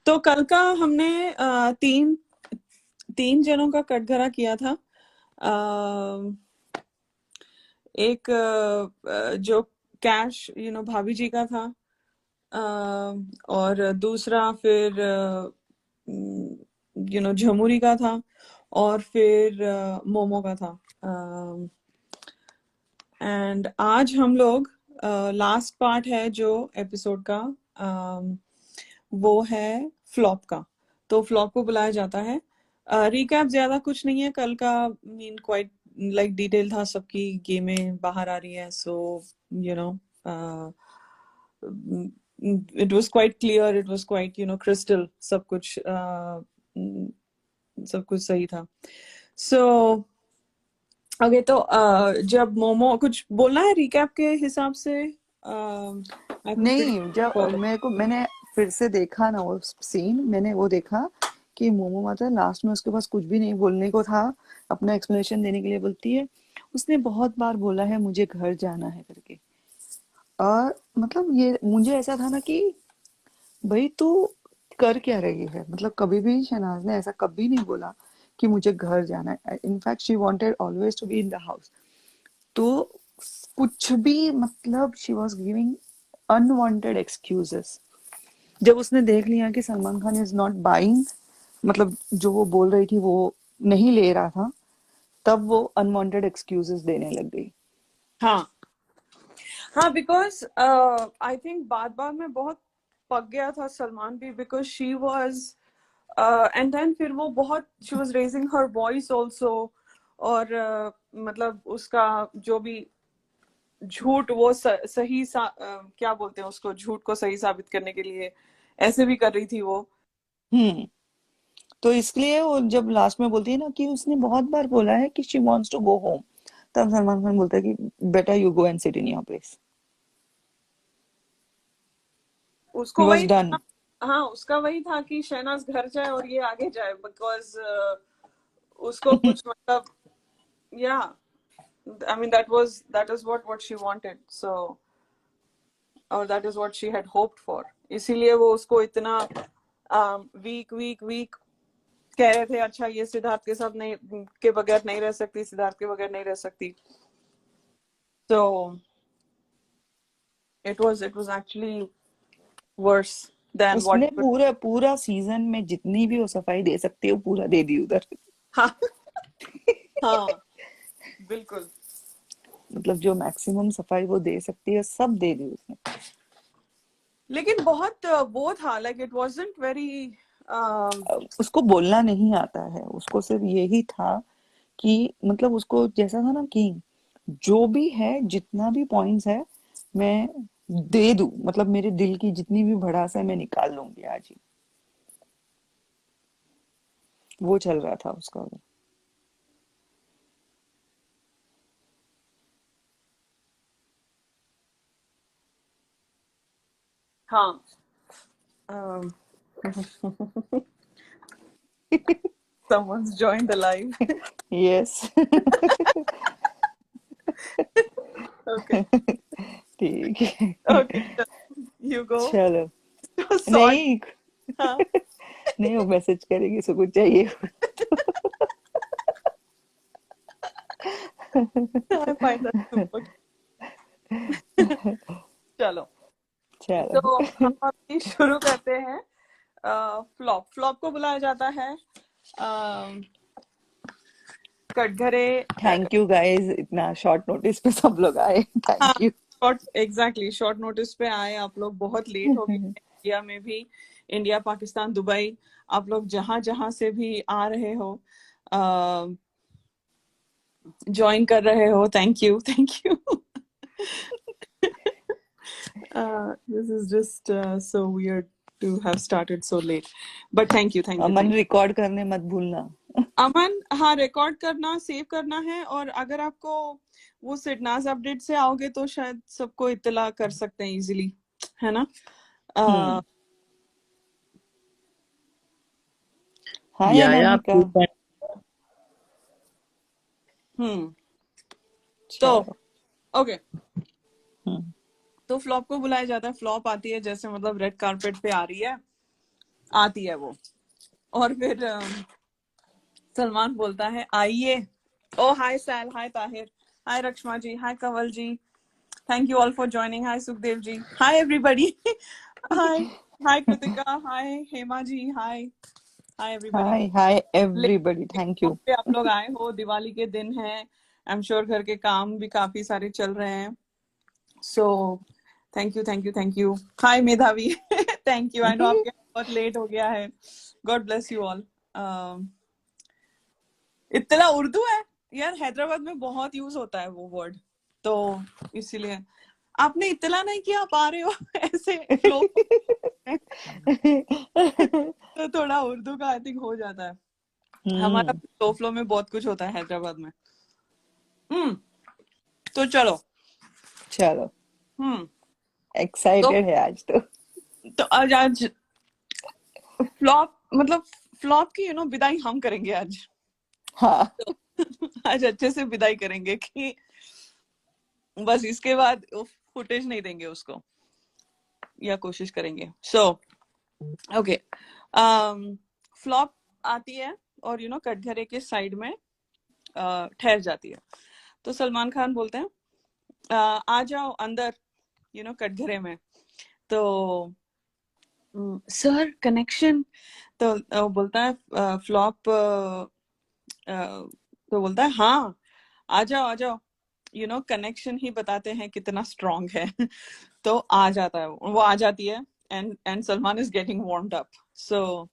तो कल का हमने तीन जनों का कटघरा किया था। एक जो कैश भाभी जी का था, और दूसरा फिर झमुरी का था, और फिर मोमो का था। एंड आज हम लोग लास्ट पार्ट है जो एपिसोड का, वो है फ्लॉप का। तो फ्लॉप को बुलाया जाता है। रिकैप ज्यादा कुछ नहीं है कल का, मीन क्वाइट लाइक डिटेल था, सबकी गेमें बाहर आ रही है, so you know it was quite clear, it was quite crystal, सब कुछ सही था। So ओके, तो जब मोमो कुछ बोलना है रिकैप के हिसाब से, आई एम नहीं, जब प्रीटी। मैंने फिर से देखा ना वो सीन, मैंने वो देखा कि मोमो माता लास्ट में उसके पास कुछ भी नहीं बोलने को था, अपना एक्सप्लेनेशन देने के लिए बोलती है उसने बहुत बार बोला है मुझे घर जाना है करके। और मतलब ये मुझे ऐसा था ना कि भाई तू कर क्या रही है, मतलब कभी भी शहनाज ने ऐसा कभी नहीं बोला कि मुझे घर जाना है। In fact she wanted always to be in the house. तो कुछ भी, मतलब she was giving unwanted excuses. जब उसने देख लिया कि Salman Khan is not buying, मतलब जो वो बोल रही थी वो नहीं ले रहा था, तब वो अनवांटेड एक्सक्यूजेस देने लग गई। हाँ हाँ, बिकॉज आई थिंक बात बात में बहुत पक गया था सलमान भी, because she was and then फिर वो बहुत she was raising her voice also. और मतलब उसका जो भी झूठ वो क्या बोलते हैं उसको, झूठ को सही साबित करने के लिए ऐसे भी कर रही थी वो। हम्म। तो इसलिए वो जब लास्ट में बोलती है ना कि उसने बहुत बार बोला है कि she wants to go home, तब सलमान खान बोलता है कि better you go and sit in your place. ही उसको वाज वही डन। था। हाँ, उसका वही था कि शहनाज घर जाए और ये आगे जाए, बिकॉज उसको कुछ मतलब, या I mean that is what she wanted, so और that is what she had hoped for. इसीलिए वो उसको इतना वीक वीक वीक कह रहे थे। अच्छा, ये सिद्धार्थ के साथ नहीं, के बगैर नहीं रह सकती, सिद्धार्थ के बगैर नहीं रह सकती। तो it was actually worse than what उसने पूरा पूरा सीजन में जितनी भी वो सफाई दे सकती है वो पूरा दे दी उधर। हाँ हाँ, बिल्कुल। मतलब जो मैक्सिमम सफाई वो दे सकती है सब दे दी उसने। लेकिन बहुत वो था, लाइक इट वाजंट वेरी। उसको बोलना नहीं आता है, उसको सिर्फ यही था कि मतलब उसको जैसा था ना कि जो भी है, जितना भी पॉइंट्स है मैं दे दूं, मतलब मेरे दिल की जितनी भी भड़ास है मैं निकाल लूंगी आज ही। वो चल रहा था उसका। हाँ, um, someone's joined the live. Yes. Okay, ठीक है। okay, you go. चलो। Sort. नहीं, हाँ, नहीं वो मैसेज करेगी, उसको कुछ चाहिए। I find that super. चलो, चलो। तो हम अभी शुरू करते हैं। फ्लॉप फ्लॉप को बुलाया जाता है कटघरे। थैंक यू गाइस, इतना शॉर्ट नोटिस पे सब लोग आए, हाँ, थैंक यू। शॉर्ट नोटिस पे आए आप लोग, बहुत लेट हो गए हैं। इंडिया में भी, इंडिया, पाकिस्तान, दुबई, आप लोग जहां जहां से भी आ रहे हो, ज्वाइन कर रहे हो, thank you thank you. This is just so weird to have started so late, but thank you Aman thank you। Record करने मत भूलना। अमन, हाँ, रिकॉर्ड करना, सेव करना है। और अगर आपको वो सिडनाज अपडेट से आओगे तो शायद सबको इत्तला कर सकते हैं इजीली, है ना? हम्म। हाय या अनामिका। 2. हम्म। तो चलो। ओके, हम्म। तो फ्लॉप को बुलाया जाता है। फ्लॉप आती है जैसे मतलब रेड कारपेट पे आ रही है, आती है वो। और फिर सलमान बोलता है आइए। Oh hi Sal, hi Tahir, hi Rakshama ji, hi Kanwal ji, thank you all for joining, hi Sukhdev ji, hi everybody, hi, hi Kritika, hi Hema ji, hi, hi everybody. Hi hi everybody, thank you. पे आप लोग आए हो, दिवाली के दिन है, आई एम श्योर घर के काम भी काफी सारे चल रहे हैं, so thank you thank you thank you. Hi Medhavi, thank you, I know आपके बहुत लेट हो गया है, गॉड ब्लेस यू ऑल। इतना उर्दू है यार, हैदराबाद में बहुत यूज होता है वो वर्ड, तो इसीलिए आपने इतना नहीं किया, आप आ रहे हो ऐसे फ्लो तो थोड़ा उर्दू का आई थिंक हो जाता है। हमारा फ्लो फ्लो में बहुत कुछ होता है हैदराबाद में। तो चलो। चलो, हम्म तो एक्साइटेड है आज तो। आज आज फ्लॉप, मतलब फ्लॉप की विदाई हम करेंगे आज। हाँ। तो आज अच्छे से विदाई करेंगे कि बस इसके बाद फुटेज नहीं देंगे उसको, या कोशिश करेंगे। सो ओके, फ्लॉप आती है और कटघरे के साइड में ठहर जाती है। तो सलमान खान बोलते हैं आ जाओ अंदर कटघरे में। तो सर कनेक्शन, तो बोलता है फ्लॉप, तो बोलता है हाँ आ जाओ आ जाओ, कनेक्शन ही बताते हैं कितना स्ट्रांग है। तो आ जाता है वो आ जाती है, and Salman is getting warmed up. So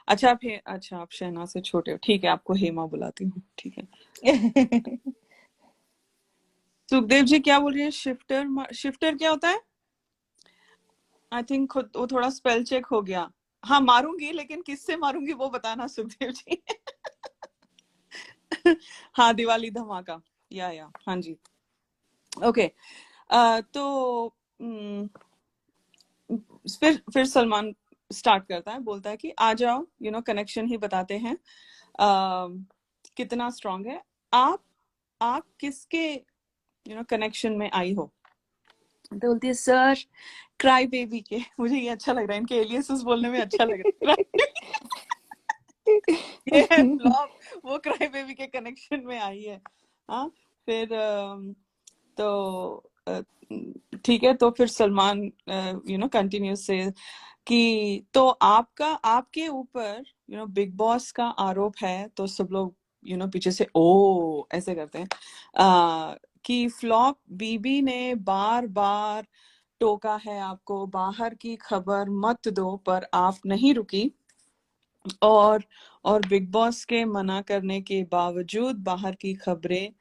अच्छा अच्छा आप शहनाज से छोटे हो, ठीक है, आपको हेमा बुलाती हूँ, ठीक है। सुखदेव जी क्या बोल रही है, शिफ्टर, शिफ्टर क्या होता है? आई थिंक खुद वो थोड़ा स्पेल चेक हो गया। हाँ मारूंगी, लेकिन किससे मारूंगी वो बताना सुखदेव जी। हाँ दिवाली धमाका, या हाँ जी, ओके। तो फिर सलमान स्टार्ट करता है, बोलता है कि आ जाओ, कनेक्शन ही बताते हैं कितना स्ट्रांग है। आप किसके कनेक्शन में आई हो? तो बोलती है सर क्राई बेबी के। मुझे ये अच्छा लग रहा है, इनके एलियसेस बोलने में अच्छा लग रहा है। ये है फ्लॉप, वो क्राई बेबी के कनेक्शन में आई है। हाँ फिर तो ठीक है, तो फिर सलमान कंटिन्यू से कि तो आपके ऊपर बिग बॉस का आरोप है, तो सब लोग पीछे से ओ ऐसे करते हैं कि फ्लॉप बीबी ने बार बार टोका है आपको, बाहर की खबर मत दो, पर आप नहीं रुकी, और बिग बॉस के मना करने के बावजूद बाहर की खबरें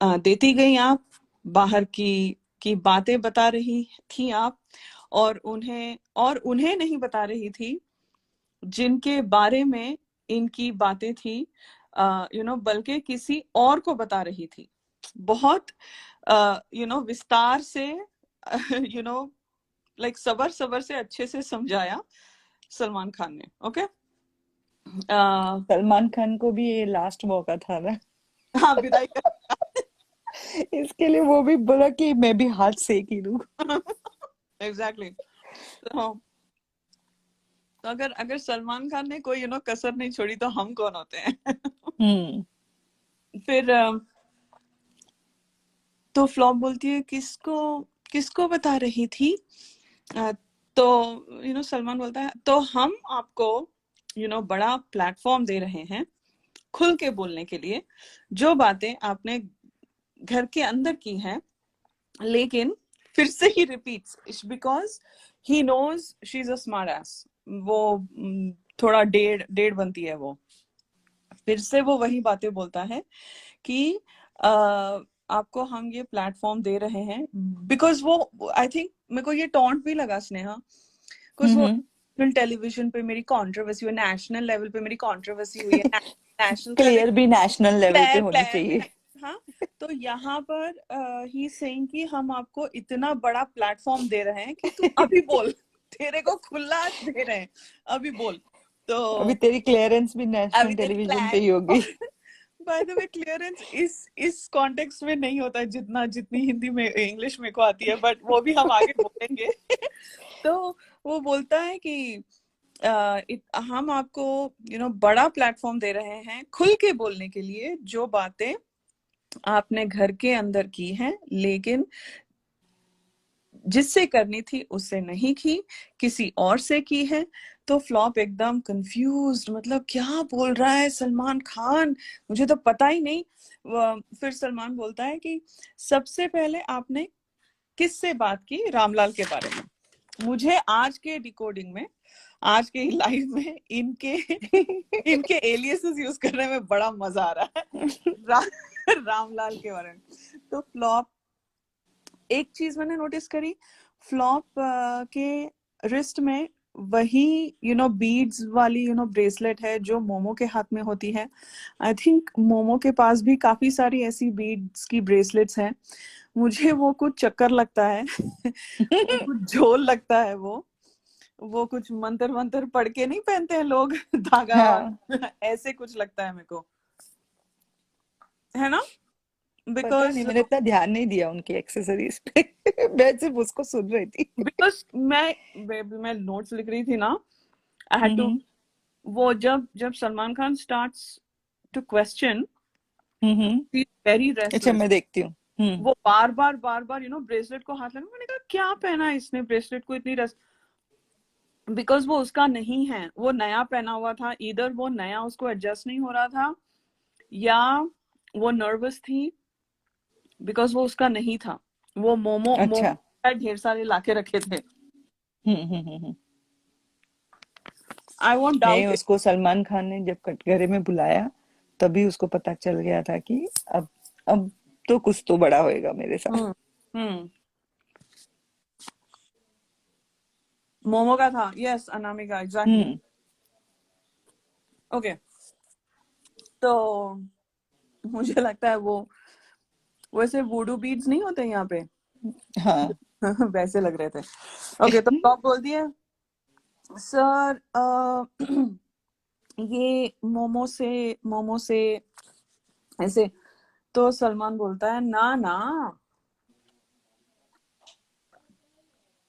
देती गई आप, बाहर की बातें बता रही थी आप, और उन्हें नहीं बता रही थी जिनके बारे में इनकी बातें थी, बल्कि किसी और को बता रही थी। बहुत विस्तार से लाइक सबर सबर से अच्छे से समझाया सलमान खान ने। ओके सलमान खान को भी ये लास्ट मौका था ना। हाँ विदाई कर। इसके लिए वो भी बोला कि मैं भी हाथ सेक ही लूं। एग्जैक्टली। तो अगर अगर सलमान खान ने कोई कसर नहीं छोड़ी, तो हम कौन होते हैं? फिर तो फ्लॉप बोलती है किसको किसको बता रही थी? तो सलमान बोलता है तो हम आपको बड़ा प्लेटफॉर्म दे रहे हैं खुल के बोलने के लिए, जो बातें आपने घर के अंदर की हैं, लेकिन फिर से he repeats because he knows she is a smart ass. वो थोड़ा डेढ़ डेढ़ बनती है वो, फिर से वो वही बातें बोलता है कि आपको हम ये प्लेटफॉर्म दे रहे हैं, बिकॉज वो आई थिंक मेरे को ये टॉन्ट भी लगा स्नेहा, बिकॉज वो नेशनल टेलीविजन पे मेरी कंट्रोवर्सी हुई, नेशनल लेवल पे मेरी कंट्रोवर्सी हुई है, नेशनल क्लियर भी नेशनल लेवल पे प्लेयर होना प्लेयर में। चाहिए। हाँ तो यहाँ पर ही सेइंग कि हम आपको इतना बड़ा प्लेटफॉर्म दे रहे हैं कि तू अभी बोल, तेरे को खुला दे रहे हैं, अभी बोल। तो अभी तेरी क्लियरेंस भी अभी नेशनल तेरी टेलीविजन पे क्लैर, ही होगी। बाय द वे क्लियरेंस इस कॉन्टेक्स्ट में नहीं होता है जितनी हिंदी में इंग्लिश में को आती है, बट वो भी हम आगे बोलेंगे। तो वो बोलता है कि हम आपको बड़ा प्लेटफॉर्म दे रहे हैं खुल के बोलने के लिए, जो बातें आपने घर के अंदर की हैं लेकिन जिससे करनी थी उससे नहीं की, किसी और से की है। तो फ्लॉप एकदम कंफ्यूज्ड, मतलब क्या बोल रहा है सलमान खान, मुझे तो पता ही नहीं। फिर सलमान बोलता है कि सबसे पहले आपने किससे बात की रामलाल के बारे में। मुझे आज के डिकोडिंग में, आज के लाइव में इनके एलियासेस यूज करने में बड़ा मजा आ रहा है रामलाल के बारे में। तो फ्लॉप, एक चीज मैंने नोटिस करी, फ्लॉप के रिस्ट में वही बीड्स वाली ब्रेसलेट है जो मोमो के हाथ में होती है। आई थिंक मोमो के पास भी काफी सारी ऐसी बीड्स की ब्रेसलेट्स हैं। मुझे वो कुछ चक्कर लगता है वो कुछ झोल लगता है, वो कुछ मंत्र मंत्र पढ़ के नहीं पहनते हैं लोग धागा हाँ, ऐसे कुछ लगता है मेरे को, है ना? पता नहीं, बिकॉज मैंने इतना ध्यान नहीं दिया उनकी एक्सेसरीज पे। मैं सिर्फ उसको सुन रही थी। बिकॉज मैं नोट्स लिख रही थी ना, आई हैड टू, हम्म वो जब जब Salman Khan starts to question, हम्म। वेरी अच्छा, रेस्टलेस, मैं देखती हूँ। वो बार बार ब्रेसलेट को हाथ लगा, मैंने कहा क्या पहना है इसने ब्रेसलेट को इतनी रेस्ट, बिकॉज वो उसका नहीं है, वो नया पहना हुआ था, इधर वो नया उसको एडजस्ट नहीं हो रहा था, या वो नर्वस थी बिकॉज वो उसका नहीं था। वो मोमो अच्छा। मोमो ढेर सारे लाके रखे थे। हम्म। आई वोंट नहीं, डाउट इट। उसको सलमान खान ने जब कटघरे में बुलाया तभी उसको पता चल गया था कि अब तो कुछ तो बड़ा होएगा मेरे साथ। हम्म हम्म। मोमो का था, यस, अनामिका, एग्जैक्टली। हम्म। ओके, तो मुझे लगता है वो वैसे वुडू बीड्स नहीं होते यहाँ पे हाँ। वैसे लग रहे थे। ओके, तो टॉप बोल दिया सर, ये मोमो से ऐसे। तो सलमान बोलता है ना ना,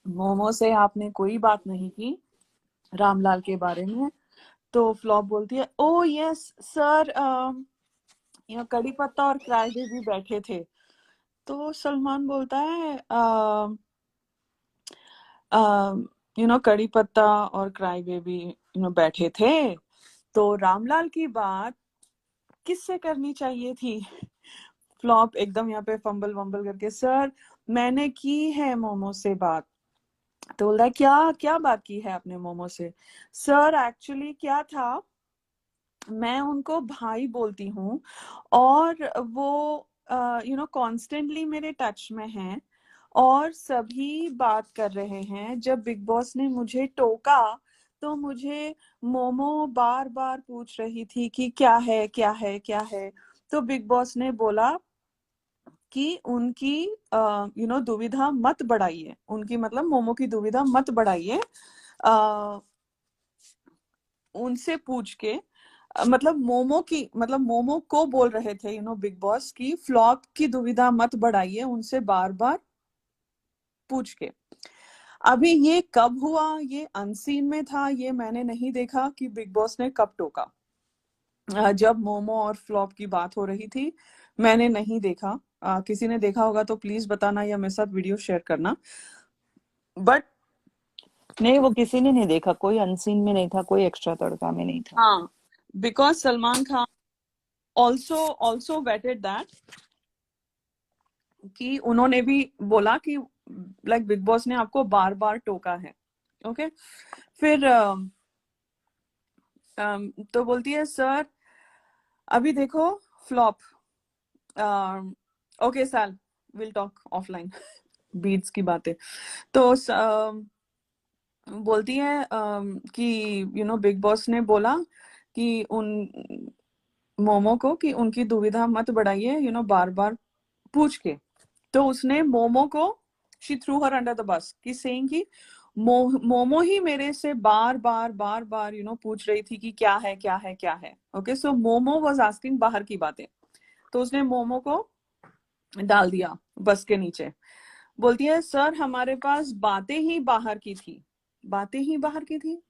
मोमो से आपने कोई बात नहीं की रामलाल के बारे में। तो फ्लॉप बोलती है ओ यस सर, यहाँ कड़ी पत्ता और क्राई बेबी बैठे थे। तो सलमान बोलता है कड़ी पत्ता और क्राई बेबी बैठे थे, तो रामलाल की बात किससे करनी चाहिए थी? फ्लॉप एकदम यहाँ पे फंबल वंबल करके, सर मैंने की है मोमो से बात। तो बोल रहा है क्या क्या बात की है आपने मोमो से? सर एक्चुअली क्या था, मैं उनको भाई बोलती हूँ और वो कॉन्स्टेंटली मेरे टच में हैं और सभी बात कर रहे हैं। जब बिग बॉस ने मुझे टोका तो मुझे मोमो बार बार पूछ रही थी कि क्या है क्या है क्या है। तो बिग बॉस ने बोला कि उनकी दुविधा मत बढ़ाइए, उनकी मतलब मोमो की दुविधा मत बढ़ाइए, उनसे पूछ के, मतलब मोमो को बोल रहे थे बिग बॉस की फ्लॉप की दुविधा मत बढ़ाइए, उनसे बार बार पूछ के। अभी ये कब हुआ, ये अनसीन में था, ये मैंने नहीं देखा कि बिग बॉस ने कब टोका। जब मोमो और फ्लॉप की बात हो रही थी मैंने नहीं देखा। किसी ने देखा होगा तो प्लीज बताना या मेरे साथ वीडियो शेयर करना। बट नहीं, वो किसी ने नहीं देखा, कोई अनसीन में नहीं था, कोई एक्स्ट्रा तड़का में नहीं था। हाँ, because Salman Khan also waited that, कि उन्होंने भी बोला कि लाइक बिग बॉस ने आपको बार बार टोका है। ओके, फिर तो बोलती है सर अभी देखो फ्लॉप, ओके सैल, विल टॉक ऑफलाइन बीट्स की बातें। तो बोलती है कि बिग बॉस ने बोला कि उन मोमो को कि उनकी दुविधा मत बढ़ाइए बार बार पूछ के। तो उसने मोमो को, she threw her under the bus, कि सेइंग कि मोमो ही मेरे से बार बार पूछ रही थी कि क्या है क्या है क्या है। Okay, so momo was asking बाहर की बातें, तो उसने मोमो को डाल दिया बस के नीचे। बोलती है सर हमारे पास बातें ही बाहर की थी, बातें ही बाहर की थी,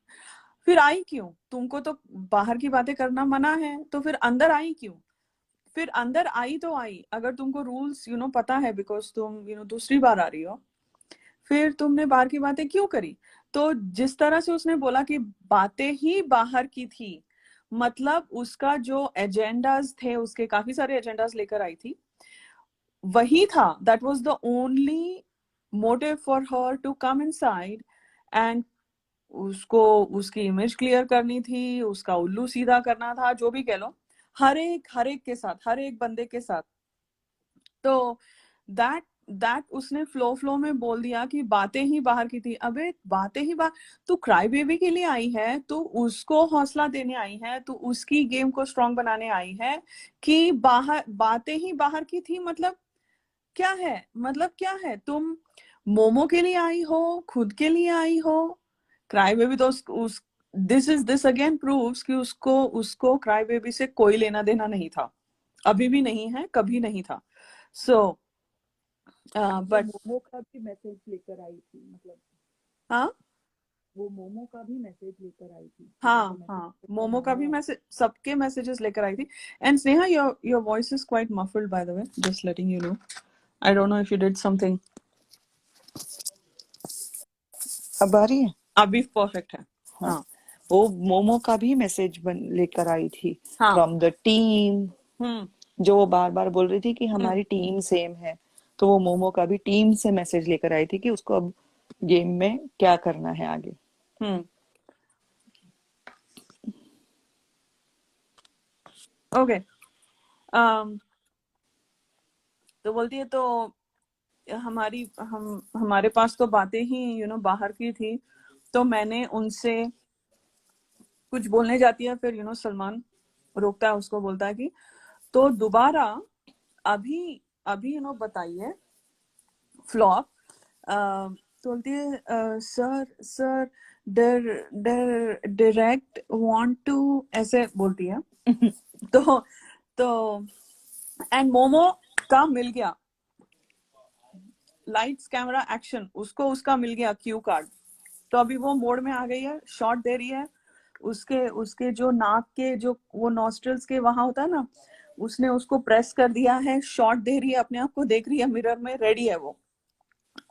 फिर आई क्यों? तुमको तो बाहर की बातें करना मना है, तो फिर अंदर आई क्यों? फिर अंदर आई तो आई, अगर तुमको रूल्स पता है, बिकॉज तुम दूसरी बार आ रही हो, फिर तुमने बाहर की बातें क्यों करी? तो जिस तरह से उसने बोला कि बातें ही बाहर की थी, मतलब उसका जो एजेंडाज थे, उसके काफी सारे एजेंडाज लेकर आई थी, वही था, that was the only motive for her to come inside, and उसको उसकी इमेज क्लियर करनी थी, उसका उल्लू सीधा करना था, जो भी कह लो, हर एक के साथ, हर एक बंदे के साथ। तो दैट दैट उसने फ्लो में बोल दिया कि बातें ही बाहर की थी। अबे बातें ही बाहर, तू क्राई बेबी के लिए आई है, तू उसको हौसला देने आई है, तू उसकी गेम को स्ट्रांग बनाने आई है, कि बाहर बातें ही बाहर की थी, मतलब क्या है? मतलब क्या है? तुम मोमो के लिए आई हो, खुद के लिए आई हो? क्राई बेबी तो उस दिस अगेन प्रूव्स कि उसको उसको क्राई बेबी से कोई लेना देना नहीं था, अभी भी नहीं है, कभी नहीं था। सो वो बट मोमो का भी मैसेज लेकर आई थी, मतलब हाँ वो मोमो का भी मैसेज लेकर आई थी कि जैसे हाँ मैसेज हाँ, था मोमो का भी मोमो। मैसेज, सबके मैसेजेस लेकर आई थी। And Sneha, your voice is quite muffled bye the way, just letting you know. I don't know if you did something. अब आ रही है? अभी परफेक्ट है। हाँ, हाँ वो मोमो का भी मैसेज बन लेकर आई थी हाँ। From the team. हम्म जो वो बार बार बोल रही थी कि हम्म हमारी टीम सेम है, तो वो मोमो का भी टीम से मैसेज लेकर आई थी कि उसको अब गेम में क्या करना है आगे। हम्म। ओके। तो बोलती है, तो हमारे पास तो बातें ही बाहर की थी, तो मैंने उनसे कुछ बोलने जाती है, फिर सलमान रोकता है उसको, बोलता है कि तो दोबारा अभी अभी बताइए फ्लॉप। तो बोलती है sir sir direct want to, ऐसे बोलती है। तो तो एंड मोमो का मिल गया, लाइट्स कैमरा एक्शन, उसको उसका मिल गया क्यू कार्ड। तो अभी वो मोड में आ गई है, शॉट दे रही है, उसके उसके जो नाक के जो वो नॉस्ट्रल्स के वहां होता है ना, उसने उसको प्रेस कर दिया है, शॉट दे रही है, अपने आप को देख रही है मिरर में, रेडी है वो।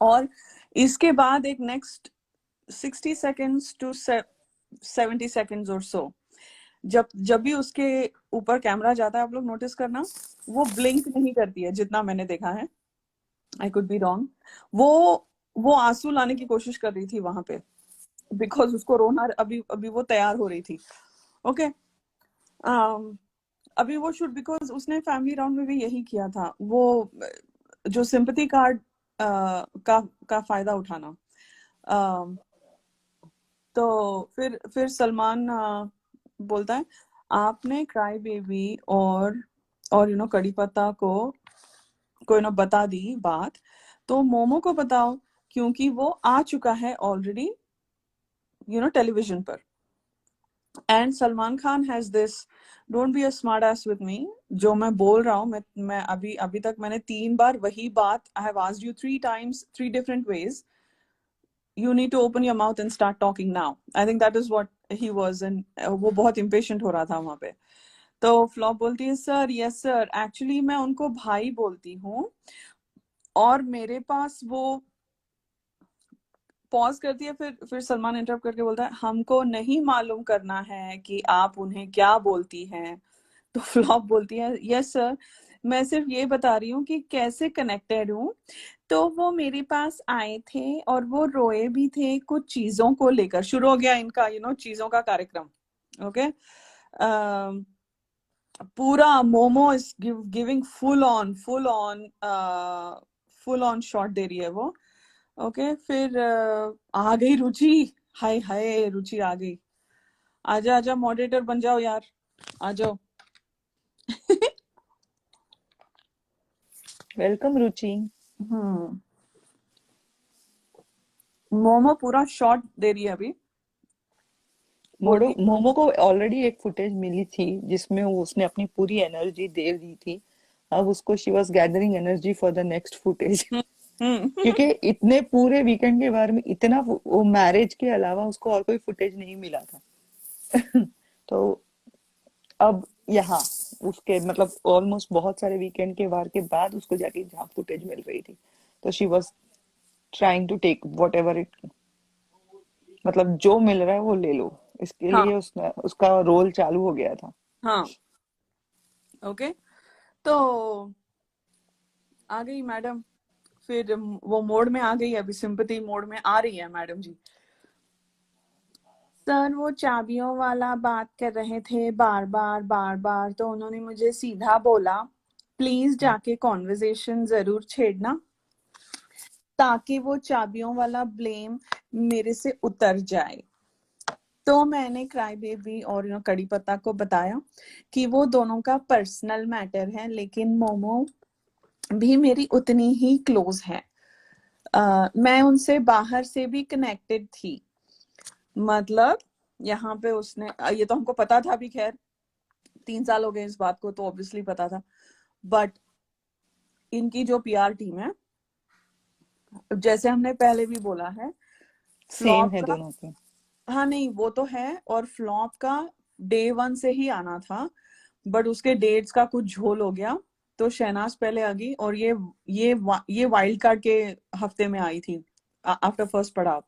और इसके बाद एक नेक्स्ट 60 सेकेंड्स टू 70 सेकेंड्स और सो, जब जब भी उसके ऊपर कैमरा जाता है, आप लोग नोटिस करना, वो ब्लिंक नहीं करती है, जितना मैंने देखा है, आई कुड बी रॉन्ग। वो आंसू लाने की कोशिश कर रही थी वहां पे, बिकॉज उसको रोना, अभी अभी वो तैयार हो रही थी। ओके। अभी वो शुड, बिकॉज उसने फैमिली राउंड में भी यही किया था, वो जो सिंपैथी कार्ड का फायदा उठाना। um, तो फिर सलमान बोलता है, आपने क्राई बेबी और कड़ी पत्ता को बता दी बात, तो मोमो को बताओ, क्योंकि वो आ चुका है ऑलरेडी टेलीविजन पर। And Salman Khan has this, don't be a smart S with me, जो मैं बोल रहा हूँ, मैं अभी अभी तक मैंने 3 बार वही बात, I have asked you 3 times, 3 different ways, you need to open your mouth and start talking now. I think that is what he was, and वो बहुत impatient हो रहा था वहां पे। तो फ्लॉप बोलती है, सर यस सर, एक्चुअली मैं उनको भाई बोलती हूँ, और मेरे पास वो, पॉज करती है, फिर सलमान इंटरप्ट करके बोलता है, हमको नहीं मालूम करना है कि आप उन्हें क्या बोलती हैं। तो फ्लॉप बोलती है, यस सर, मैं सिर्फ ये बता रही हूँ कि कैसे कनेक्टेड हूँ। तो वो मेरे पास आए थे और वो रोए भी थे कुछ चीजों को लेकर। शुरू हो गया इनका चीजों का कार्यक्रम। ओके। पूरा Momo is giving full on shot दे रही है वो। ओके। फिर आ गई रुचि, हाय हाय रुचि आ गई, आजा आजा मॉडरेटर बन जाओ यार, आ जाओ। वेलकम रुचि। हम्म। मोमो पूरा शॉट दे रही है अभी, बोलती है, मोमो को ऑलरेडी एक फुटेज मिली थी जिसमें उसने अपनी पूरी एनर्जी दे दी थी। अब उसको she was gathering energy for the next footage. क्योंकि इतने पूरे वीकेंड के बारे में इतना वो मैरिज के अलावा उसको और कोई फुटेज नहीं मिला था। तो अब यहाँ उसके मतलब ऑलमोस्ट बहुत सारे वीकेंड के वार के बाद उसको जाके जहाँ फुटेज मिल रही थी, तो she was trying to take whatever it, मतलब जो मिल रहा है वो ले लो, इसके हाँ लिए उसने उसका रोल चालू हो गया था। हाँ। ओके। तो आ गई मैडम, फिर वो मोड में आ गई, अभी सिंपैथी मोड में आ रही है मैडम जी। सर वो चाबियों वाला बात कर रहे थे बार बार बार बार, तो उन्होंने मुझे सीधा बोला प्लीज जाके कॉन्वर्सेशन जरूर छेड़ना ताकि वो चाबियों वाला ब्लेम मेरे से उतर जाए। तो मैंने क्राई बेबी और कड़ी पत्ता को बताया कि वो दोनों का पर्सनल मैटर है, लेकिन मोमो भी मेरी उतनी ही क्लोज है। मैं उनसे बाहर से भी कनेक्टेड थी। मतलब यहाँ पे उसने ये तो हमको पता था भी, खैर 3 साल हो गए इस बात को, तो ऑब्वियसली पता था। बट इनकी जो पीआर टीम है, जैसे हमने पहले भी बोला है, सेम फ्लॉप है का, दोनों की। हाँ नहीं वो तो है, और फ्लॉप का डे 1 से ही आना था, बट उसके डेट्स का कुछ झोल हो गया, तो शहनाज पहले आ गई, और ये वाइल्ड कार्ड के हफ्ते में आई थी, आफ्टर फर्स्ट पड़ाव।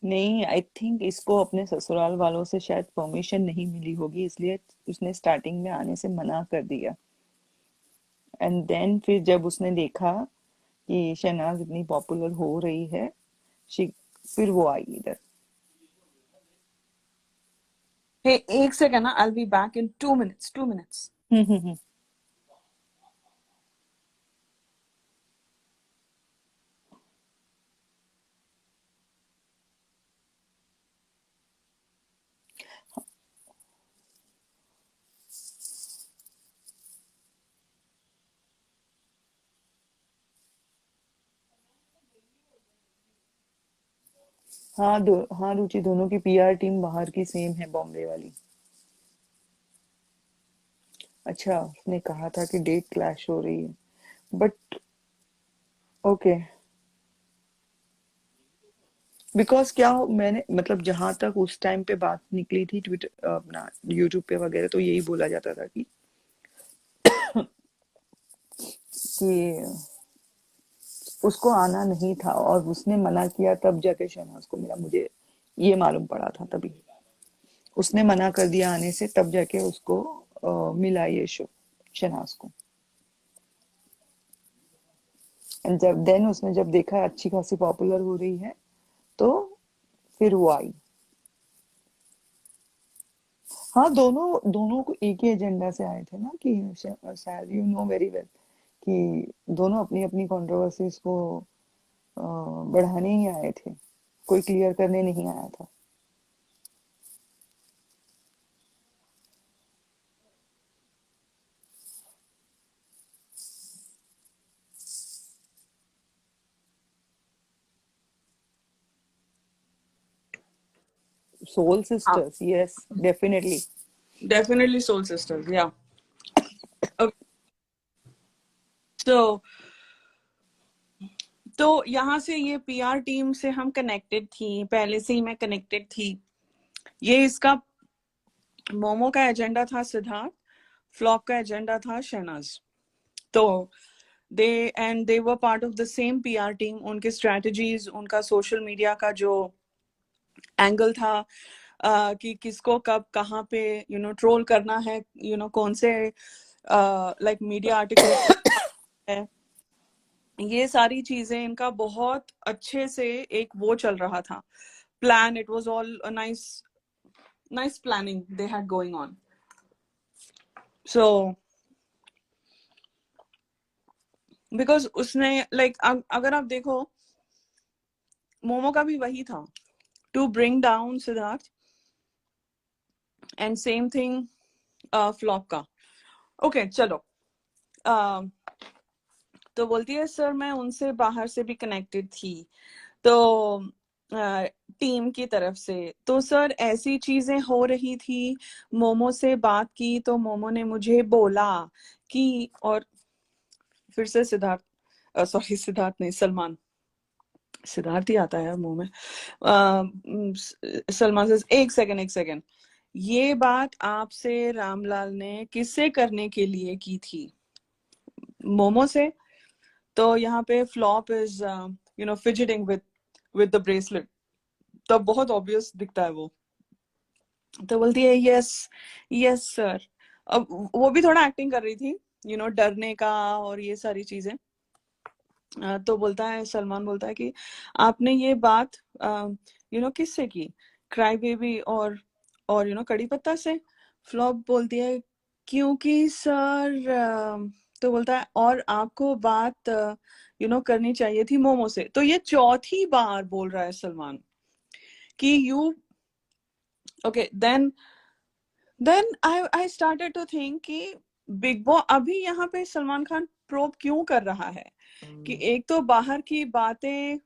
नहीं, आई थिंक इसको अपने ससुराल वालों से शायद परमिशन नहीं मिली होगी, इसलिए उसने स्टार्टिंग में आने से मना कर दिया। एंड देन फिर जब उसने देखा कि शहनाज इतनी पॉपुलर हो रही है, शी फिर वो आई इधर। हे एक सेकंड ना, I be back in 2 minutes, 2 minutes. Hmm. हाँ हाँ रुचि, दोनों की पीआर टीम बाहर की सेम है, बॉम्बे वाली। अच्छा, उसने कहा था कि डेट क्लैश हो रही है, बट ओके। बिकॉज क्या मैंने मतलब जहां तक उस टाइम पे बात निकली थी ट्विटर अपना यूट्यूब पे वगैरह, तो यही बोला जाता था कि उसको आना नहीं था और उसने मना किया, तब जाके शहनाज को मिला, मुझे ये मालूम पड़ा था तभी। उसने मना कर दिया आने से, तब जाके उसको मिला ये शो शहनाज को। एंड जब देन उसने जब देखा अच्छी खासी पॉपुलर हो रही है, तो फिर वो आई। हाँ, दोनों दोनों को एक ही एजेंडा से आए थे ना, कि शायद यू नो वेरी वेल कि दोनों अपनी अपनी कंट्रोवर्सीज को बढ़ाने ही आए थे, कोई क्लियर करने नहीं आया था। सोल हाँ sisters, yes definitely. Definitely soul sisters, yeah. तो यहाँ से ये पीआर टीम से हम कनेक्टेड थी, पहले से ही मैं कनेक्टेड थी। ये इसका मोमो का एजेंडा था सिद्धार्थ, फ्लॉप का एजेंडा था शहनाज। तो they and they were part of the same PR team. उनके स्ट्रेटजीज, उनका सोशल मीडिया का जो एंगल था, कि किसको कब कहाँ पे ट्रोल करना है, कौन से लाइक मीडिया आर्टिकल्स है, ये सारी चीजें इनका बहुत अच्छे से एक वो चल रहा था plan. It was all nice nice planning they had going on. So because उसने लाइक अगर आप देखो, मोमो का भी वही था, to bring down Siddharth, and same thing flop का। ओके चलो। uh, तो बोलती है सर मैं उनसे बाहर से भी कनेक्टेड थी, तो टीम की तरफ से। तो सर ऐसी चीजें हो रही थी, मोमो से बात की तो मोमो ने मुझे बोला कि, और फिर से सिद्धार्थ सॉरी सिद्धार्थ नहीं, सलमान, सिद्धार्थ ही आता है मुंह में। सलमान से, एक सेकंड, ये बात आपसे रामलाल ने किससे करने के लिए की थी? मोमो से। तो यहाँ पे flop is fidgeting with the bracelet, तो बहुत ऑब्वियस दिखता है वो। तो बोलती है यस यस सर। अब वो भी थोड़ा एक्टिंग कर रही थी, डरने का और ये सारी चीजें। तो बोलता है, सलमान बोलता है कि आपने ये बात किससे की? क्राई बेबी और कड़ी पत्ता से। फ्लॉप बोलती है क्योंकि सर तो बोलता है और आपको बात करनी चाहिए थी मोमो से। तो ये चौथी बार बोल रहा है सलमान कि you okay. Then I started to think कि बिग बॉस अभी यहाँ पे सलमान खान प्रोब क्यों कर रहा है कि एक तो बाहर की बातें।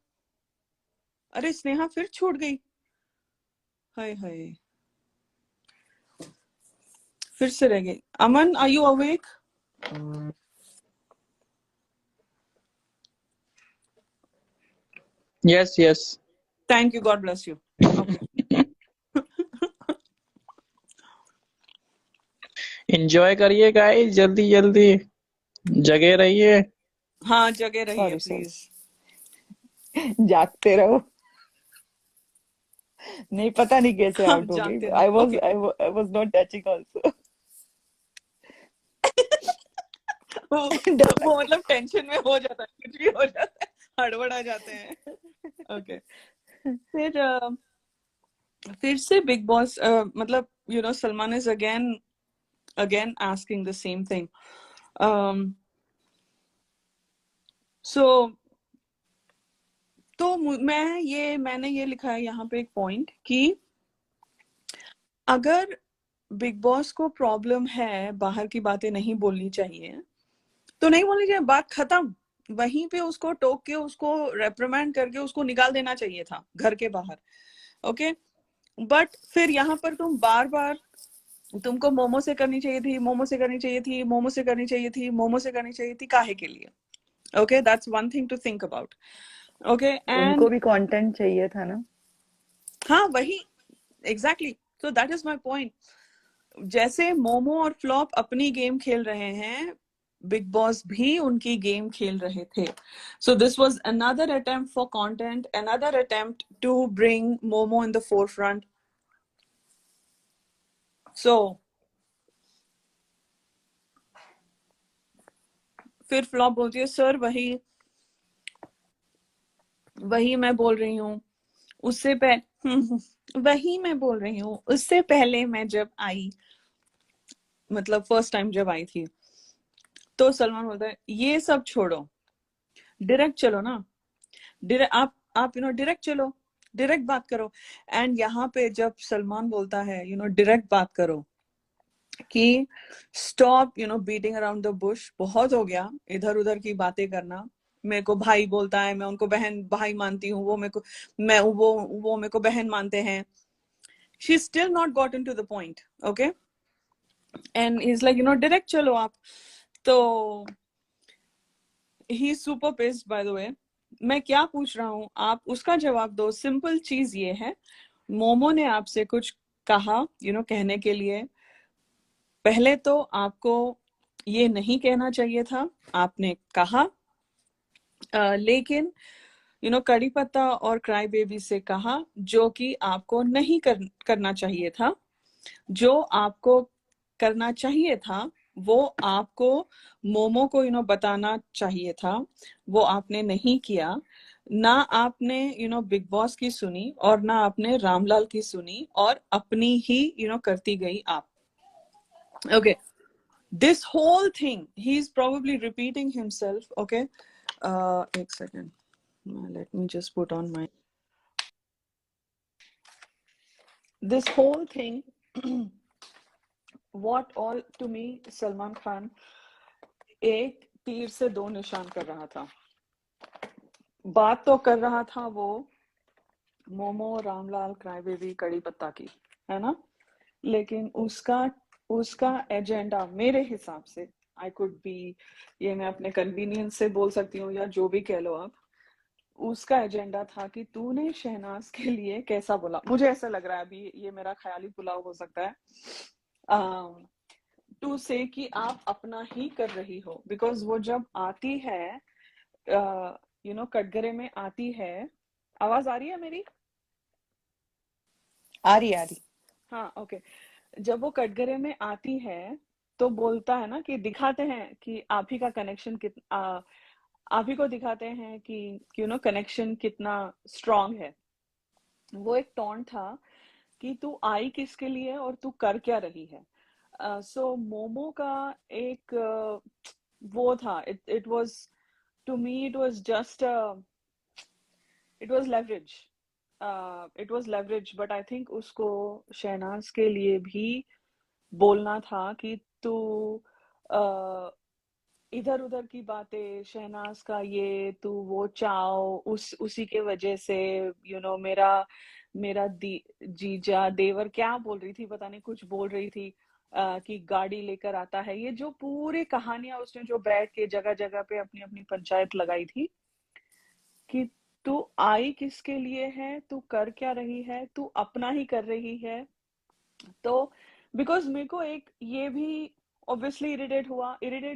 अरे स्नेहा फिर छूट गई, हाय हाय, फिर से रह गई। Aman, are you awake? Yes yes. Thank you, god bless you. Okay, enjoy करिए गाइस, जल्दी जल्दी जगे रहिए। हाँ जगह रहिए सॉरी प्लीज। जागते रहो। नहीं पता नहीं कैसे हाँ आउट हो गई। जागते आई रहिए, was okay. I was not touching also. वो मतलब टेंशन में हो जाता है, कुछ भी हो जाता है, हड़बड़ा जाते हैं। ओके, फिर से बिग बॉस मतलब Salman is again asking the same thing. So तो मैंने ये लिखा है यहाँ पे एक पॉइंट कि अगर बिग बॉस को प्रॉब्लम है बाहर की बातें नहीं बोलनी चाहिए तो नहीं बोलनी चाहिए, बात खत्म। वहीं पे उसको टोक के, उसको रेप्रिमेंड करके उसको निकाल देना चाहिए था घर के बाहर। ओके, बट फिर यहाँ पर तुम बार बार, तुमको मोमो से करनी चाहिए थी, मोमो से करनी चाहिए थी, मोमो से करनी चाहिए थी, मोमो से करनी चाहिए थी, काहे के लिए? Okay, that's one thing to think about. Okay, उनको एंड भी कंटेंट चाहिए था ना। हाँ वही, exactly, so that is my point. जैसे मोमो और फ्लॉप अपनी गेम खेल रहे हैं, बिग बॉस भी उनकी गेम खेल रहे थे। So this was another attempt for content, another attempt to bring Momo in the forefront. So फिर फ्लॉप बोलती है सर वही वही मैं बोल रही हूँ, उससे पहले वही मैं बोल रही हूँ, उससे पहले मैं जब आई, मतलब फर्स्ट टाइम जब आई थी। तो सलमान बोलता है ये सब छोड़ो, डायरेक्ट चलो ना, डायरेक्ट आप डायरेक्ट चलो, डायरेक्ट बात करो। एंड यहाँ पे जब सलमान बोलता है डायरेक्ट बात करो कि stop beating around the Bush, बहुत हो गया इधर उधर की बातें करना। मेरे को भाई बोलता है, मैं उनको बहन भाई मानती हूँ, वो मेरे को मैं वो मेरे को बहन मानते हैं। She still not gotten to the point. Okay, and is like direct चलो आप। तो he super pissed by the way. मैं क्या पूछ रहा हूँ आप उसका जवाब दो। सिंपल चीज ये है, मोमो ने आपसे कुछ कहा कहने के लिए, पहले तो आपको ये नहीं कहना चाहिए था, आपने कहा। लेकिन कड़ी पत्ता और क्राई बेबी से कहा, जो कि आपको नहीं करना चाहिए था। जो आपको करना चाहिए था वो आपको मोमो को बताना चाहिए था, वो आपने नहीं किया। ना आपने बिग बॉस की सुनी और ना आपने रामलाल की सुनी, और अपनी ही करती गई आप। Okay, this whole thing he's probably repeating himself. Okay, एक second, let me just put on my, this whole thing what all to me Salman Khan एक तीर से दो निशान कर रहा था। बात तो कर रहा था वो मोमो, रामलाल, क्राई बेबी, कड़ी पत्ता की, है ना, लेकिन उसका उसका एजेंडा मेरे हिसाब से, आई कुड बी, ये मैं अपने कन्वीनियंस से बोल सकती हूँ या जो भी कह लो आप, उसका एजेंडा था कि तूने शहनाज के लिए कैसा बोला। मुझे ऐसा लग रहा है, अभी ये मेरा ख्याली पुलाव हो सकता है, टू से कि आप अपना ही कर रही हो, बिकॉज वो जब आती है कटघरे में आती है। आवाज आ रही है मेरी? आ रही। हाँ, ओके। जब वो कटघरे में आती है तो बोलता है ना कि दिखाते हैं कि आप ही का कनेक्शन आप ही को दिखाते हैं कि कनेक्शन कितना स्ट्रांग है। वो एक टॉन्ट था कि तू आई किसके लिए और तू कर क्या रही है। सो मोमो का एक वो था, it was, to me it was just, it was leverage, it was leverage, but I think उसको शहनाज के लिए भी बोलना था कि तू इधर उधर की बातें, शहनाज का ये तू वो चाव, उसी के वजह से मेरा मेरा जीजा देवर क्या बोल रही थी, पता नहीं कुछ बोल रही थी, कि गाड़ी लेकर आता है। ये जो पूरी कहानियां उसने जो बैठ के जगह जगह पे अपनी अपनी पंचायत लगाई थी कि तू आई किसके लिए है, तू कर क्या रही है, तू अपना ही कर रही है। तो बिकॉज मेरे को एक ये भी ऑब्वियसली इरिटेट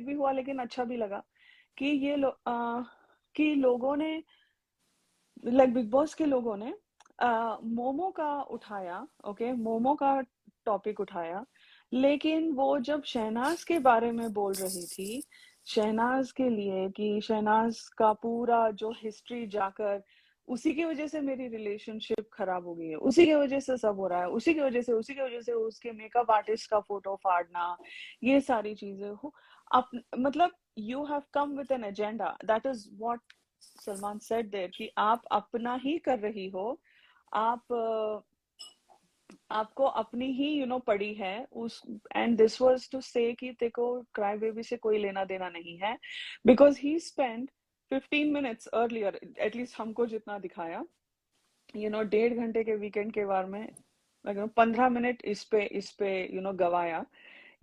भी हुआ, लेकिन अच्छा भी लगा कि कि लोगों ने, लाइक बिग बॉस के लोगों ने मोमो का उठाया, ओके, मोमो का टॉपिक उठाया, लेकिन वो जब शहनाज के बारे में बोल रही थी, शहनाज के लिए कि शहनाज का पूरा जो हिस्ट्री जाकर, उसी की वजह से मेरी रिलेशनशिप खराब हो गई है, उसी की वजह से सब हो रहा है, उसी की वजह से उसके मेकअप आर्टिस्ट का फोटो फाड़ना, ये सारी चीजें हो। आप मतलब you have come with an agenda, that is what Salman said there, कि आप अपना ही कर रही हो। आप आपको अपनी ही पड़ी है उस, एंड दिस वाज टू से कि तेको क्राई बेबी से कोई लेना देना नहीं है, because he spend 15 minutes earlier, at least हमको जितना दिखाया, 1.5 घंटे के वीकेंड के बारे में 15 मिनट इस पे गवाया।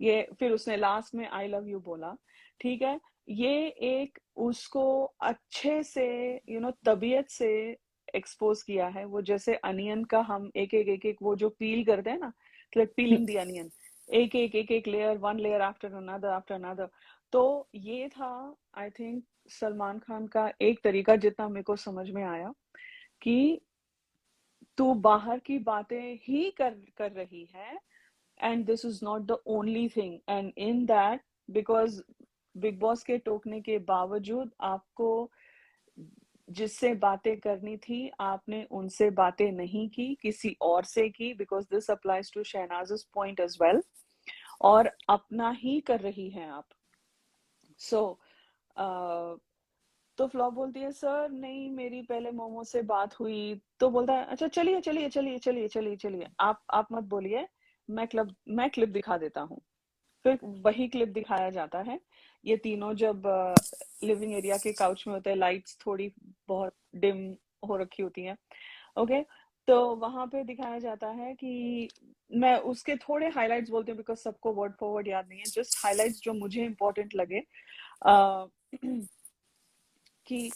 ये फिर उसने लास्ट में आई लव यू बोला, ठीक है। ये एक उसको अच्छे से तबीयत से एक्सपोज किया है। वो जैसे अनियन का हम एक एक वो जो पील करते हैं ना, लाइक पीलिंग दी अनियन, एक एक layer, one layer after another. तो ये था, आई थिंक, सलमान खान का एक तरीका, जितना मेरे को समझ में आया, कि तू बाहर की बातें ही कर रही है, and this is not the only thing, and in that, because big boss के टोकने के बावजूद आपको जिससे बातें करनी थी आपने उनसे बातें नहीं की, किसी और से की, because this applies to Shehnaaz point as well, और अपना ही कर रही हैं आप। सो तो फ्लॉप बोलती है, सर नहीं मेरी पहले मोमो से बात हुई। तो बोलता है, अच्छा चलिए चलिए चलिए चलिए चलिए चलिए, आप मत बोलिए, मैं क्लिप दिखा देता हूँ। फिर वही क्लिप दिखाया जाता है, ये तीनों जब लिविंग एरिया के काउच में होते हैं, लाइट्स थोड़ी बहुत डिम हो रखी होती हैं, ओके। तो वहां पे दिखाया जाता है कि, मैं उसके थोड़े हाइलाइट्स बोलती हूँ बिकॉज सबको वर्ड फॉर वर्ड याद नहीं है, जस्ट हाइलाइट्स जो मुझे इंपॉर्टेंट लगे, कि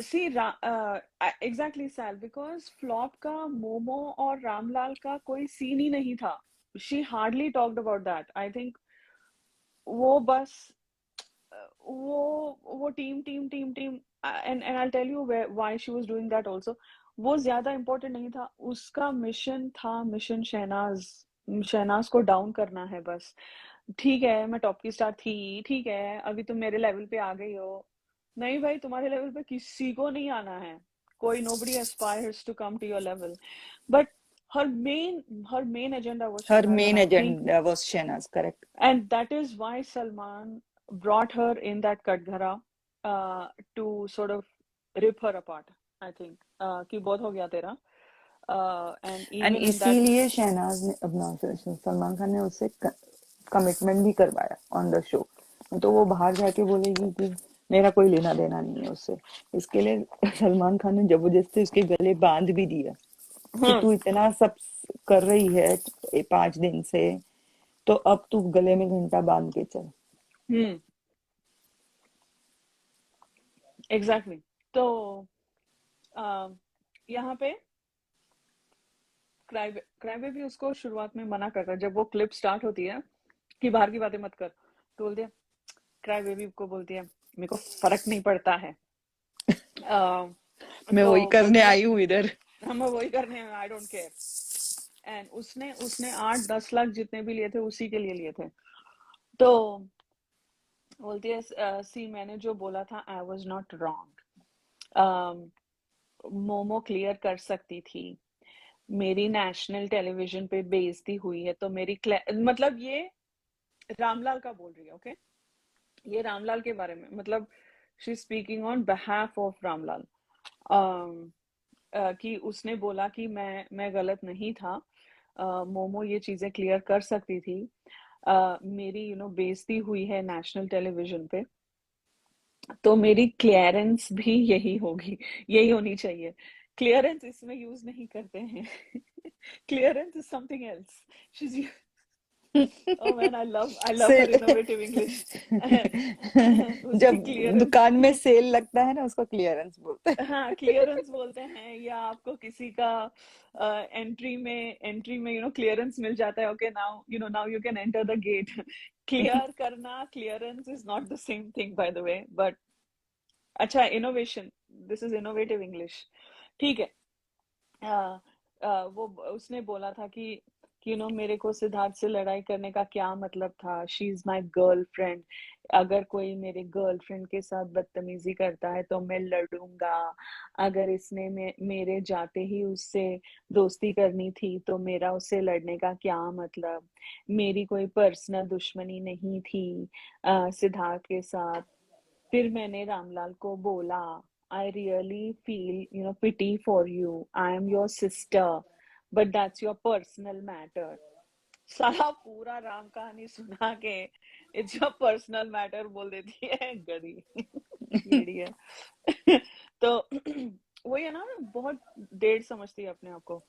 सी एग्जैक्टली सैल, बिकॉज फ्लॉप का मोमो और रामलाल का कोई सीन ही नहीं था। She hardly talked about that, I think. वो बस वो team team team team, and I tell you why she was doing that also. वो ज्यादा इंपॉर्टेंट नहीं था, उसका मिशन था, मिशन शहनाज को डाउन करना है बस। ठीक है, मैं टॉप की स्टार थी, ठीक है, अभी तुम मेरे लेवल पे आ गई हो। नहीं भाई, तुम्हारे लेवल पे किसी को नहीं आना है, कोई, nobody aspires to come to your level, but her main agenda was Her Shahnaz, and main I think, agenda was Shehnaz, correct. and that is why Salman brought her in that Katghara, to sort of rip her apart, I think, कि बहुत हो गया तेरा, and and even in that, इसीलिए शहनाज ने अपना सलमान खान ने उससे कमिटमेंट भी करवाया ऑन द शो। तो वो बाहर जाके बोलेगी कि मेरा कोई लेना देना नहीं है उससे। इसके लिए सलमान खान ने जबरदस्ती उसके गले बांध भी दिया कि तू इतना सब कर रही है 5 दिन से, तो अब तू गले में घंटा बांध के चल। हम्म, एग्जैक्टली। तो यहाँ पे क्राई बेबी उसको शुरुआत में मना करता है, जब वो क्लिप स्टार्ट होती है कि बाहर की बातें मत कर, तो बोलती है, क्राई बेबी को बोलती है, मेरे को फर्क नहीं पड़ता है। मैं तो वही करने बोलती है, आई हूँ इधर। हम वही करने हैं, आई डोंट केयर। एंड उसने उसने 8-10 लाख जितने भी लिए थे उसी के लिए लिए थे। तो बोलती है, सी मैंने जो बोला था I was not wrong, momo clear कर सकती थी, मेरी नेशनल टेलीविजन पे बेइज्जती हुई है, तो मेरी मतलब ये रामलाल का बोल रही है, ओके? ये रामलाल के बारे में, मतलब she speaking on behalf of Ramlal. कि उसने बोला कि मैं गलत नहीं था, मोमो ये चीजें क्लियर कर सकती थी, मेरी बेइज्जती हुई है नेशनल टेलीविजन पे, तो मेरी क्लियरेंस भी यही होगी, यही होनी चाहिए। क्लियरेंस इसमें यूज नहीं करते हैं। Clearance is something else. She Oh man, I love her सेल innovative English. उसकी जब क्लियरेंस, दुकान में सेल लगता है ना, उसको क्लियरेंस बोलते हैं। हाँ क्लियरेंस बोलते हैं, या आपको किसी का एंट्री में क्लियरेंस मिल जाता है, okay now you can enter the gate. Clear करना, clearance is not the same thing by the way, but अच्छा, innovation, this is innovative English. ठीक है। आ, वो उसने बोला था कि मेरे को सिद्धार्थ से लड़ाई करने का क्या मतलब था, शी इज माई गर्लफ्रेंड, अगर कोई मेरे गर्लफ्रेंड के साथ बदतमीजी करता है तो मैं लड़ूंगा, अगर इसने मेरे जाते ही उससे दोस्ती करनी थी तो मेरा उससे लड़ने का क्या मतलब, मेरी कोई पर्सनल दुश्मनी नहीं थी सिद्धार्थ के साथ। फिर मैंने रामलाल को बोला, I really feel pity for you, I am your sister, but that's your personal matter. साला पूरा राम कहानी सुना के इट्स योर पर्सनल मैटर बोल देती है, गधी। येड़ी है। तो वही है ना, बहुत डेढ़ समझती है अपने आप को।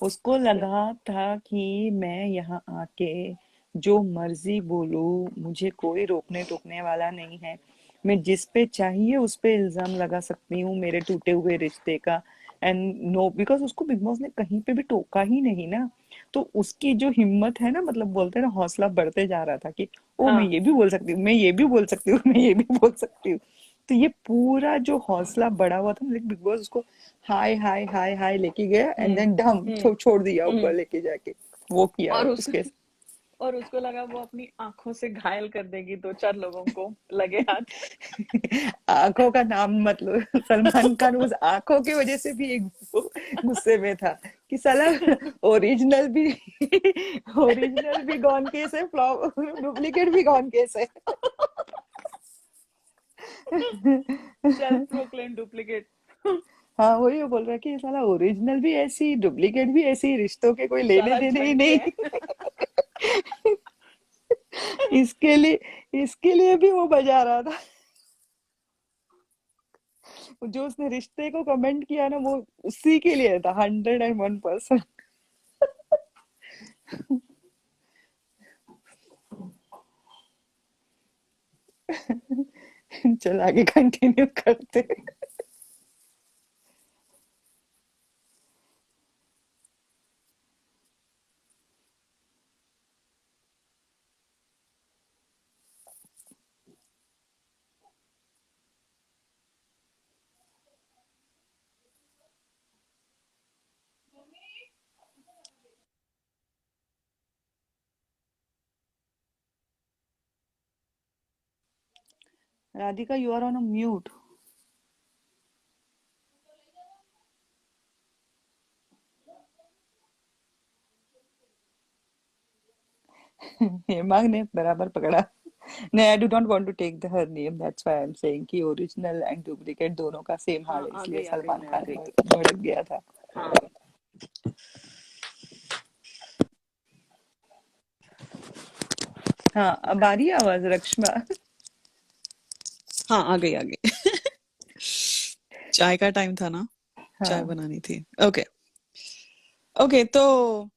उसको क्या? लगा था कि मैं यहाँ आके जो मर्जी बोलूं, मुझे कोई रोकने टोकने वाला नहीं है, मैं जिस पे चाहिए उस पे इल्जाम लगा सकती हूँ मेरे टूटे हुए रिश्ते का। एंड नो, बिकॉज उसको बिग बॉस ने कहीं पे भी टोका ही नहीं ना। तो उसकी जो हिम्मत है ना, मतलब बोलते हैं ना, हौसला बढ़ते जा रहा था कि ओ मैं हाँ। ये भी बोल सकती हूँ, मैं ये भी बोल सकती हूँ, मैं ये भी बोल सकती हूँ। तो ये पूरा जो हौसला बढ़ा हुआ था, मतलब बिग बॉस उसको हाय हाय हाय हाय लेके गया, एंड हम्म। देन डम हम्म। छोड़ दिया ऊपर हम्म। लेके जाके। वो किया और उस उसके। और उसको लगा वो अपनी आंखों से घायल कर देगी 2-4 लोगों को, लगे हाथ। आंखों का नाम मत लो। सलमान खान उस आंखों की वजह से भी एक गुस्से में था कि साला ओरिजिनल भी ओरिजिनल भी गॉन केस है, फ्लॉप डुप्लीकेट भी गॉन केस है। Self proclaim duplicate. हाँ, वही वो बोल रहा है कि साला ओरिजिनल भी ऐसी, डुप्लीकेट भी ऐसी, रिश्तों के कोई लेने साला देने ही झंड है। नहीं। इसके लिए भी वो बजा रहा था। जो उसने रिश्ते को कमेंट किया ना, वो उसी के लिए था, 101%। चल आगे कंटिन्यू करते। Radhika, you are on a mute. Hemang ने बराबर पकड़ा। नहीं, I do not want to take the her name, that's why I am saying कि ओरिजिनल एंड डुप्लीकेट दोनों का सेम हाल हाँ, है, इसलिए आ गई, सलमान मैं आ खान गई। भड़क गया था। हाँ। हाँ, अब आ रही है आवाज रक्ष्मा? हाँ, आ गई, आ गई। चाय का टाइम था ना, चाय हाँ। बनानी थी। ओके। ओके, तो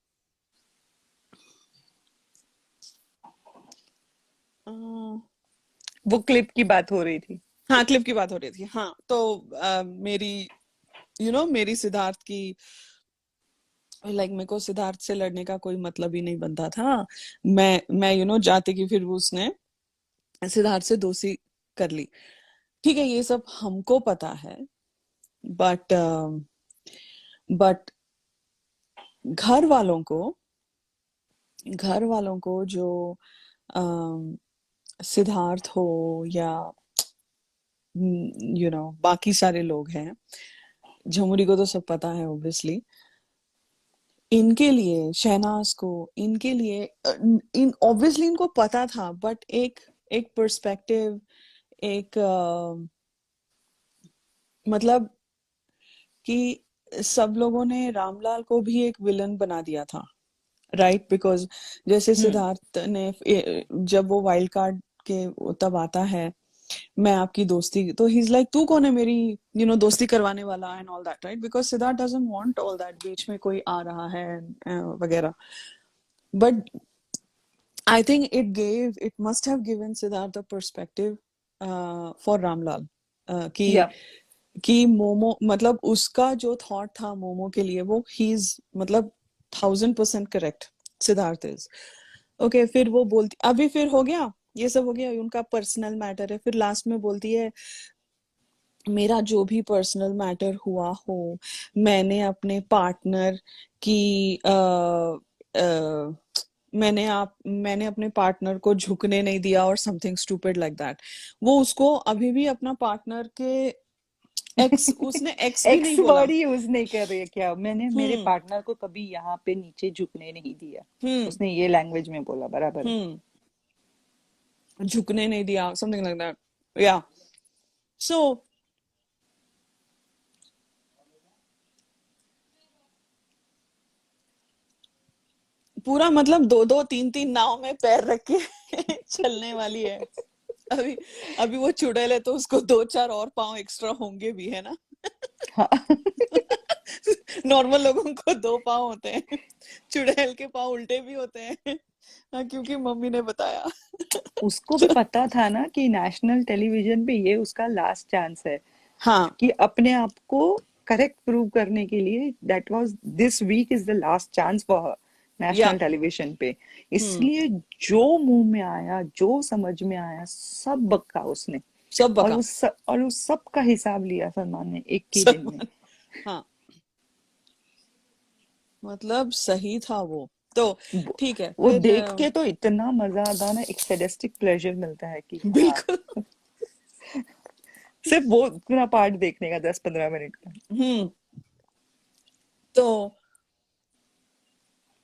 वो क्लिप की बात हो रही थी। हाँ, क्लिप की बात हो रही थी। हाँ, तो मेरी मेरी सिद्धार्थ की लाइक मेरे को सिद्धार्थ से लड़ने का कोई मतलब ही नहीं बनता था। मैं जाते कि फिर वो उसने सिद्धार्थ से दोस्ती कर ली। ठीक है, ये सब हमको पता है, बट बट घर वालों को जो अम, सिद्धार्थ हो या बाकी सारे लोग हैं, झमुरी को तो सब पता है ऑब्वियसली। इनके लिए, शहनाज को, इनके लिए इन ऑब्वियसली इनको पता था, बट एक एक पर्सपेक्टिव, एक मतलब कि सब लोगों ने रामलाल को भी एक विलन बना दिया था, राइट? बिकॉज जैसे सिद्धार्थ ने जब वो वाइल्ड कार्ड के तब आता है, मैं आपकी दोस्ती, तो ही इज लाइक तू कौन है मेरी दोस्ती करवाने वाला and all that, right? Because Siddharth doesn't want all that, बीच में कोई आ रहा है वगैरह। But I think it must have given Siddharth a perspective for Ramlal, कि या कि मोमो, मतलब उसका जो थॉट था मोमो के लिए, वो ही इज मतलब 1000% करेक्ट, सिद्धार्थ इज ओके। फिर वो बोलती, अभी फिर हो गया, ये सब हो गया, उनका पर्सनल मैटर है। फिर लास्ट में बोलती है, मेरा जो भी पर्सनल मैटर हुआ हो, मैंने अपने पार्टनर की मैंने अपने पार्टनर को झुकने नहीं दिया और समथिंग स्टूपिड लाइक दैट। वो उसको अभी भी अपना पार्टनर के उसने एक्स भी नहीं एक्स बोला। वर्ड ही यूज नहीं कर रही है क्या, मैंने मेरे हम्म पार्टनर को कभी यहाँ पे नीचे झुकने नहीं दिया, हम्म उसने ये लैंग्वेज में बोला, बराबर है। हम्म झुकने नहीं दिया, समथिंग लाइक दैट, या। सो पूरा मतलब दो दो तीन तीन नाव में पैर रख के चलने वाली है। अभी अभी वो चुड़ैल है तो उसको दो चार और पांव एक्स्ट्रा होंगे भी, है ना? हाँ। नॉर्मल लोगों को दो पांव होते हैं, चुड़ैल के पांव उल्टे भी होते हैं। हाँ, क्योंकि मम्मी ने बताया। उसको भी पता था ना कि नेशनल टेलीविजन पे ये उसका लास्ट चांस है हाँ कि अपने आप को करेक्ट प्रूव करने के लिए, that was this week is the last chance for her या नेशनल टेलीविजन पे। हम्म इसलिए जो मुंह में आया, जो समझ में आया, सब बका उसने। सब और बका, उस सब का हिसाब लिया सलमान ने एक ही दिन सब। में। हाँ, मतलब सही था वो तो। वो ठीक है, वो फिर देख के तो इतना मजा आता ना, एक सैडिस्टिक प्लेजर मिलता है कि हाँ, बिल्कुल। सिर्फ वो पूरा पार्ट देखने का 10-15 मिनट का। हम्म तो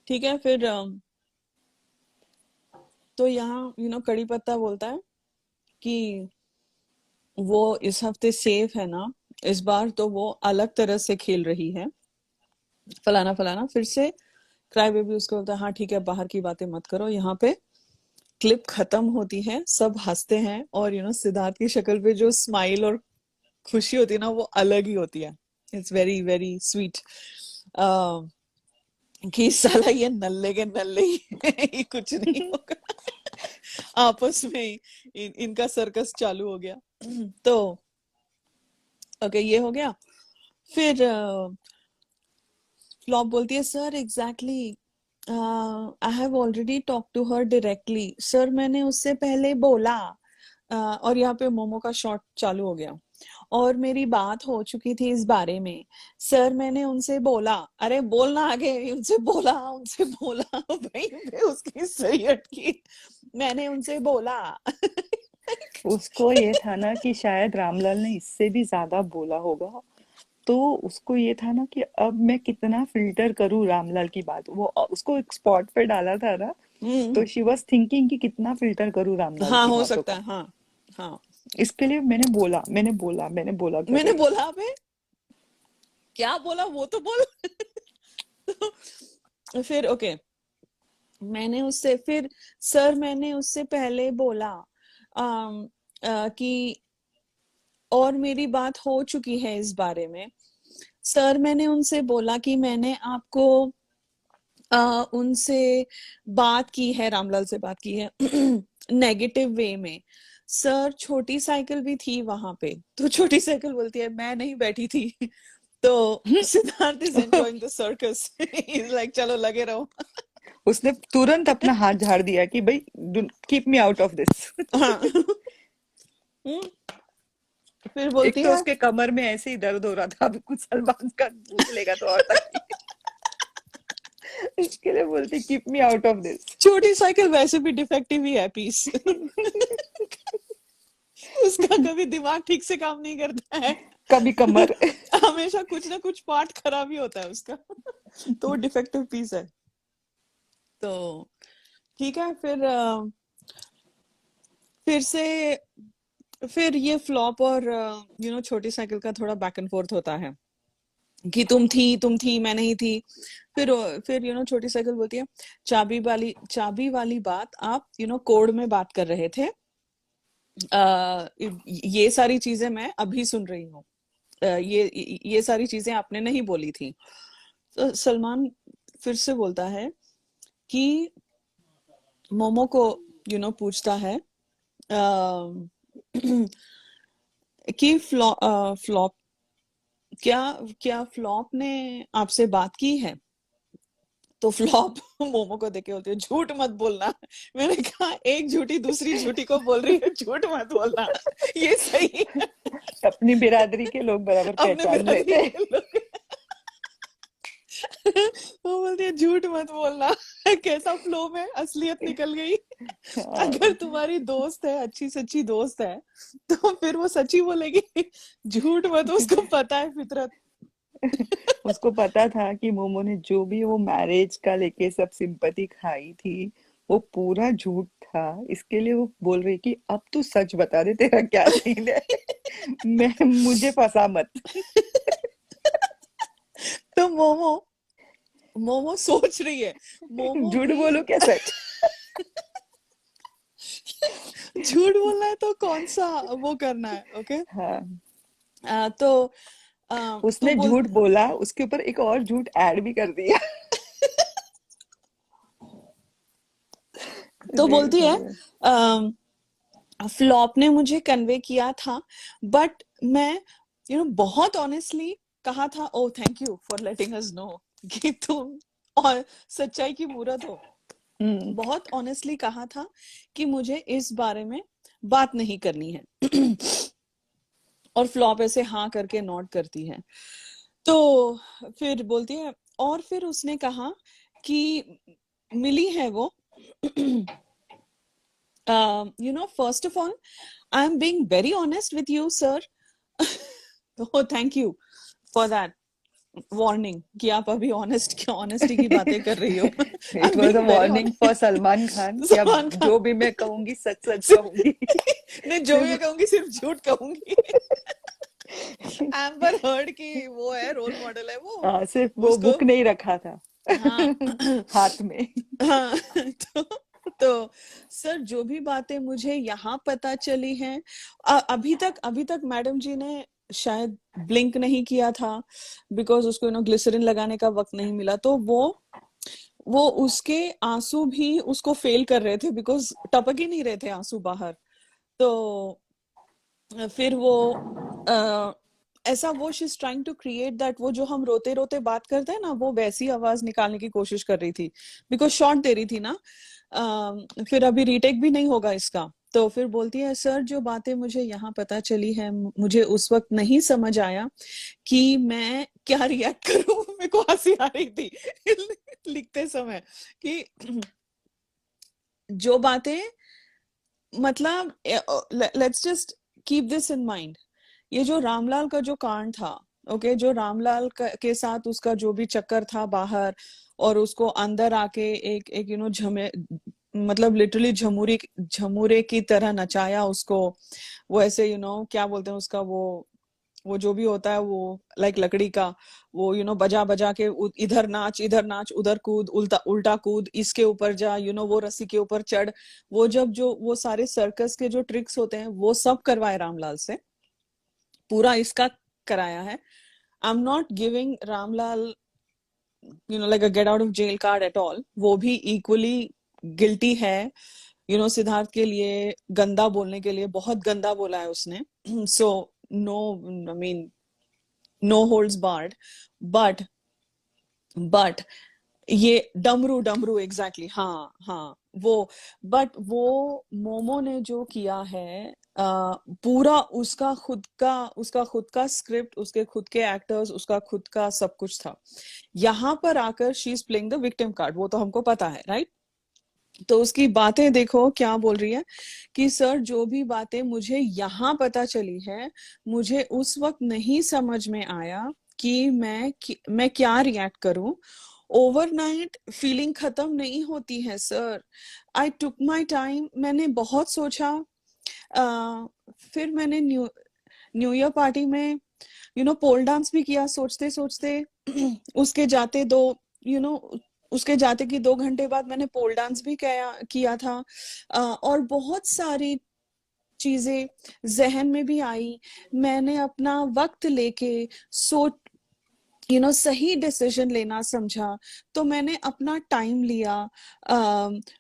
ठीक है, फिर तो यहाँ कड़ी पत्ता बोलता है कि वो इस हफ्ते सेफ है ना, इस बार तो वो अलग तरह से खेल रही है, फलाना फलाना। फिर से क्राई बेबी उसको बोलता है, हाँ ठीक है, बाहर की बातें मत करो। यहाँ पे क्लिप खत्म होती है, सब हंसते हैं, और सिद्धार्थ की शक्ल पे जो स्माइल और खुशी होती है ना, वो अलग ही होती है। इट्स वेरी वेरी स्वीट, कि साला ये नल्ले के नल्ले ही हैं, ये कुछ नहीं होगा। आपस में ही इनका सर्कस चालू हो गया। तो ओके, ये हो गया। फिर फ्लॉप बोलती है, sir exactly, I have already talk to her directly sir, मैंने उससे पहले बोला। और यहाँ पे मोमो का शॉट चालू हो गया, और मेरी बात हो चुकी थी इस बारे में सर, मैंने उनसे बोला। अरे बोलना आगे, उनसे बोला भाई पे उसकी सही अटकी, मैंने उनसे बोला। उसको ये था ना कि शायद रामलाल ने इससे भी ज्यादा बोला होगा, तो उसको ये था ना कि अब मैं कितना फिल्टर करूं रामलाल की बात, वो उसको एक स्पॉट पे डाला था ना, तो हम्म शी वॉज थिंकिंग कि कितना फिल्टर करूं रामलाल हाँ, की हो बातों सकता का। है, हाँ हाँ। इसके लिए मैंने बोला कर मैंने रही थी। बोला बे, क्या बोला वो तो बोल। तो फिर ओके, मैंने उससे पहले बोला कि, और मेरी बात हो चुकी है इस बारे में सर, मैंने उनसे बोला कि मैंने आपको उनसे बात की है, रामलाल से बात की है, नेगेटिव वे में, सर छोटी साइकिल भी थी वहां पे। तो छोटी साइकिल बोलती है मैं नहीं बैठी थी। तो Siddharth is enjoying the circus, is like चलो लगे रहो। उसने तुरंत अपना हाथ झाड़ दिया कि भाई keep me out of this. हाँ। हम्म, फिर एक बोलती तो है उसके कमर में ऐसे ही दर्द हो रहा था, अभी कुछ सलमान का भूत लेगा तो और तकलीफ। इसके लिए बोलती keep me out of this. छोटी साइकिल वैसे भी डिफेक्टिव ही है पीस। उसका कभी दिमाग ठीक से काम नहीं करता है। कभी कमर। हमेशा कुछ ना कुछ पार्ट खराब ही होता है उसका। तो वो डिफेक्टिव पीस है। तो ठीक है, फिर से फिर ये फ्लॉप और छोटी साइकिल का थोड़ा बैक एंड फोर्थ होता है कि तुम थी मैं नहीं थी। फिर छोटी साइकिल बोलती है चाबी वाली बात आप कोड में बात कर रहे थे। ये सारी चीजें मैं अभी सुन रही हूँ। ये सारी चीजें आपने नहीं बोली थी। तो सलमान फिर से बोलता है कि मोमो को पूछता है कि फ्लॉप क्या क्या फ्लॉप ने आपसे बात की है। तो फ्लॉप मोमो को देख के बोलती है झूठ मत बोलना। मैंने कहा एक झूठी दूसरी झूठी को बोल रही है झूठ मत बोलना, ये सही है। अपनी बिरादरी के लोग बराबर अपने पहचान बिरादरी लेते हैं। के लोग। वो बोलती है झूठ मत बोलना। कैसा फ्लो में असलियत निकल गई। अगर तुम्हारी दोस्त है, अच्छी सच्ची दोस्त है, तो फिर वो सच्ची बोलेगी, झूठ मत। उसको पता है फितरत। उसको पता था कि मोमो ने जो भी वो मैरिज का लेके सब सिंपैथी खाई थी वो पूरा झूठ था। इसके लिए वो बोल रही कि अब तू सच बता दे तेरा क्या सीन है। मुझे फंसा मत। तो मोमो सोच रही है, मोमो झूठ भी बोलूं क्या सच। झूठ बोलना है तो कौन सा वो करना है। ओके। हाँ, तो उसने बोल झूठ बोला, उसके ऊपर एक और झूठ ऐड भी कर दिया। तो बोलती है देखो, फ्लॉप ने मुझे कन्वे किया था, बट मैं बहुत ऑनेस्टली कहा था, oh thank you for letting us know कि तुम और सच्चाई की मूरत हो। हम्म, बहुत ऑनेस्टली कहा था कि मुझे इस बारे में बात नहीं करनी है। और फ्लॉप ऐसे हाँ करके नॉट करती है। तो फिर बोलती है, और फिर उसने कहा कि मिली है वो। First of all I am being very honest with you sir. तो thank you for that warning कि आप अभी ऑनेस्टी की बातें कर रही हो। I it am was a being very warning for honest. Salman Khan कि अब सलमान खान। जो भी मैं कहूंगी सच सच सिर्फ कहूंगी। नहीं, जो भी मैं सिर्फ कहूंगी सिर्फ झूठ कहूंगी। एम्बर हर्ड की वो है, रोल मॉडल है वो। हाँ, सिर्फ वो उसको बुक नहीं रखा था हाँ। हाथ में। हाँ। तो तो सर जो भी बातें मुझे यहाँ पता चली हैं, अभी तक मैडम जी ने शायद ब्लिंक नहीं किया था, बिकॉज उसको ग्लिसरीन लगाने का वक्त नहीं मिला। तो वो उसके आंसू भी उसको फेल कर रहे थे, बिकॉज टपक ही नहीं रहे थे आंसू बाहर। तो फिर वो अ, ऐसा वो she is trying to create that, वो जो हम रोते रोते बात करते हैं ना, वो वैसी आवाज निकालने की कोशिश कर रही थी, बिकॉज शॉर्ट दे रही थी ना। फिर अभी रीटेक भी नहीं होगा इसका। तो फिर बोलती है, सर जो बातें मुझे यहाँ पता चली है, मुझे उस वक्त नहीं समझ आया कि मैं क्या रिएक्ट करूं। मेरे को हंसी आ रही थी लिखते समय कि जो बातें, मतलब let's just keep this in mind. ये जो रामलाल का जो कांड था, ओके, जो रामलाल के साथ उसका जो भी चक्कर था बाहर, और उसको अंदर आके एक एक झमे, मतलब लिटरली झमुरी झमुरे की तरह नचाया उसको। वो ऐसे क्या बोलते हैं उसका, वो जो भी होता है वो लाइक लकड़ी का, वो बजा बजा के इधर नाच उधर कूद, उल्टा उल्टा कूद, इसके ऊपर जा, वो रस्सी के ऊपर चढ़। वो जब जो वो सारे सर्कस के जो ट्रिक्स होते हैं वो सब करवाए रामलाल से, पूरा इसका कराया है। I am not giving Ramlal like a get out of jail card at all. वो भी इक्वली गिल्टी है सिद्धार्थ के लिए गंदा बोलने के लिए बहुत गंदा बोला है उसने. So no, I mean no holds barred. But but ये डमरू डमरू एग्जैक्टली, हाँ हाँ वो. बट वो मोमो ने जो किया है, पूरा उसका खुद का स्क्रिप्ट, उसके खुद के एक्टर्स, उसका खुद का सब कुछ था. यहाँ पर आकर she is playing the victim card, वो तो हमको पता है, राइट? तो उसकी बातें देखो क्या बोल रही है कि सर जो भी बातें मुझे यहाँ पता चली है, मुझे उस वक्त नहीं समझ में आया कि मैं क्या रिएक्ट करूं. ओवरनाइट फीलिंग खत्म नहीं होती है sir. I took my time, मैंने बहुत सोचा. फिर मैंने न्यू ईयर पार्टी में पोल डांस भी किया सोचते सोचते. उसके जाते दो यू नो उसके जाते की 2 घंटे बाद मैंने पोल डांस भी किया था. और बहुत सारी चीजें जहन में भी आई. मैंने अपना वक्त लेके सोच सही डिसीजन लेना समझा, तो मैंने अपना टाइम लिया.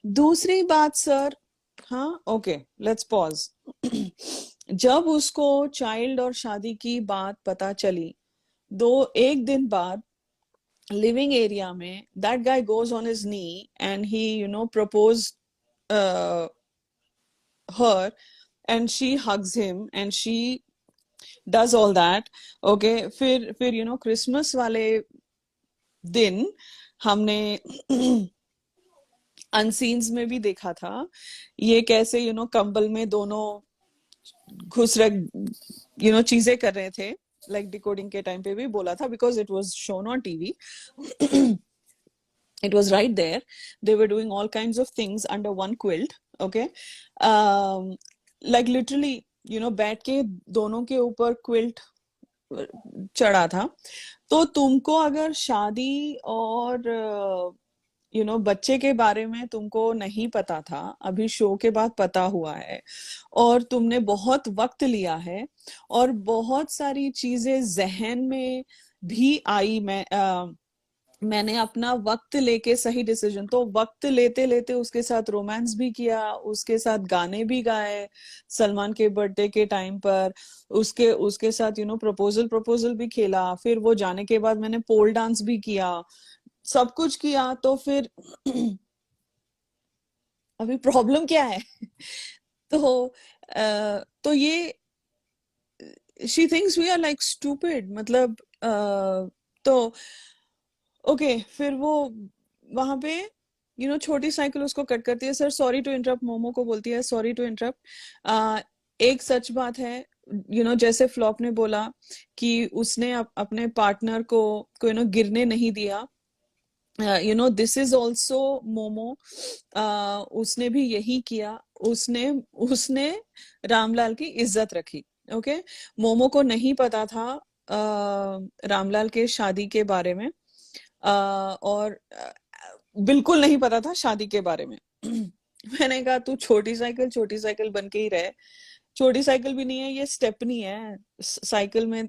दूसरी बात सर, हाँ ओके लेट्स पॉज. जब उसको चाइल्ड और शादी की बात पता चली, एक दिन बाद लिविंग एरिया में that guy goes on his knee and he proposed her, and she hugs him and she does all that. Okay, फिर क्रिसमस वाले दिन हमने अनसीन्स में भी देखा था ये कैसे कंबल में दोनों घुस रहे चीजें कर रहे थे. लाइक डिकोडिंग के टाइम पे भी बोला था, because it was shown on TV. it was right there. They were doing all kinds of things under one quilt. Okay, like literally बैठ के दोनों के ऊपर क्विल्ट चढ़ा था. तो तुमको अगर शादी और बच्चे के बारे में तुमको नहीं पता था, अभी शो के बाद पता हुआ है, और तुमने बहुत वक्त लिया है और बहुत सारी चीजें जहन में भी आई. मैंने अपना वक्त लेके सही डिसीजन, तो वक्त लेते लेते उसके साथ रोमांस भी किया, उसके साथ गाने भी गाए सलमान के बर्थडे के टाइम पर, उसके साथ प्रपोजल भी खेला. फिर वो जाने के बाद मैंने पोल डांस भी किया, सब कुछ किया. तो फिर अभी प्रॉब्लम क्या है? तो ये she thinks we are like stupid, मतलब तो ओके. फिर वो वहां पे छोटी साइकिल उसको कट करती है. Sir sorry to interrupt, Momo को बोलती है सॉरी टू इंटरप्ट. एक सच बात है, जैसे फ्लॉप ने बोला कि उसने अपने पार्टनर को गिरने नहीं दिया. This is also momo. उसने भी यही किया. उसने रामलाल की इज्जत रखी. ओके, मोमो को नहीं पता था रामलाल के शादी के बारे में, और बिल्कुल नहीं पता था शादी के बारे में. मैंने कहा तू छोटी साइकिल बन के ही रहे. छोटी साइकिल भी नहीं है ये, स्टेपनी है. साइकिल में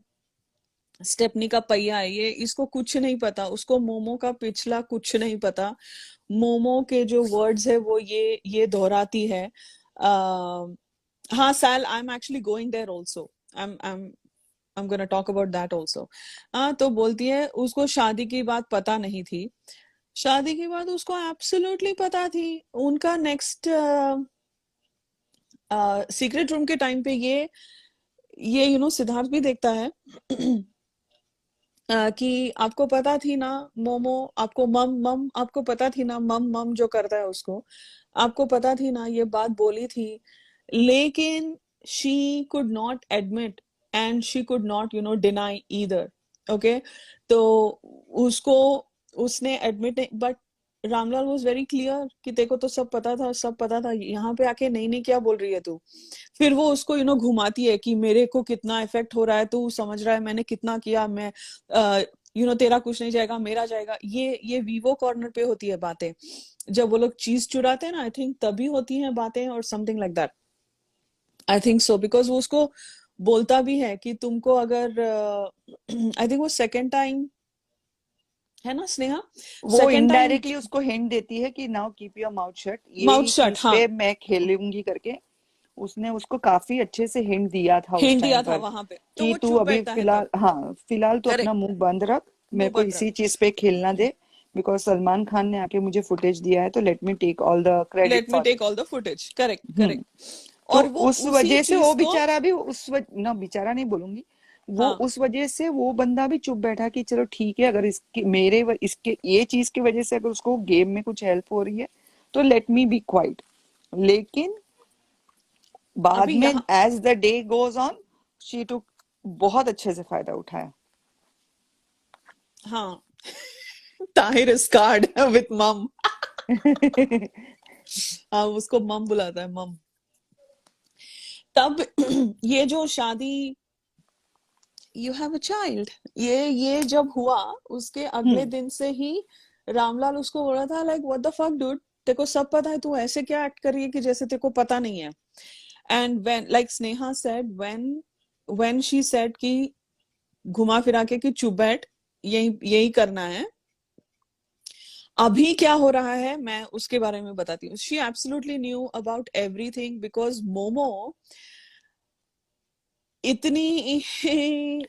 स्टेपनी का पहिया है ये. इसको कुछ नहीं पता, उसको मोमो का पिछला कुछ नहीं पता. मोमो के जो वर्ड्स है वो ये दोहराती है. हाँ सैल, I am actually going there also. I'm gonna talk about that also. तो बोलती है उसको शादी की बात पता नहीं थी. शादी की बात उसको एब्सोल्युटली पता थी. उनका नेक्स्ट सीक्रेट रूम के टाइम पे ये सिद्धार्थ भी देखता है कि आपको पता थी ना मोमो, आपको मम आपको पता थी ना, मम जो करता है उसको, आपको पता थी ना, ये बात बोली थी. लेकिन she could not admit and she could not deny either. Okay, तो उसने admit नहीं, but Ramlal was very clear कि तेरे को तो सब पता था, यहाँ पे आके नहीं क्या बोल रही है तू. फिर वो उसको घुमाती है कि मेरे को कितना इफेक्ट हो रहा है, तू समझ रहा है मैंने कितना किया, मैं तेरा कुछ नहीं जाएगा मेरा जाएगा. ये वीवो कॉर्नर पे होती है बातें, जब वो लोग चीज चुराते हैं ना, आई थिंक तभी होती हैं बातें, और something like that. I think so, because वो उसको बोलता भी है कि तुमको अगर आई थिंक वो सेकेंड टाइम है ना स्नेहा? वो सेकंड टाइम इनडायरेक्टली उसको हिंट देती है कि now keep your mouth shut, mouth यही शट, चीज हाँ, पे मैं खेलूंगी करके उसने उसको काफी अच्छे से हिंट दिया था उस हिंट दिया टाइम था पर वहां पे, तो कि वो तू चुप अभी बैठता है तब। फिलहाल, हाँ फिलहाल तो अपना करेक्ट, मुंह बंद रख, मेरे मुंह को बंद रख, इसी चीज पे खेलना दे, बिकॉज सलमान खान ने आके मुझे फुटेज दिया है तो let me take all the credit let me for it. Take all the footage, correct hmm. Correct. तो और वो उस उसी वजह से चीज वो को, बेचारा भी ना बेचारा नहीं बोलूंगी, वो हाँ उस वजह से वो बंदा भी चुप बैठा कि चलो ठीक है, अगर इसके इसके ये चीज की वजह से अगर उसको गेम में कुछ हेल्प हो रही है तो लेट मी बी क्वाइट। लेकिन बाद अभी में यहाँ, as the day goes on she took बहुत अच्छे से फायदा उठाया। हाँ, ताहिर इज कार्ड विथ मम। हाँ, उसको मम बुलाता है, मम। तब ये जो शादी, यू हैव अ चाइल्ड, ये जब हुआ उसके अगले हम्म। दिन से ही रामलाल उसको बोला था like what the fuck dude, तेरे को सब पता है, तू ऐसे क्या एक्ट कर रही है कि जैसे तेरे को पता नहीं है। And when like Sneha said, when she said कि घुमा फिरा के कि चुप बैठ, यही यही करना है, अभी क्या हो रहा है मैं उसके बारे में बताती हूँ। She absolutely knew about everything because momo इतनी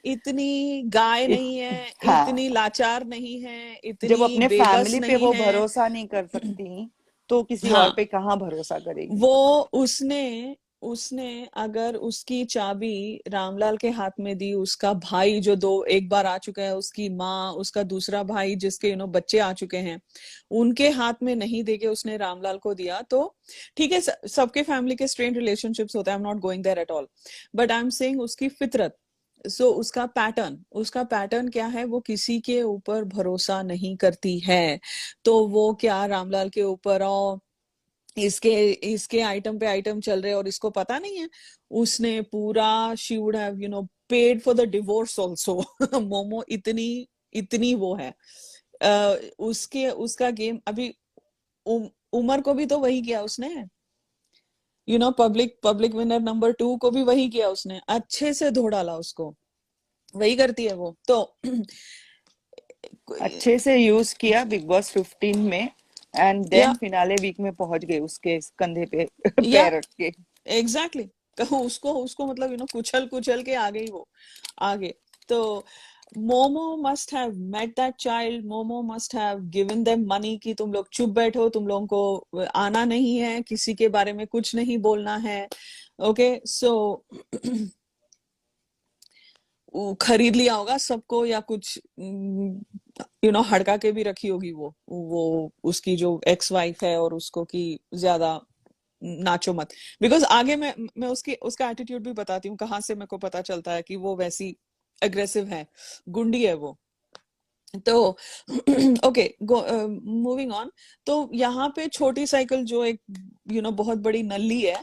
इतनी गाय इत, नहीं है, इतनी हाँ, लाचार नहीं है, जब इतनी अपने बेबस फैमिली पे नहीं वो है। भरोसा नहीं कर सकती तो किसी और हाँ, पे कहाँ भरोसा करेगी। वो उसने उसने अगर उसकी चाबी रामलाल के हाथ में दी, उसका भाई जो दो एक बार आ चुका है, उसकी माँ, उसका दूसरा भाई जिसके बच्चे आ चुके हैं, उनके हाथ में नहीं देके उसने रामलाल को दिया, तो ठीक है, सबके फैमिली के स्ट्रेन रिलेशनशिप्स होते हैं, I am not going there at all, but I am saying उसकी फितरत, उसका पैटर्न क्या है, वो किसी के ऊपर भरोसा नहीं करती है। तो वो क्या रामलाल के ऊपर और इसके इसके आइटम पे आइटम चल रहे और इसको पता नहीं है, उसने पूरा, she would have paid for the divorce also. Momo इतनी इतनी वो है, उसके उसका गेम अभी, उमर को भी तो वही किया उसने, पब्लिक विनर नंबर 2 को भी वही किया उसने, अच्छे से धो डाला उसको, वही करती है वो तो। अच्छे से यूज किया बिग बॉस 15 में, एंड या देन फिनाले वीक में पहुंच गए उसके कंधे पे या पैर रख के। Exactly exactly. उसको उसको मतलब कुचल कुचल के आ गई वो आगे। तो Momo must have met that child, Momo must have given them money कि तुम लोग चुप बैठो, तुम लोगों को आना नहीं है, किसी के बारे में कुछ नहीं बोलना है, ओके सो खरीद लिया होगा सबको या कुछ, हड़का के भी रखी होगी वो उसकी जो एक्स वाइफ है और उसको कि ज्यादा नाचो मत, बिकॉज आगे मैं उसका एटीट्यूड भी बताती हूँ, कहाँ से मेरे को पता चलता है कि वो वैसी अग्रेसिव है, गुंडी है वो। तो ओके, मूविंग ऑन। तो यहाँ पे छोटी साइकिल जो एक बहुत बड़ी नल्ली है,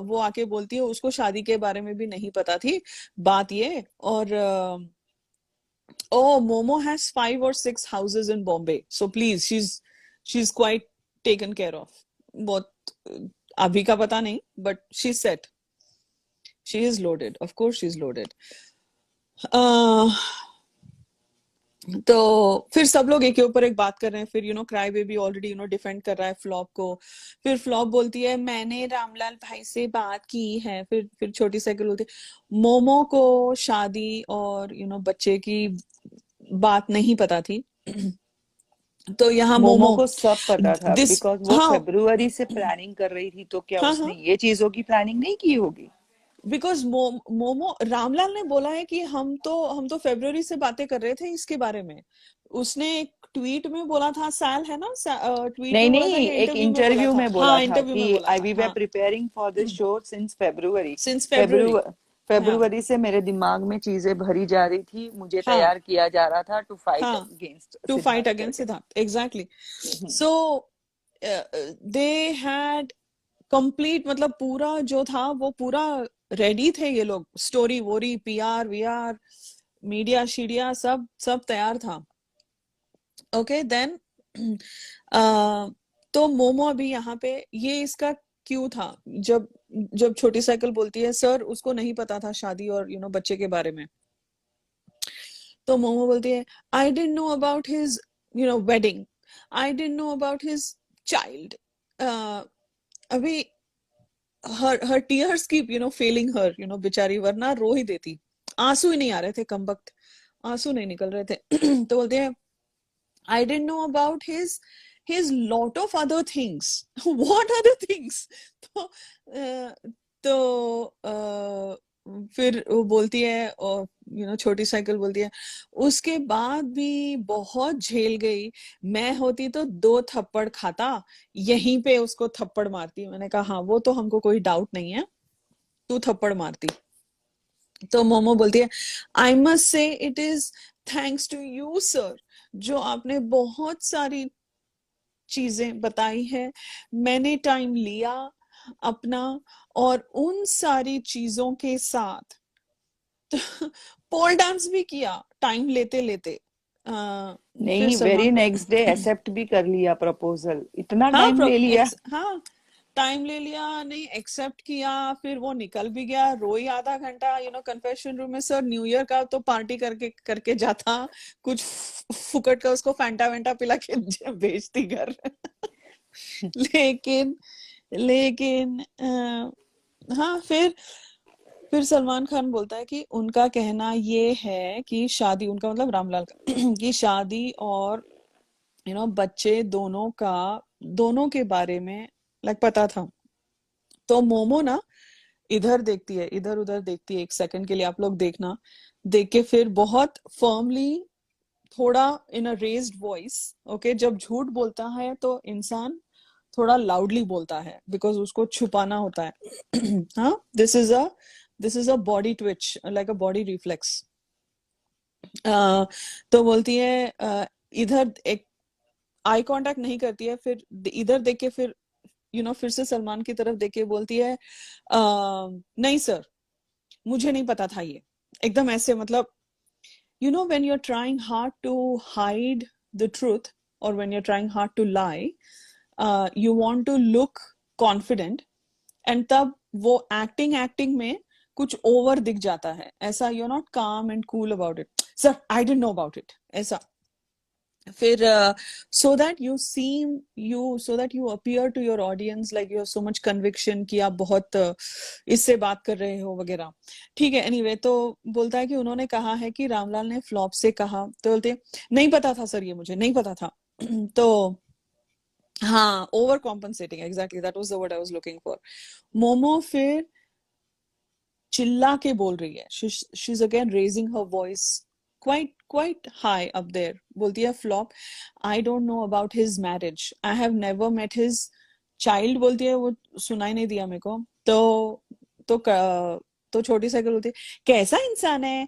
वो आके बोलती है उसको शादी के बारे में भी नहीं पता थी बात ये, और oh, Momo has 5 or 6 houses in Bombay. So please, she's quite taken care of. बहुत अभी का पता नहीं, but she's set. She is loaded. Of course, she's loaded. तो फिर सब लोग एक के ऊपर एक बात कर रहे हैं, फिर क्राई बेबी ऑलरेडी डिफेंड कर रहा है फ्लॉप को। फिर फ्लॉप बोलती है मैंने रामलाल भाई से बात की है। फिर छोटी साइकिल बोलती है मोमो को शादी और बच्चे की बात नहीं पता थी। तो यहाँ मोमो मोमो को सब पता था दिस, बिकॉज वो हाँ फरवरी से प्लानिंग कर रही थी, तो क्या हाँ उसने हाँ, ये चीजों की प्लानिंग नहीं की होगी। बिकॉज मोमो, रामलाल ने बोला है कि हम तो फरवरी से बातें कर रहे थे इसके बारे में। उसने एक ट्वीट में बोला था, सैल है ना, ट्वीट नहीं में बोला था नहीं, कि एक इंटरव्यू में बोला इंटरव्यू था, में बोला हाँ था इंटरव्यू में कि बोला आई था, वी वर हाँ preparing for this show since February. Since February, हाँ फरवरी से मेरे दिमाग में चीजें भरी जा रही थी, मुझे हाँ तैयार किया जा रहा था टू फाइट हाँ, against to fight Siddharth against करके। Siddharth, exactly. Hmm. So they had complete, मतलब पूरा जो था वो पूरा रेडी थे ये लोग, स्टोरी वोरी पीआर वीआर मीडिया शीडिया सब सब तैयार था। ओके देन तो मोमो अभी यहाँ पे ये इसका क्यों था, जब जब छोटी साइकिल बोलती है सर उसको नहीं पता था शादी और बच्चे के बारे में, तो मोमो बोलती है I didn't know about his wedding. I didn't know about his child. uh, अभी her tears keep failing her, बेचारी, वरना रो ही देती, आंसू ही नहीं आ रहे थे, कम वक्त आंसू नहीं निकल रहे थे। तो बोलते हैं I didn't know about his lot of other things. What other things? तो फिर वो बोलती है, और छोटी साइकिल बोलती है, उसके बाद भी बहुत झेल गई, मैं होती तो 2 थप्पड़ खाता, यहीं पे उसको थप्पड़ मारती। मैंने कहा हाँ, वो तो हमको कोई डाउट नहीं है, तू थप्पड़ मारती। तो मोमो बोलती है, I must say it is thanks to you sir, जो आपने बहुत सारी चीजें बताई है, मैंने टाइम लिया अपना, और उन सारी चीजों के साथ पोल डांस भी किया टाइम लेते लेते। फिर नहीं, सलमान वेरी को नेक्स्ट डे एक्सेप्ट भी कर लिया प्रपोजल, इतना हाँ टाइम ले लिया। हाँ, टाइम ले लिया, नहीं एक्सेप्ट किया, फिर वो निकल भी गया, रोई आधा घंटा कन्फेशन रूम में, सर न्यू ईयर का तो पार्टी करके करके जाता, कुछ फुकट का उसको फैंटा वैंटा पिला के भेजती घर। लेकिन लेकिन हाँ, फिर सलमान खान बोलता है कि उनका कहना ये है कि शादी, उनका मतलब रामलाल का, कि शादी और बच्चे दोनों के बारे में पता था। तो मोमो ना इधर देखती है, इधर उधर देखती है, 1 सेकंड के लिए आप लोग देखना, देख के फिर बहुत फर्मली, थोड़ा इन अ रेज्ड वॉइस, ओके, जब झूठ बोलता है तो इंसान थोड़ा लाउडली बोलता है, बिकॉज उसको छुपाना होता है। हाँ, this is a body Twitch, like a body reflex. तो बोलती है, इधर एक आई कांटेक्ट नहीं करती है, फिर इधर देख के, फिर फिर से सलमान की तरफ देख के बोलती है, नहीं सर, मुझे नहीं पता था ये, एकदम ऐसे, मतलब when you're trying hard to hide the truth, or when you're trying hard to lie, you want to look confident, and तब वो एक्टिंग में कुछ ओवर दिख जाता है, ऐसा you're not calm and cool about it, sir I didn't know about it, ऐसा। फिर so that you appear to your audience like you have so much conviction कि आप बहुत इससे बात कर रहे हो वगैरह, ठीक है। एनीवे, तो बोलता है कि उन्होंने कहा है कि रामलाल ने फ्लॉप से कहा, तो बोलते नहीं पता था सर, ये मुझे नहीं पता था। तो हाँ, over compensating, exactly that was the word I was looking for. Momo फिर चिल्ला के बोल रही है, she is again raising her voice quite high up there, बोलती है, flop, I don't know about his marriage, I have never met his child, बोलती है, वो सुनाई नहीं दिया मेरे को। तो तो छोटी साइकिल बोलती है, कैसा इंसान है,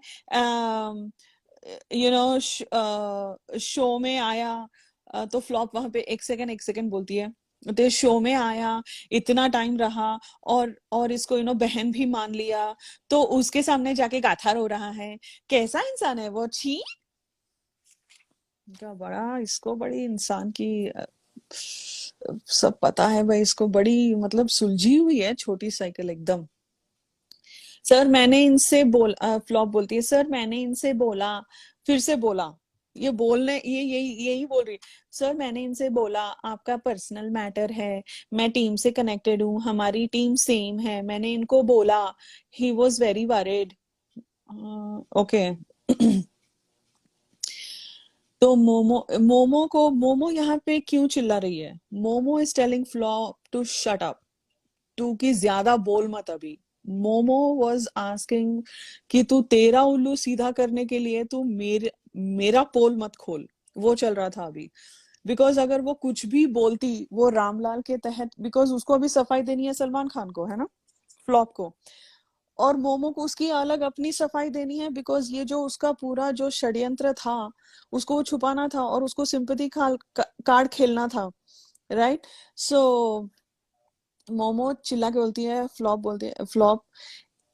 शो में आया, तो फ्लॉप वहां पे 1 सेकंड बोलती है, तो शो में आया, इतना टाइम रहा, और इसको बहन भी मान लिया, तो उसके सामने जाके गाथा रो रहा है, कैसा इंसान है वो, छी। क्या बड़ा, इसको बड़ी इंसान की सब पता है भाई, इसको बड़ी मतलब सुलझी हुई है छोटी साइकिल एकदम। सर मैंने इनसे फ्लॉप बोलती है, सर मैंने इनसे बोला, फिर से बोला, ये बोलने ये यही बोल रही है, सर मैंने इनसे बोला आपका पर्सनल मैटर है, मैं टीम से कनेक्टेड हूँ, हमारी टीम सेम है, मैंने इनको बोला, he was very worried, okay. तो मोमो यहाँ पे क्यों चिल्ला रही है, Momo is telling flop to shut up, तू की ज्यादा बोल मत अभी। मोमो वॉज आस्किंग कि तू तेरा उल्लू सीधा करने के लिए तू मेरा पोल मत खोल, वो चल रहा था अभी। बिकॉज अगर वो कुछ भी बोलती वो रामलाल के तहत, बिकॉज उसको अभी सफाई देनी है सलमान खान को, है ना, फ्लॉप को, और मोमो को उसकी अलग अपनी सफाई देनी है, बिकॉज ये जो उसका पूरा जो षड्यंत्र था उसको छुपाना था और उसको सिंपैथी कार्ड खेलना था, राइट। सो मोमो चिल्ला के बोलती है, फ्लॉप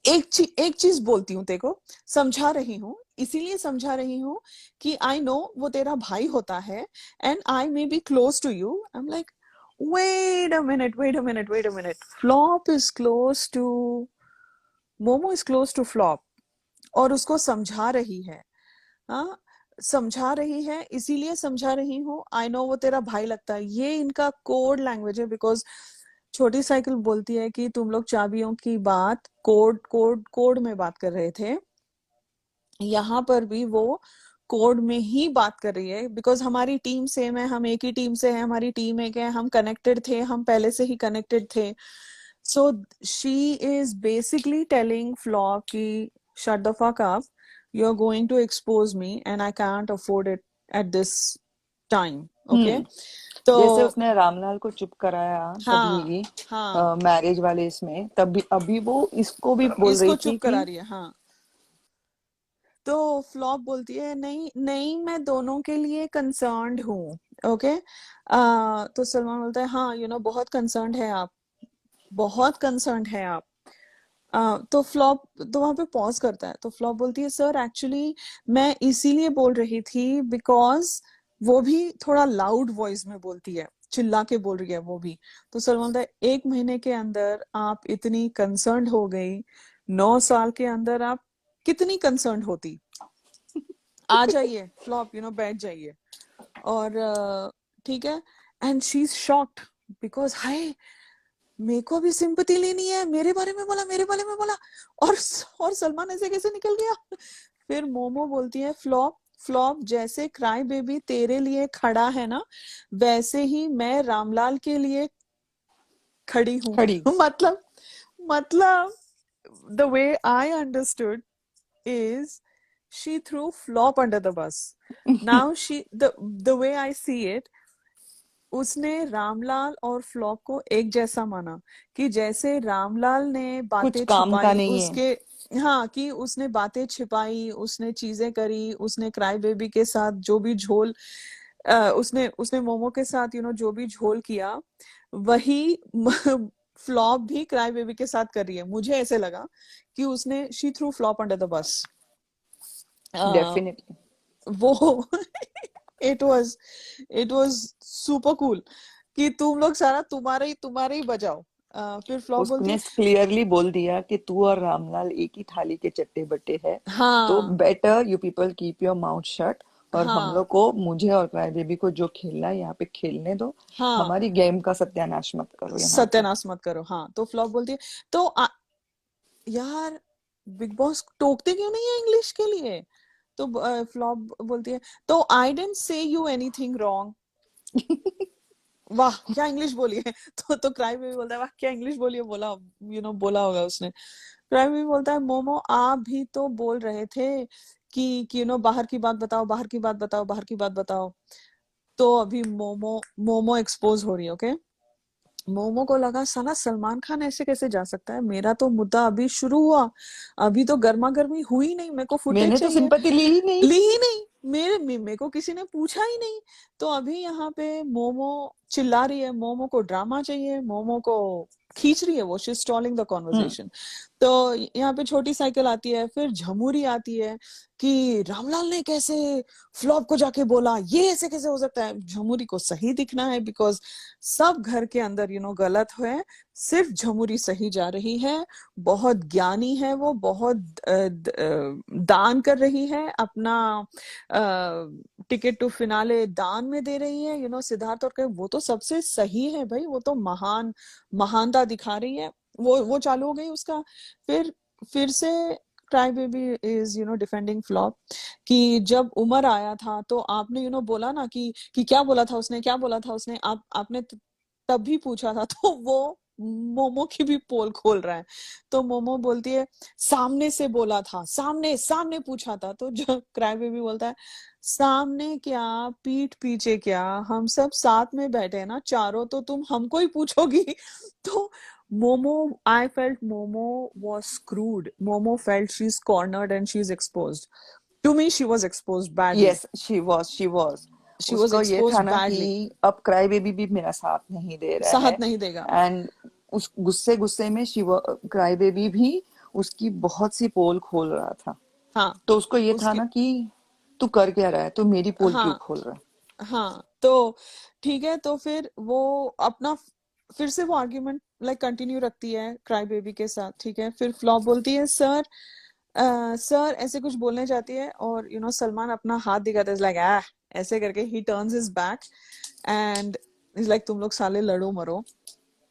एक चीज बोलती हूँ तेको, समझा रही हूँ, इसीलिए समझा रही हूँ कि आई नो वो तेरा भाई होता है, and I may be close to you. I am like, wait a minute, flop is close to, Momo is close to flop, और उसको समझा रही है। हाँ, समझा रही है, इसीलिए समझा रही हूँ, आई नो वो तेरा भाई लगता है, ये इनका कोड लैंग्वेज है। बिकॉज छोटी साइकिल बोलती है कि तुम लोग चाबियों की बात कोड कोड कोड में बात कर रहे थे, यहाँ पर भी वो कोड में ही बात कर रही है। बिकॉज हमारी टीम सेम है, हम एक ही टीम से हैं, हमारी टीम एक है, हम कनेक्टेड थे, हम पहले से ही कनेक्टेड थे। So she is basically telling Flo कि shut the fuck up, you are going to expose me and I can't afford it at this time. Okay, तो जैसे उसने रामलाल को चुप कराया हाँ तभी हाँ, मैरिज वाले इसमें, तभी अभी वो इसको भी बोल इसको रही थी चुप करा कि रही है। हाँ, तो फ्लॉप बोलती है नहीं नहीं, मैं दोनों के लिए कंसर्न्ड हूँ। ओके, तो सलमान बोलता है हाँ यू नो बहुत कंसर्न्ड है आप, बहुत कंसर्न्ड है आप। तो फ्लॉप तो वहां पे पॉज करता है, तो फ्लॉप बोलती है सर एक्चुअली मैं इसीलिए बोल रही थी बिकॉज, वो भी थोड़ा लाउड वॉइस में बोलती है, चिल्ला के बोल रही है वो भी। तो सलमान बोलता है 1 महीने के अंदर आप इतनी कंसर्न्ड हो गई, 9 साल के अंदर आप कितनी कंसर्न्ड होती। आ जाइए फ्लॉप, यू नो बैठ जाइए। और ठीक है, and she is shocked because हाय मेरे को भी सिंपैथी लेनी है, मेरे बारे में बोला, मेरे बारे में बोला, और सलमान ऐसे कैसे निकल गया। फिर मोमो बोलती है फ्लॉप, फ्लॉप जैसे क्राई बेबी तेरे लिए खड़ा है ना, वैसे ही मैं रामलाल के लिए खड़ी हूँ। खड़ी। मतलब the way I understood is she threw Flop under the bus. Now the way I see it, उसने रामलाल और फ्लॉप को एक जैसा माना, कि जैसे रामलाल ने कुछ बातें काम का छुपाई नहीं है। उसके, हाँ कि उसने बातें छिपाई, उसने चीजें करी, उसने क्राई बेबी के साथ जो भी झोल उसने उसने मोमो के साथ यू नो जो भी झोल किया, वही फ्लॉप भी क्राई बेबी के साथ कर रही है। मुझे ऐसे लगा कि उसने she threw flop under the bus. Definitely. वो इट वाज सुपर कूल कि तुम लोग सारा तुम्हारे ही बजाओ। फिर फ्लॉप बोलती उसने है क्लियरली बोल दिया कि तू और रामलाल एक ही थाली के चट्टे बट्टे है, तो हाँ better you people keep your mouth shut, और हम हाँ लोग को, मुझे और क्राई बेबी को जो खेलना है यहाँ पे खेलने दो, हाँ, हमारी गेम का सत्यानाश मत करो यहाँ पे। सत्यानाश मत करो। हाँ, तो फ्लॉप बोलती है तो यार बिग बॉस टोकते क्यों नहीं है इंग्लिश के लिए। तो फ्लॉप बोलती है तो आई didn't say you anything wrong. वाह क्या इंग्लिश बोली है। तो क्राई बेबी बोलता है वाह क्या इंग्लिश बोली है, बोला बोला होगा उसने। क्राई बेबी बोलता है मोमो आप भी तो बोल रहे थे कि बाहर की बात बताओ, बाहर की बात बताओ, बाहर की बात बताओ। तो अभी मोमो मोमो एक्सपोज हो रही है। ओके, मोमो को लगा साला सलमान खान ऐसे कैसे जा सकता है, मेरा तो मुद्दा अभी शुरू हुआ, अभी तो गर्मा गर्मी हुई नहीं, मेरे को फुटेज मैंने तो चाहिए, सिंपैथी ली ही नहीं। ली ही नहीं, मेरे को किसी ने पूछा ही नहीं। तो अभी यहाँ पे मोमो चिल्ला रही है, मोमो को ड्रामा चाहिए, मोमो को खींच रही है, वो शी स्टॉलिंग द कॉन्वर्सेशन। तो यहाँ पे छोटी साइकिल आती है, फिर झमुरी आती है कि रामलाल ने कैसे फ्लॉप को जाके बोला, ये ऐसे कैसे हो सकता है। झमुरी को सही दिखना है बिकॉज सब घर के अंदर गलत है, सिर्फ झमुरी सही जा रही है। बहुत ज्ञानी है वो, बहुत दान कर रही है, अपना टिकट टू फिनाले दान में दे रही है। सिद्धार्थ और वो तो सबसे सही है भाई, वो तो महानता दिखा रही है। वो चालू हो गई उसका। फिर से cry baby is defending flop कि जब उमर आया था तो आपने बोला ना कि क्या बोला था उसने, क्या बोला था उसने, आपने तब भी पूछा था। तो वो मोमो की भी पोल खोल रहा है। तो मोमो बोलती है सामने से बोला था, सामने सामने पूछा था। तो जो क्राई बेबी बोलता है सामने क्या पीठ पीछे क्या, हम सब साथ में बैठे हैं ना चारों, तो तुम हमको ही पूछोगी। तो momo, I felt Momo was screwed. Momo felt she's cornered and she's exposed. To me, she was exposed badly. Yes, she was. She was उसको ये था exposed ना कि badly. अब क्राई बेबी भी मेरा साथ नहीं दे रहा है, साहत नहीं देगा। एंड उस गुस्से गुस्से में क्राई बेबी भी उसकी बहुत सी पोल खोल रहा था। हाँ, तो उसको ये था उसके ना कि तू कर क्या रहा है, तू मेरी पोल क्यों हाँ खोल रहा है। हाँ, तो ठीक है, तो फिर वो अपना फिर से वो आर्ग्यूमेंट लाइक कंटिन्यू रखती है क्राई बेबी के साथ। ठीक है, फिर फ्लॉप बोलती है सर सर ऐसे कुछ बोलने जाती है और सलमान अपना हाथ दिखाता है, लाइक ऐसे करके ही turns his back and is like तुम लोग साले लड़ो मरो,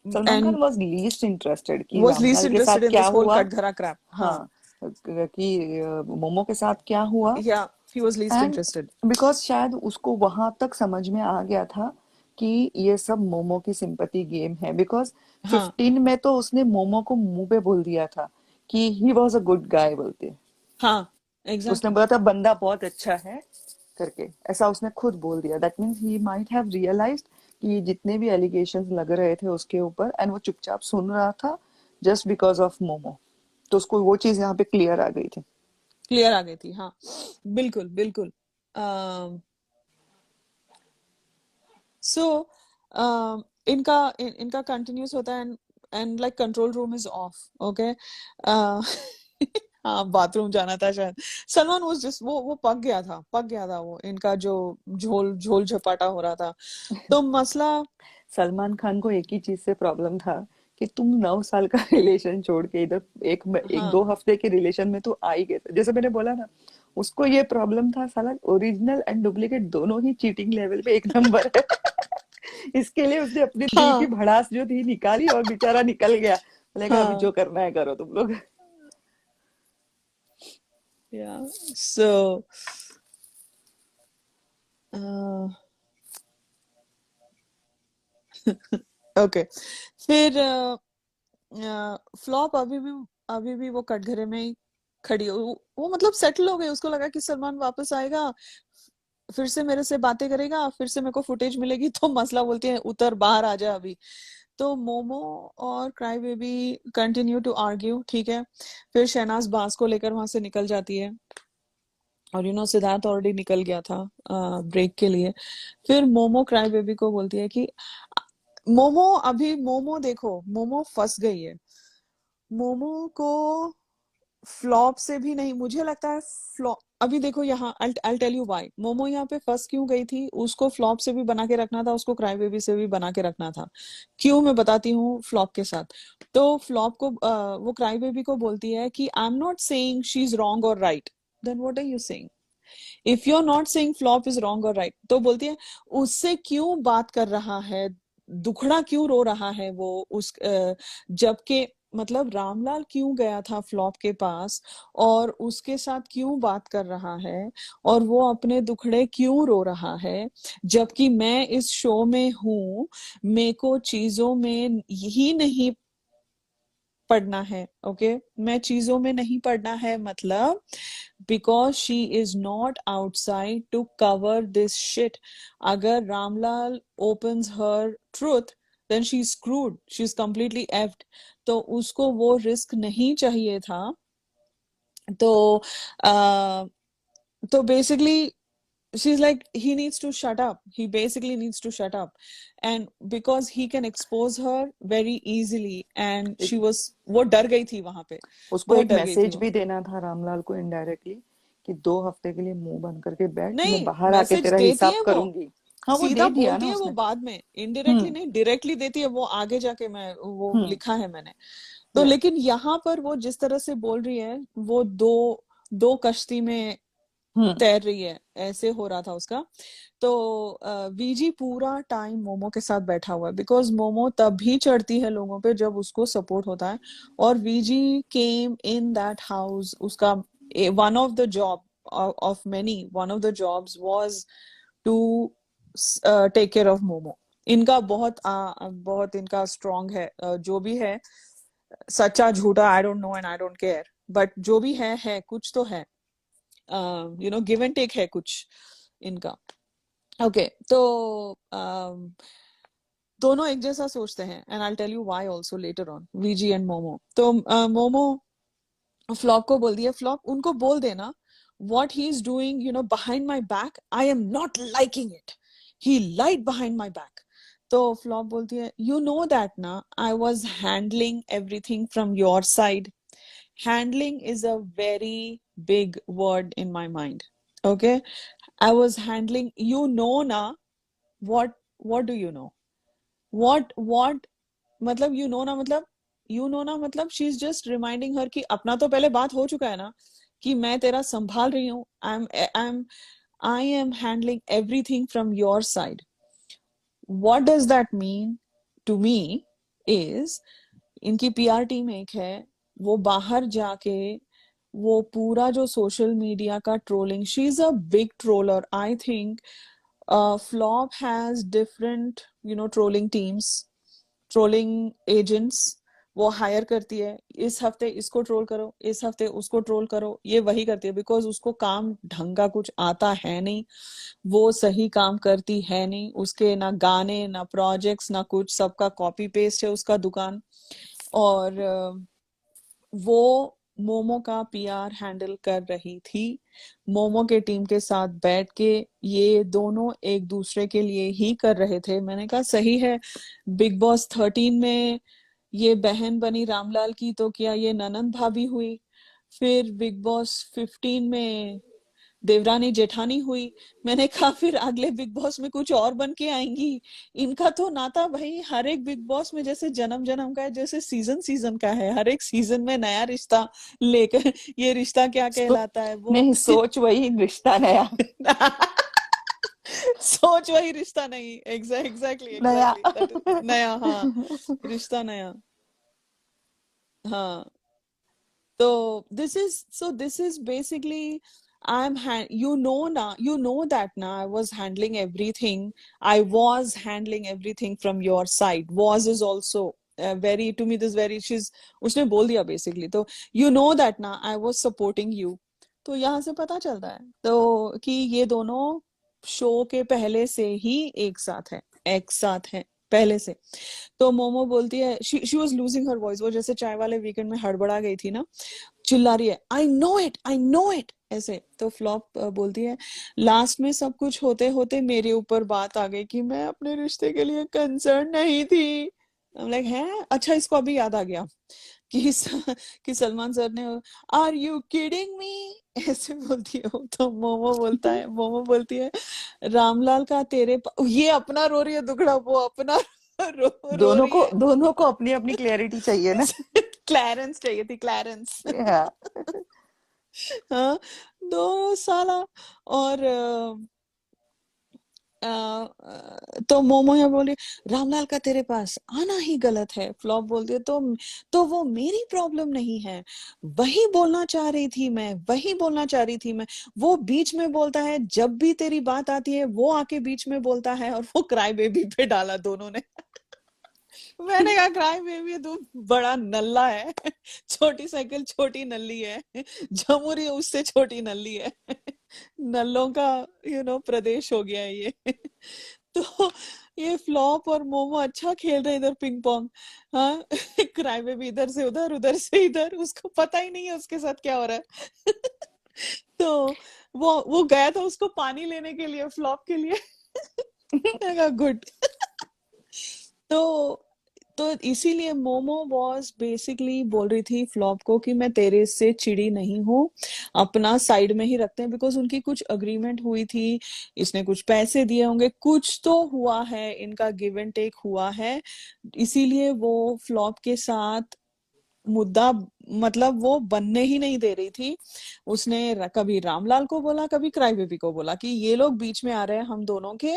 Salman Khan and was least interested कि वाज लीस्ट रामलाल के साथ इंटरेस्टेड इन क्या दिस होल हुआ। कटघरा क्रैप. हाँ, हाँ, कि मोमो के साथ क्या हुआ। या he was least and interested. Because शायद उसको वहां तक समझ में आ गया था कि ये सब मोमो की सिंपैथी गेम है, बिकॉज हाँ 15 में तो उसने मोमो को मुंह पे बोल दिया था कि he was a good guy बोलते। हाँ उसने एग्जैक्टली. बोला था बंदा बहुत अच्छा है करके, ऐसा उसने खुद बोल दिया। That means he might have realised कि जितने भी एलिगेशंस लग रहे थे उसके ऊपर, एंड वो चुपचाप सुन रहा था जस्ट बिकॉज ऑफ मोमो। तो उसको वो चीज यहाँ पे क्लियर आ गई थी। क्लियर आ गई थी, हाँ बिल्कुल बिल्कुल. सो इनका कंटिन्यूस होता है and like control room is of. Okay. हाँ बाथरूम जाना था शायद. सलमान वो जस्ट वो पक गया था वो इनका जो झोल झोल झपाटा हो रहा था. तो मसला. सलमान खान को एक ही चीज से प्रॉब्लम था कि तुम 9 साल का रिलेशन छोड़ के इधर एक हाँ 2 हफ्ते के रिलेशन में तो आ ही गए थे। जैसे मैंने बोला ना, उसको ये प्रॉब्लम था, साला ओरिजिनल एंड डुप्लीकेट दोनों ही चीटिंग लेवल पे 1 नंबर है। इसके लिए उसने अपने दिल की हाँ भड़ास जो थी निकाली और बेचारा निकल गया। बोलेगा अभी हाँ जो करना है करो तुम लोग। या. So okay. फिर फ्लॉप अभी भी वो कटघरे में ही खड़ी वो मतलब सेटल हो गई. उसको लगा कि सलमान वापस आएगा, फिर से मेरे से बातें करेगा, फिर से मेरे को फुटेज मिलेगी. तो मसला बोलती है उतर बाहर आ जा अभी. तो मोमो और cry baby continue to argue. ठीक है. फिर शहनाज बाज को लेकर वहां से निकल जाती है और सिद्धार्थ ऑलरेडी निकल गया था ब्रेक के लिए. फिर मोमो क्राई बेबी को बोलती है कि मोमो देखो मोमो फंस गई है. मोमो को फ्लॉप से भी नहीं, मुझे लगता है फ्लॉप. अभी देखो यहाँ I'll tell you why momo यहाँ पे फंस क्यों गई थी. उसको फ्लॉप से भी बना के रखना था, उसको क्राई बेबी से भी बना के रखना था. क्यों, मैं बताती हूँ फ्लॉप के साथ. तो फ्लॉप को वो क्राई बेबी को बोलती है कि I am not saying she is wrong और right. Then what are you saying? If you are not saying Flop is wrong और राइट, तो बोलती है उससे क्यों बात कर रहा है, दुखड़ा क्यों रो रहा है वो उस जबकि मतलब रामलाल क्यों गया था फ्लॉप के पास और उसके साथ क्यों बात कर रहा है और वो अपने दुखड़े क्यों रो रहा है, जबकि मैं इस शो में हूं. मेरे को चीजों में ही नहीं पढ़ना है. ओके. मैं चीजों में नहीं पढ़ना है मतलब because she is not outside to cover this shit. अगर Ramlal opens her truth, then she's screwed. She's completely effed. तो उसको वो रिस्क नहीं चाहिए था. तो uh, तो basically she's like he needs to shut up. He basically needs to shut up, and because he can expose her very easily, and एक, वो डर गई थी वहां पे. उसको बहुत एक डर गई थी मैसेज वो. भी देना था रामलाल को इनडायरेक्टली कि 2 हफ्ते के लिए मुंह बंद करके बैठ, मैं नहीं, बाहर आके मैसेज तेरा देती हिसाब है वो, करूंगी। हाँ वो सीधा दे दिया बोलती ना है वो उसने। बाद में, इनडायरेक्टली हम्म। नहीं डायरेक्टली देती है वो आगे जाके. मैं वो हम्म। लिखा है मैंने. तो या। लेकिन यहाँ पर वो जिस तरह से बोल रही है वो दो दो कश्ती में हम्म। तैर रही है, ऐसे हो रहा था उसका. तो वीजी पूरा टाइम मोमो के साथ बैठा हुआ है बिकॉज मोमो तब भी चढ़ती है लोगों पे जब उसको सपोर्ट होता है. और VG came in that house. उसका one of the job of many one of the jobs was to take care of Momo. इनका बहुत इनका स्ट्रांग है. जो भी है सच्चा झूठा आई don't no and I don't care, but जो भी है कुछ तो है. गिव एंड टेक है कुछ इनका. ओके. तो दोनों एक जैसा सोचते हैं and I tell you why also later on. VG and Momo. तो मोमो फ्लॉप को बोल दिया, फ्लॉप उनको बोल देना what he is doing behind my back, I am not liking it. He lied behind my back. तो फ्लॉप बोलती है you know that ना, I was handling everything from your side. Handling is a very big word in my mind. Okay. I was handling, ना. what do you know? what मतलब ना मतलब you know ना, मतलब she is just reminding हर कि अपना तो पहले बात हो चुका है ना, कि मैं तेरा संभाल रही हूँ, I am handling everything from your side. What does that mean to me is, इनकी पीआर टीम एक है, वो बाहर जाके वो पूरा जो सोशल मीडिया का trolling, she is a big troller. I think flop has different trolling teams, trolling agents वो हायर करती है. इस हफ्ते इसको ट्रोल करो, इस हफ्ते उसको ट्रोल करो, ये वही करती है, बिकॉज उसको काम ढंग का कुछ आता है नहीं, वो सही काम करती है नहीं, उसके ना गाने ना प्रोजेक्ट्स ना कुछ, सबका कॉपी पेस्ट है उसका दुकान. और वो मोमो का पीआर हैंडल कर रही थी. मोमो के टीम के साथ बैठ के ये दोनों एक दूसरे के लिए ही कर रहे थे. मैंने कहा सही है, बिग बॉस 13 में ये बहन बनी रामलाल की, तो क्या ये ननंद भाभी हुई. फिर बिग बॉस 15 में देवरानी जेठानी हुई. मैंने कहा फिर अगले बिग बॉस में कुछ और बन के आएंगी. इनका तो नाता भाई हर एक बिग बॉस में जैसे जन्म जन्म का है, जैसे सीजन सीजन का है, हर एक सीजन में नया रिश्ता लेकर. ये रिश्ता क्या सो, कहलाता है वो नहीं, सोच वही रिश्ता नया. सोच वही रिश्ता नहीं. एग्जैक्टली नया. एग्जैक्टली दैट इज नया. हाँ, रिश्ता नया. हाँ. So this is basically, you know now, you know that now I was handling everything. I was handling everything from your side. Was is also very, to me this very, उसने बोल दिया basically. तो you know that now I was supporting you. तो यहाँ से पता चलता है तो कि ये दोनों शो के पहले से ही एक साथ है पहले से. तो मोमो बोलती है, she was losing her voice, वो जैसे चाय वाले वीकेंड में हड़बड़ा गई थी ना, चिल्ला रही है आई नो इट ऐसे. तो फ्लॉप बोलती है, लास्ट में सब कुछ होते होते मेरे ऊपर बात आ गई कि मैं अपने रिश्ते के लिए कंसर्न नहीं थी. लाइक है, अच्छा इसको अभी याद आ गया कि कि सलमान सर ने आर यू किडिंग मी ऐसे बोलती है वो. तो मोमो बोलती है रामलाल का ये अपना रो रही है दुगड़ा, वो अपना रो रही है. दोनों को अपनी अपनी क्लैरिटी चाहिए ना. क्लैरेंस चाहिए थी, क्लैरेंस. हाँ. हाँ, दो साला. और तो मोमो यहाँ बोली रामलाल का तेरे पास आना ही गलत है. फ्लॉप बोलती है तो वो मेरी प्रॉब्लम नहीं है, वही बोलना चाह रही थी मैं. वो बीच में बोलता है, जब भी तेरी बात आती है वो आके बीच में बोलता है. और वो क्राई बेबी पे डाला दोनों ने. मैंने कहा क्राई बेबी तू बड़ा नल्ला है. छोटी साइकिल छोटी नल्ली है, जमुरी उससे छोटी नल्ली है. नल्लों का प्रदेश हो गया है ये. तो ये फ्लॉप और मोमो अच्छा खेल रहे इधर पिंग पोंग. हाँ, क्राई बेबी इधर से उधर से इधर, उसको पता ही नहीं है उसके साथ क्या हो रहा है. तो वो गया था उसको पानी लेने के लिए, फ्लॉप के लिए. गुड. तो इसीलिए मोमो वॉज बेसिकली बोल रही थी फ्लॉप को कि मैं तेरे से चिड़ी नहीं हूँ, अपना साइड में ही रखते हैं. बिकॉज उनकी कुछ अग्रीमेंट हुई थी, इसने कुछ पैसे दिए होंगे, कुछ तो हुआ है, इनका गिव एंड टेक हुआ है. इसीलिए वो फ्लॉप के साथ मुद्दा मतलब वो बनने ही नहीं दे रही थी. उसने कभी रामलाल को बोला, कभी क्राई बेबी को बोला कि ये लोग बीच में आ रहे हैं हम दोनों के,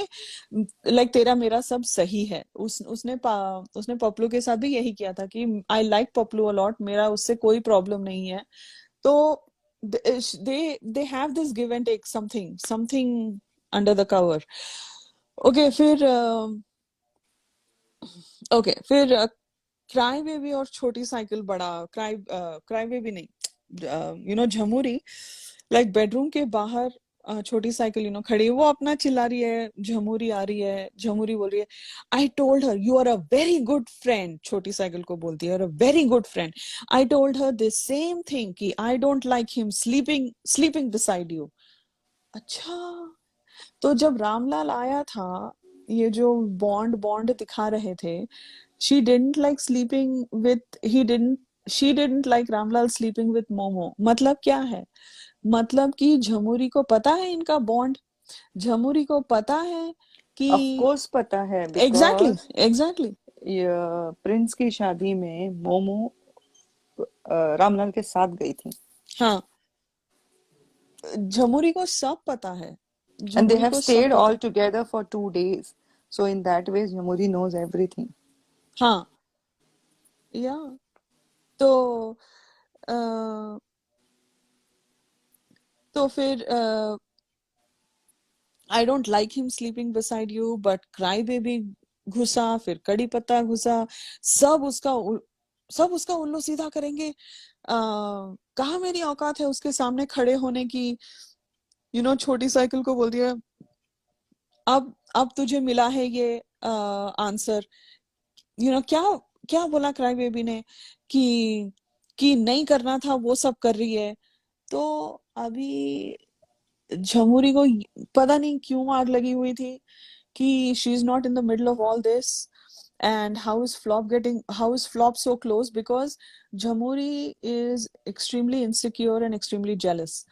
लाइक तेरा मेरा सब सही है. उसने पपलू के साथ भी यही किया था कि आई लाइक पपलू अलॉट, मेरा उससे कोई प्रॉब्लम नहीं है. तो they have this give and take, something under the cover. Okay फिर क्राई बेबी और छोटी साइकिल बड़ा क्राई बेबी नहीं, झमुरी लाइक बेडरूम के बाहर छोटी साइकिल खड़ी है, वो अपना चिल्ला रही है, झमुरी आ रही है, झमुरी बोल रही है I told her you are a very good friend. छोटी साइकिल को बोलती है, very good friend. I told her this same thing कि I don't like him sleeping beside you. अच्छा, तो जब रामलाल आया था, ये जो बॉन्ड दिखा रहे थे, she didn't like sleeping with she didn't like Ramlal sleeping with momo. मतलब क्या है, मतलब कि झमुरी को पता है इनका बॉन्ड, झमुरी को पता है कि ऑफ कोर्स पता है एग्जैक्टली बिकॉज प्रिंस की शादी में मोमो रामलाल के साथ गई थी, हाँ, झमुरी को सब पता है, and they झमुरी have को सब stayed पता all है। together for 2 days. So in that way, Jamuri knows everything. हाँ, या तो अ, तो फिर आई don't like him sleeping beside you, but cry baby घुसा, फिर कड़ी पत्ता घुसा, सब उसका सब उसका उल्लू सीधा करेंगे। कहाँ मेरी औकात है उसके सामने खड़े होने की। छोटी साइकिल को बोल दिया, अब तुझे मिला है ये आंसर। क्या क्या बोला क्राई बेबी ने कि नहीं करना था वो सब कर रही है। तो अभी झमुरी को पता नहीं क्यों आग लगी हुई थी कि she is not in the middle of all this, and how is Flop so close, because Jhamuri is extremely insecure and extremely jealous.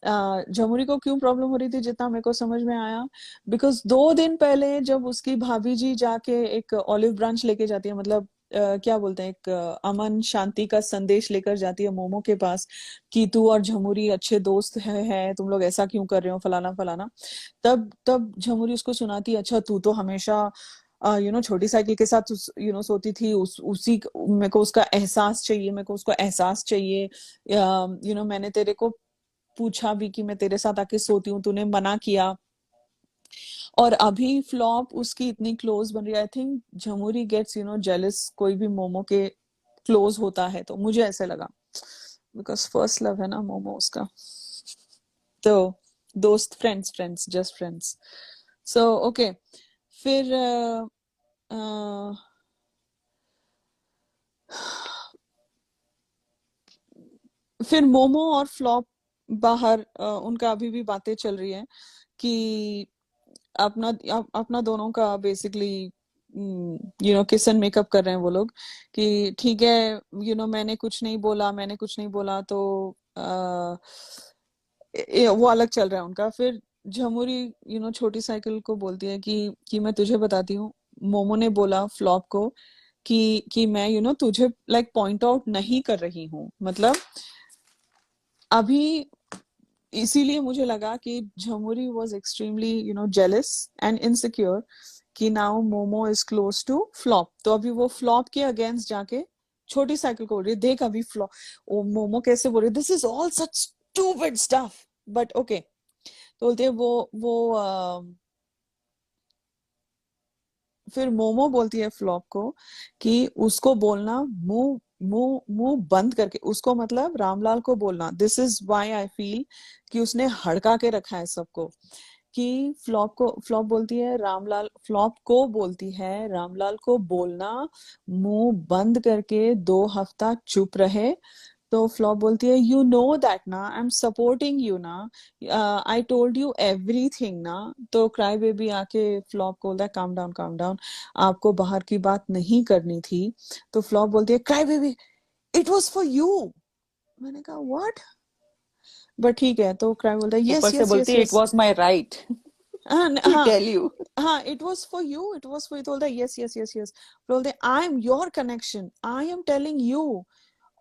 Jhamuri को क्यों प्रॉब्लम हो रही थी, जितना मेरे को समझ में आया, बिकॉज 2 दिन पहले जब उसकी भाभी जी जाके एक ऑलिव ब्रांच लेके जाती है, मतलब क्या बोलते हैं, एक अमन शांति का संदेश लेकर जाती है मोमो के पास कि तू और झमुरी अच्छे दोस्त है, तुम लोग ऐसा क्यों कर रहे हो, फलाना फलाना। तब तब झमुरी उसको सुनाती है, अच्छा तू तो हमेशा छोटी साइकिल के साथ सोती थी, उसी मेरे को उसका एहसास चाहिए, मेरे को उसको एहसास चाहिए। मैंने तेरे को पूछा भी कि मैं तेरे साथ आके सोती हूँ, तूने मना किया। और अभी फ्लॉप उसकी इतनी क्लोज बन रही है। आई थिंक झमुरी गेट्स जेलस कोई भी मोमो के क्लोज होता है, तो मुझे ऐसे लगा, बिकॉज फर्स्ट लव है ना मोमो उसका। तो दोस्त, friends friends just friends. So okay, फिर अ, फिर मोमो और फ्लॉप बाहर, उनका अभी भी बातें चल रही है कि अपना दोनों का बेसिकली किस एंड मेकअप कर रहे हैं वो लोग कि ठीक है, मैंने कुछ नहीं बोला, तो वो अलग चल रहा है उनका। फिर झमुरी छोटी साइकिल को बोलती है कि मैं तुझे बताती हूँ, मोमो ने बोला फ्लॉप को कि मैं तुझे लाइक पॉइंट आउट नहीं कर रही हूँ, मतलब अभी। इसीलिए मुझे लगा कि Jhamuri was extremely jealous and insecure कि now Momo is close to Flop, तो अभी वो फ्लॉप के अगेंस्ट जाके छोटी साइकिल को बोल रही है, देख अभी फ्लॉप, ओ मोमो कैसे बोल रही है, this is all such stupid stuff, but okay. तो बोलते हैं फिर मोमो बोलती है फ्लॉप को कि उसको बोलना मुंह मुंह मुंह बंद करके, उसको मतलब रामलाल को बोलना, this is why I feel कि उसने हड़का के रखा है सबको, कि फ्लॉप को बोलती है रामलाल को बोलना मुंह बंद करके 2 हफ्ता चुप रहे। तो फ्लॉप बोलती है, यू नो दैट ना, आई एम सपोर्टिंग यू ना, आई टोल्ड यू एवरीथिंग ना। तो क्राई बेबी आके फ्लॉप को बोलता है, काम डाउन काम डाउन, आपको बाहर की बात नहीं करनी थी। तो फ्लॉप बोलती है, cry baby it was for you. मैंने कहा व्हाट, बट ठीक है। तो क्राई बोलता है, ऊपर यस से यस बोलती यस है, it yes. Was my right to हाँ टेल यू. हाँ, it was for you, it was for you. तो बोलता है, यस यस यस यस। बोलते I am your connection, I am telling you,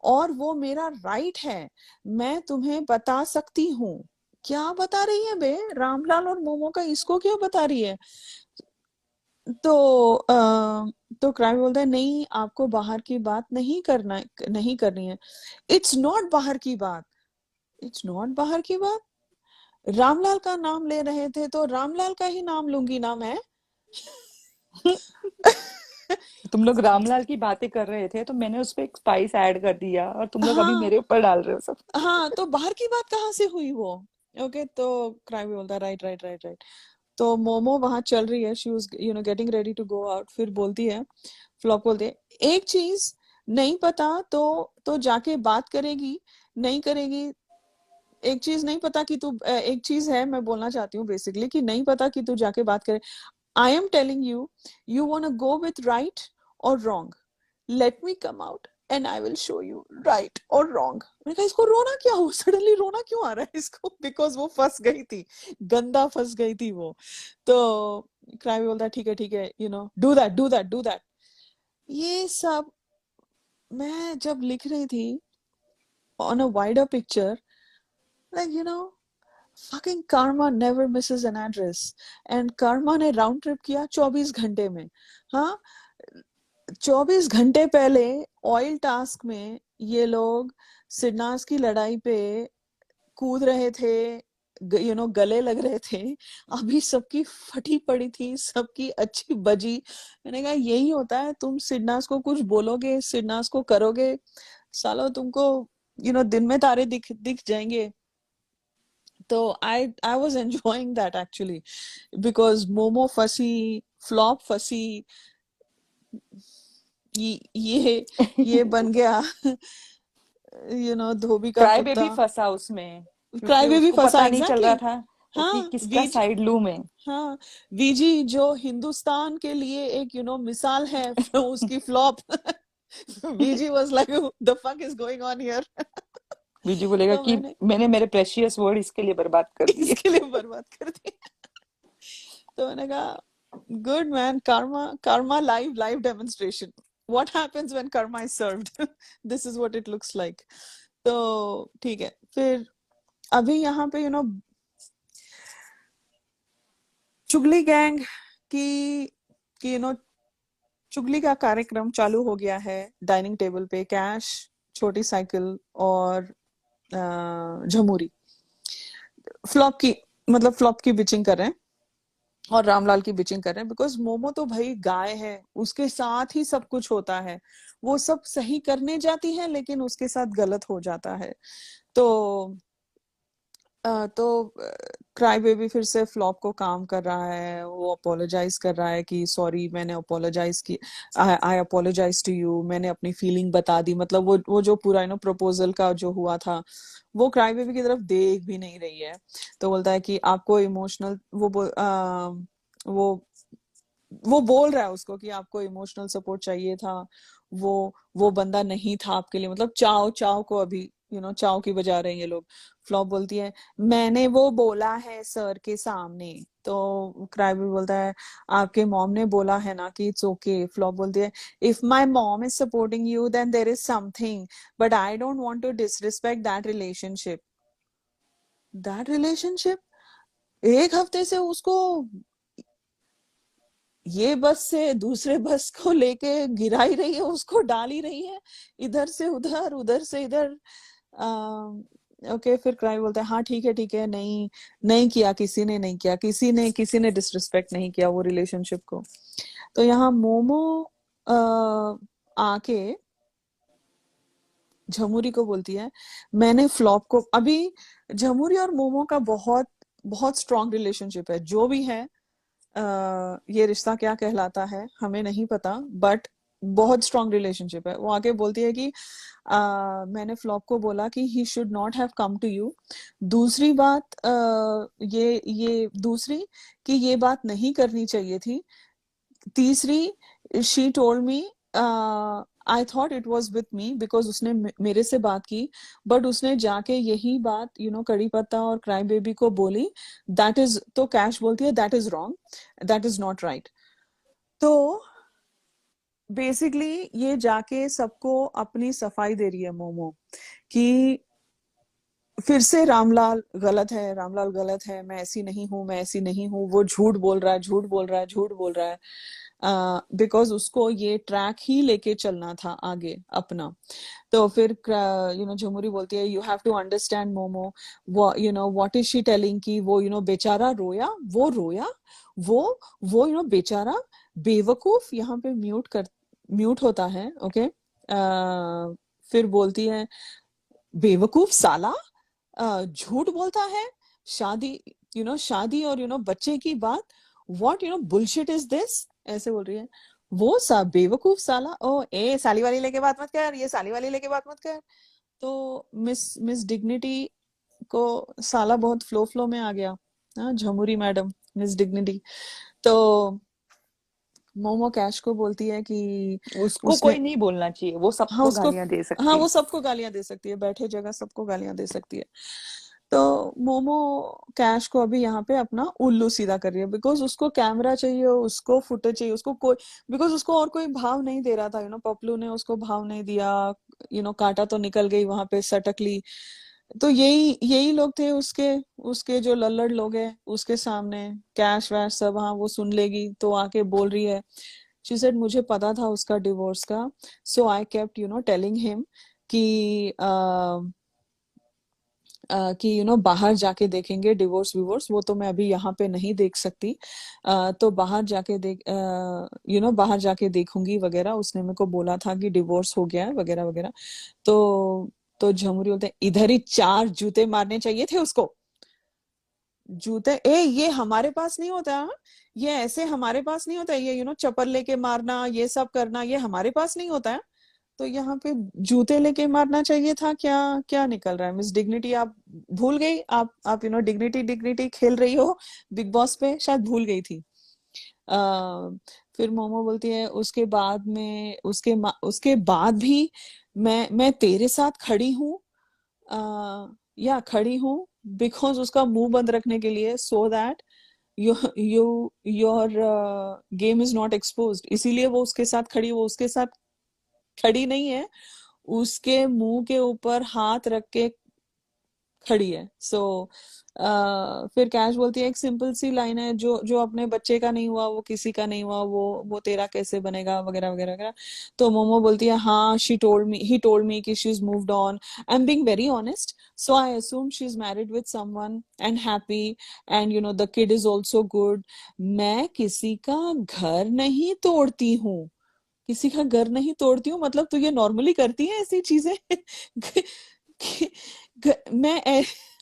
और वो मेरा राइट है, मैं तुम्हें बता सकती हूँ। क्या बता रही है बे, रामलाल और मोमो का इसको क्या बता रही है। तो तो क्राइम बोलता है, नहीं आपको बाहर की बात नहीं करनी है। इट्स नॉट बाहर की बात, इट्स नॉट बाहर की बात। रामलाल का नाम ले रहे थे तो रामलाल का ही नाम लूंगी ना मैं। तुम लोग रामलाल की बातें कर रहे थे तो मैंने उस पर एक स्पाइस ऐड कर दिया और तुम लोग अभी हाँ मेरे ऊपर डाल रहे हो सब. हाँ, तो बाहर की बात कहाँ से हुई वो। ओके, तो क्राइम बोलता है, राइट राइट राइट राइट। तो मोमो वहां चल रही है, she was getting ready to go out. फिर बोलती है, फ्लॉप बोलती है, एक चीज नहीं पता तो जाके बात करेगी, नहीं करेगी। एक चीज नहीं पता कि तू एक चीज है, मैं बोलना चाहती हूँ बेसिकली कि नहीं पता कि तू जाके बात करे। I am telling you, you want go with right और wrong, let me come out and I will show you right और रॉन्ग। मैंने कहा इसको रोना क्या हुआ, सडनली रोना क्यों आ रहा है इसको, बिकॉज वो फंस गई थी, गंदा फंस गई थी वो। तो क्राइम बोलता है, ठीक है do that do that do that. ये सब मैं जब लिख रही थी on a wider picture, like fucking karma never misses an address. And karma ने राउंड ट्रिप किया 24 घंटे में. हाँ, 24 घंटे पहले ऑयल टास्क में ये लोग सिडनास की लड़ाई पे कूद रहे थे, गले लग रहे थे. अभी सबकी फटी पड़ी थी, सबकी अच्छी बजी. मैंने कहा यही होता है, तुम सिडनास को कुछ बोलोगे, सिडनास को करोगे, सालो तुमको दिन में तारे दिख दिख जाएंगे. तो I was enjoying that actually, because momo फंसी, फ्लॉप फंसी, ये बन गया धोबी का क्राई कुत्ता. बेबी फंसा उसमें, क्राई क्योंकि बेबी उसको फंसा, पता नहीं चल रहा एग्जैक्टली. था कि हाँ, किसका साइड लूं मैं. हाँ, वीजी जो हिंदुस्तान के लिए एक मिसाल है, उसकी flop. VG was like the fuck is going on here. Biju बोलेगा तो कि मैंने मैंने मेरे प्रेशियस वर्ड इसके लिए बर्बाद कर दिए. इसके लिए बर्बाद कर दिया. तो मैंने कहा good man, karma live demonstration. What happens when karma is served? This is what it looks like. तो ठीक है. फिर अभी यहाँ पे चुगली गैंग की चुगली का कार्यक्रम चालू हो गया है. डाइनिंग टेबल पे कैश, छोटी साइकिल और झमूरी फ्लॉप की बिचिंग कर रहे हैं और रामलाल की बिचिंग कर रहे हैं. बिकॉज मोमो तो भाई गाय है, उसके साथ ही सब कुछ होता है. वो सब सही करने जाती है लेकिन उसके साथ गलत हो जाता है. तो क्राई बेबी फिर से फ्लॉप को काम कर रहा है. वो अपोलोजाइज कर रहा है कि सॉरी, मैंने अपोलोजाइज की, आई अपोलोजाइज टू यू, मैंने अपनी फीलिंग बता दी. मतलब वो जो पूरा प्रपोजल का जो हुआ था, वो क्राई बेबी की तरफ देख भी नहीं रही है. तो बोलता है कि आपको इमोशनल, वो बोल रहा है उसको कि आपको इमोशनल सपोर्ट चाहिए था, वो बंदा नहीं था आपके लिए. मतलब चाव को अभी चाव की बजा रहे हैं ये लोग. फ्लॉप बोलती है मैंने वो बोला है सर के सामने. तो क्राई भी बोलता है आपके मॉम ने बोला है ना कि इट्स ओके. फ्लॉप बोलती है if my mom is supporting you then there is something, but I don't want to disrespect that relationship. एक हफ्ते से उसको ये बस से दूसरे बस को लेके गिरा ही रही है, उसको डाल ही रही है, इधर से उधर, उधर से इधर. ओके. फिर क्राई बोलता है हाँ ठीक है, नहीं किया, किसी ने नहीं किया, किसी ने डिसरिस्पेक्ट नहीं किया वो रिलेशनशिप को. तो यहाँ मोमो आके झमुरी को बोलती है मैंने फ्लॉप को, अभी झमुरी और मोमो का बहुत बहुत स्ट्रॉन्ग रिलेशनशिप है. जो भी है ये रिश्ता क्या कहलाता है हमें नहीं पता, बट बहुत स्ट्रॉन्ग रिलेशनशिप है. वो आके बोलती है कि मैंने फ्लॉप को बोला कि he should not have come to you. दूसरी बात दूसरी कि ये बात नहीं करनी चाहिए थी. तीसरी, she told me, I thought it was with me because उसने मेरे से बात की, बट उसने जाके यही बात कड़ी पत्ता और क्राइम बेबी को बोली. दैट इज, तो कैश बोलती है that is wrong, that is not right. तो बेसिकली ये जाके सबको अपनी सफाई दे रही है मोमो कि फिर से रामलाल गलत है, मैं ऐसी नहीं हूँ. वो झूठ बोल रहा है. बिकॉज उसको ये ट्रैक ही लेके चलना था आगे अपना. तो फिर झुमुरी बोलती है you have to understand Momo, what is she telling कि वो बेचारा रोया, वो बेचारा बेवकूफ. यहाँ पे म्यूट होता है. ओके. फिर बोलती है बेवकूफ साला, झूठ बोलता है, शादी और बच्चे की बात, व्हाट बुलशिट इज दिस, ऐसे बोल रही है. वो बेवकूफ साला, ओ ए साली वाली लेके बात मत कर, ये साली वाली लेके बात मत कर. तो मिस डिग्निटी को साला बहुत फ्लो में आ गया. हाँ, झमुरी मैडम, मिस डिग्निटी. तो मोमो कैश को बोलती है कि उसको कोई नहीं बोलना चाहिए, वो सबको गालियां दे सकती है. वो सबको गालियां दे सकती है, बैठे जगह सबको गालियां दे सकती है. तो मोमो कैश को अभी यहाँ पे अपना उल्लू सीधा कर रही है, बिकॉज उसको कैमरा चाहिए, उसको फुटेज चाहिए, उसको कोई, बिकॉज उसको और कोई भाव नहीं दे रहा था, पपलू ने उसको भाव नहीं दिया, कांटा तो निकल गई वहां पे सटकली। तो यही यही लोग थे उसके उसके जो लल्लड़ लोग हैं उसके सामने, कैश वैश सब, हाँ वो सुन लेगी तो आके बोल रही है। शी सेड मुझे पता था उसका डिवोर्स का, सो आई केप्ट टेलिंग हिम कि बाहर जाके देखेंगे डिवोर्स विवोर्स, वो तो मैं अभी यहाँ पे नहीं देख सकती, तो बाहर जाके बाहर जाके देखूंगी वगैरह, उसने मेरे को बोला था कि डिवोर्स हो गया है वगैरह वगैरह। तो झमुरी बोलते हैं इधर ही 4 जूते मारने चाहिए थे उसको। जूते ये हमारे पास नहीं होता है, ये ऐसे हमारे पास नहीं होता है, ये चप्पल लेके मारना, ये सब करना, ये हमारे पास नहीं होता है। तो यहाँ पे जूते लेके मारना चाहिए था, क्या क्या निकल रहा है? मिस डिग्निटी आप भूल गई, आप डिग्निटी डिग्निटी खेल रही हो बिग बॉस पे, शायद भूल गई थी। फिर मोमो बोलती है उसके बाद में उसके बाद भी मैं तेरे साथ खड़ी हूँ, या खड़ी हूँ, बिकॉज उसका मुंह बंद रखने के लिए, so that your game is not exposed, इसीलिए वो उसके साथ खड़ी, वो उसके साथ खड़ी नहीं है, उसके मुंह के ऊपर हाथ रख के खड़ी है। सो फिर कैश बोलती है एक सिंपल सी लाइन है, जो जो अपने बच्चे का नहीं हुआ वो किसी का नहीं हुआ, वो तेरा कैसे बनेगा वगैरह वगैरह वगैरह। तो मोमो बोलती है हाँ ही टोल्ड मी कि she is moved on, I am being very honest, so I assume she is married with someone and happy, and the kid is also good. मैं किसी का घर नहीं तोड़ती हूँ, किसी का घर नहीं तोड़ती हूँ, मतलब तू ये नॉर्मली करती है ऐसी चीजें?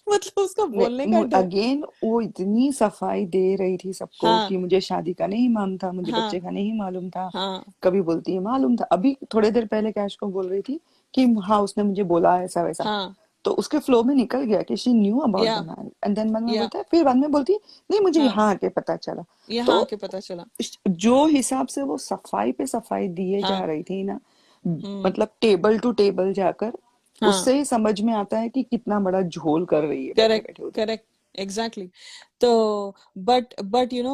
मतलब उसका बोलने का अगेन वो इतनी सफाई दे रही थी सबको हाँ कि मुझे शादी का नहीं मालूम था, मुझे हाँ बच्चे का नहीं मालूम था। हाँ कभी बोलती है मालूम था, अभी थोड़ी देर पहले कैश को बोल रही थी कि हाँ उसने मुझे बोला ऐसा वैसा। हाँ तो उसके फ्लो में निकल गया कि शी न्यू अबाउट द या मैन, एंड देन बाद में या बोलता है, फिर बाद में बोलती है नहीं मुझे हाँ यहाँ आके पता चला। यहाँ तो आके पता चला। जो हिसाब से वो सफाई पे सफाई दिए जा हाँ रही थी ना, हम्म मतलब टेबल टू टेबल जाकर, हाँ उससे ही समझ में आता है कि कितना बड़ा झोल कर रही है बैठे करेक्ट बैठे उधर। Correct exactly. तो बट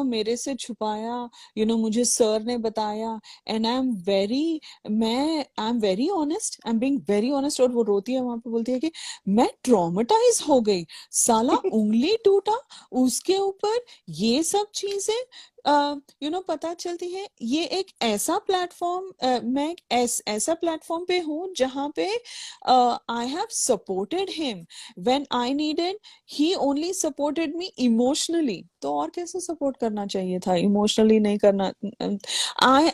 मेरे से छुपाया, मुझे सर ने बताया, and I am very honest, I am being very honest. और वो रोती है वहां पे, बोलती है कि मैं ट्रॉमेटाइज हो गई, साला उंगली टूटा उसके ऊपर, ये सब चीजें पता चलती है। ये एक ऐसा प्लेटफॉर्म, मैं एक ऐसा प्लेटफॉर्म पे हूँ जहाँ पे I have supported him when I needed, he only supported me emotionally. तो और कैसे सपोर्ट करना चाहिए था, इमोशनली नहीं करना। आई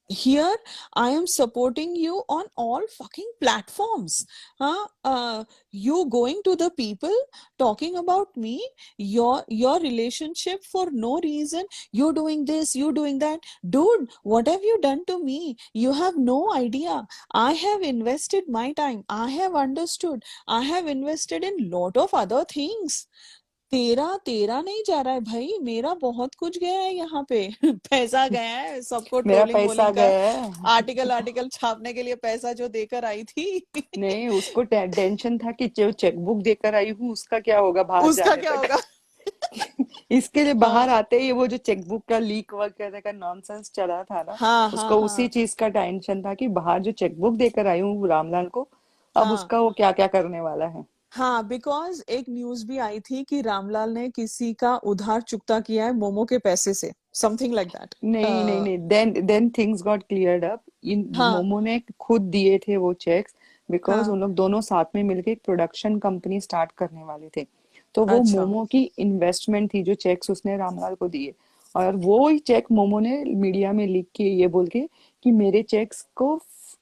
here I am supporting you on all fucking platforms, huh? You going to the people talking about me, your relationship for no reason, you doing this, you doing that, dude, what have you done to me? You have no idea. I have invested my time, I have understood, I have invested in lot of other things. तेरा तेरा नहीं जा रहा है भाई, मेरा बहुत कुछ गया है यहाँ पे। पैसा गया है सबको मेरा ट्रोलिंग पैसा वोलिंग का, गया है। आर्टिकल आर्टिकल छापने के लिए पैसा जो देकर आई थी। नहीं उसको टेंशन था कि जो चेकबुक देकर आई हूँ उसका क्या होगा बाहर उसका जाने क्या तक। होगा? इसके लिए बाहर हाँ आते ही वो जो चेकबुक का लीक वगैरह का नॉनसेंस चला था ना, हाँ हाँ उसको उसी हाँ चीज का टेंशन था कि बाहर जो चेकबुक देकर आई हूँ रामलाल को, अब हाँ उसका वो क्या क्या करने वाला है। हाँ, बिकॉज एक न्यूज भी आई थी कि रामलाल ने किसी का उधार चुकता किया है मोमो के पैसे से, समथिंग लाइक दैट। नहीं नहीं नहीं, then things got cleared up. इन हाँ मोमो ने खुद दिए थे वो चेक्स, बिकॉज हाँ उन लोग दोनों साथ में मिलके एक प्रोडक्शन कंपनी स्टार्ट करने वाले थे। तो वो अच्छा मोमो की इन्वेस्टमेंट थी जो चेक्स उसने रामलाल को दिए, और वो ही चेक मोमो ने मीडिया में लिख के ये बोल के कि मेरे चेक्स को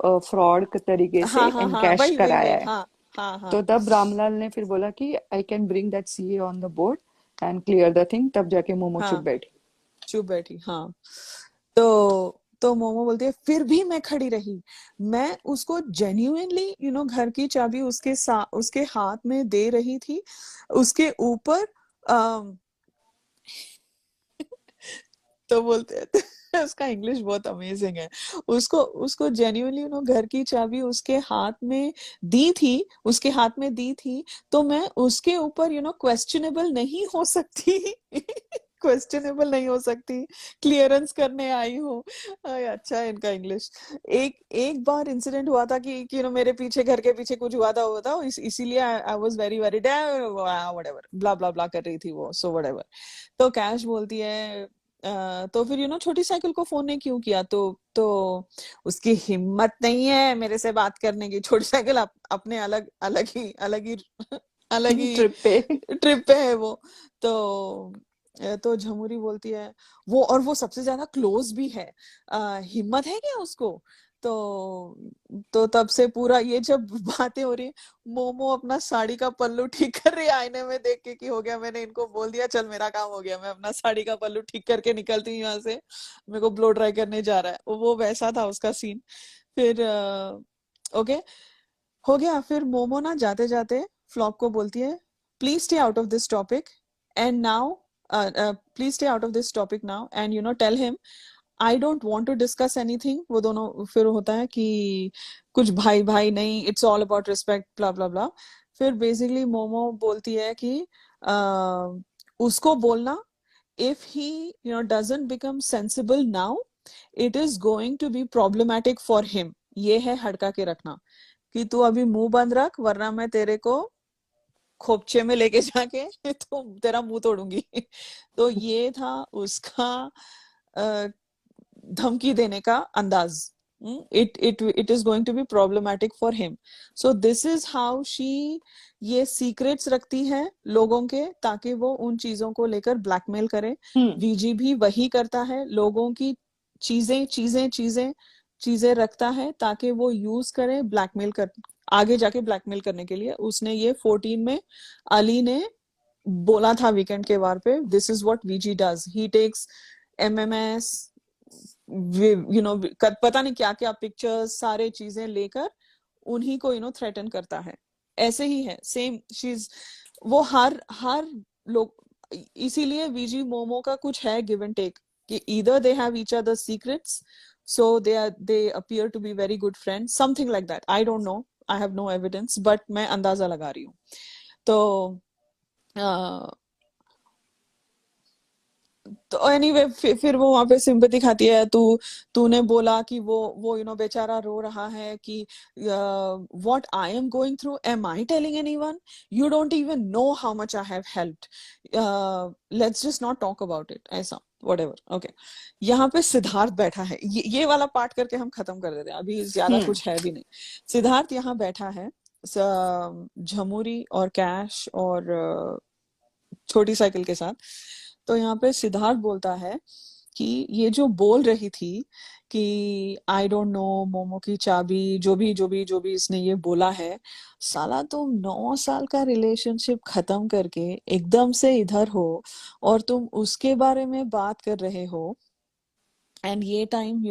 फ्रॉड तरीके से हाँ हाँ, एनकैश वही वही कराया वही, है। हाँ हाँ हाँ तो तब रामलाल ने फिर बोला कि I can bring that CA on the board and clear the thing, तब जाके मोमो चुप हाँ, बैठी। चुप बैठी हाँ। तो मोमो बोलती है फिर भी मैं खड़ी रही, मैं उसको जेन्युइनली घर की चाबी उसके हाथ में दे रही थी, उसके ऊपर। अम, तो बोलते हैं उसका इंग्लिश बहुत अमेजिंग है। उसको उसको जेन्युइनली घर की चाबी उसके हाथ में दी थी, तो मैं उसके ऊपर क्वेश्चनेबल नहीं हो सकती। क्वेश्चनेबल नहीं हो सकती, क्लियरेंस करने आई हूँ। अच्छा है इनका इंग्लिश। एक एक बार इंसिडेंट हुआ था कि मेरे पीछे, घर के पीछे कुछ हुआ था, इसीलिए I was very very whatever, blah blah blah कर रही थी वो, सो व्हाटएवर। तो कैश बोलती है तो फिर छोटी साइकिल को फोन नहीं क्यों किया, तो उसकी हिम्मत नहीं है मेरे से बात करने की। छोटी साइकिल अपने अलग ही ट्रिप पे। ट्रिप पे है वो। तो झमुरी बोलती है, वो सबसे ज्यादा क्लोज भी है, हिम्मत है क्या उसको। तो तब से पूरा ये जब बातें हो रही, मोमो अपना साड़ी का पल्लू ठीक कर रही है आईने में देख के कि हो गया, मैंने इनको बोल दिया, चल मेरा काम हो गया, मैं अपना साड़ी का पल्लू ठीक करके निकलती हूँ यहाँ से, मेरे को ब्लो ड्राई करने जा रहा है। वो वैसा था उसका सीन। फिर ओके हो गया। फिर मोमो ना जाते जाते फ्लॉप को बोलती है, please stay out of this topic and now, please stay out of this topic now and tell him I don't want to discuss anything. वो दोनों फिर होता है कि कुछ भाई भाई नहीं, it's all about respect, blah blah ब्ला। फिर बेसिकली मोमो बोलती है कि उसको बोलना, if he doesn't become sensible now, it is going to be problematic for him। ये है हड़का के रखना कि तू अभी मुंह बंद रख, वरना मैं तेरे को खोपचे में लेके जाके तो तेरा मुंह तोड़ूंगी। तो ये था उसका धमकी देने का अंदाज। it is going to be problematic for him, so this is how she ये सीक्रेट्स रखती है लोगों के, ताकि वो उन चीजों को लेकर ब्लैकमेल करे। वीजी भी वही करता है, लोगों की चीजें रखता है ताकि वो यूज करे ब्लैकमेल कर, आगे जाके ब्लैकमेल करने के लिए। उसने ये 14 में अली ने बोला था वीकेंड के वार पे, this is what VG does, he takes MMS, पता नहीं क्या क्या पिक्चर्स, सारे चीजें लेकर उन्हीं को थ्रेटन करता है। ऐसे ही है सेम चीज वो हर लोग। इसीलिए वीजी मोमो का कुछ है गिव एंड टेक, कि either they have each other's secrets, so they appear to be very good friends, something like that, I don't know, I have no evidence, but मैं अंदाजा लगा रही हूँ। तो तो एनीवे फिर वो वहां पे सिंपैथी खाती है। तूने बोला कि वो बेचारा रो रहा है कि what I am going through, am I telling anyone, you don't even know how much I have helped, let's just not talk about it, ऐसा व्हाटएवर। ओके यहाँ पे सिद्धार्थ बैठा है, ये वाला पार्ट करके हम खत्म कर देते हैं, अभी ज्यादा कुछ है भी नहीं। सिद्धार्थ यहाँ बैठा है झमुरी और कैश और छोटी साइकिल के साथ। तो यहाँ पे सिद्धार्थ बोलता है कि ये जो बोल रही थी कि आई डोंट नो मोमो की चाबी, जो भी इसने ये बोला है, साला तुम 9 साल का रिलेशनशिप खत्म करके एकदम से इधर हो और तुम उसके बारे में बात कर रहे हो। And ये time,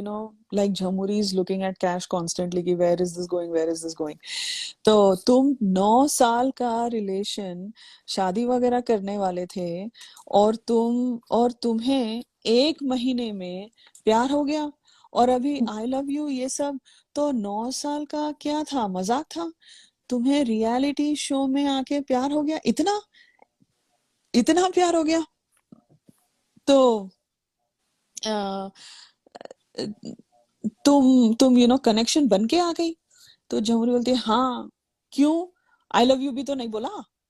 like Jamuri is looking at Cash constantly कि where is this going? तो तुम 9 साल का रिलेशन शादी वगैरह करने वाले थे और तुम्हें 1 महीने में प्यार हो गया, और अभी आई लव यू ये सब, तो 9 साल का क्या था, मजाक था। तुम्हें रियलिटी शो में आके प्यार हो गया, इतना प्यार हो गया। तो तुम कनेक्शन बन के आ गई। तो झमुरी बोलती है हाँ क्यों, आई लव यू भी तो नहीं बोला।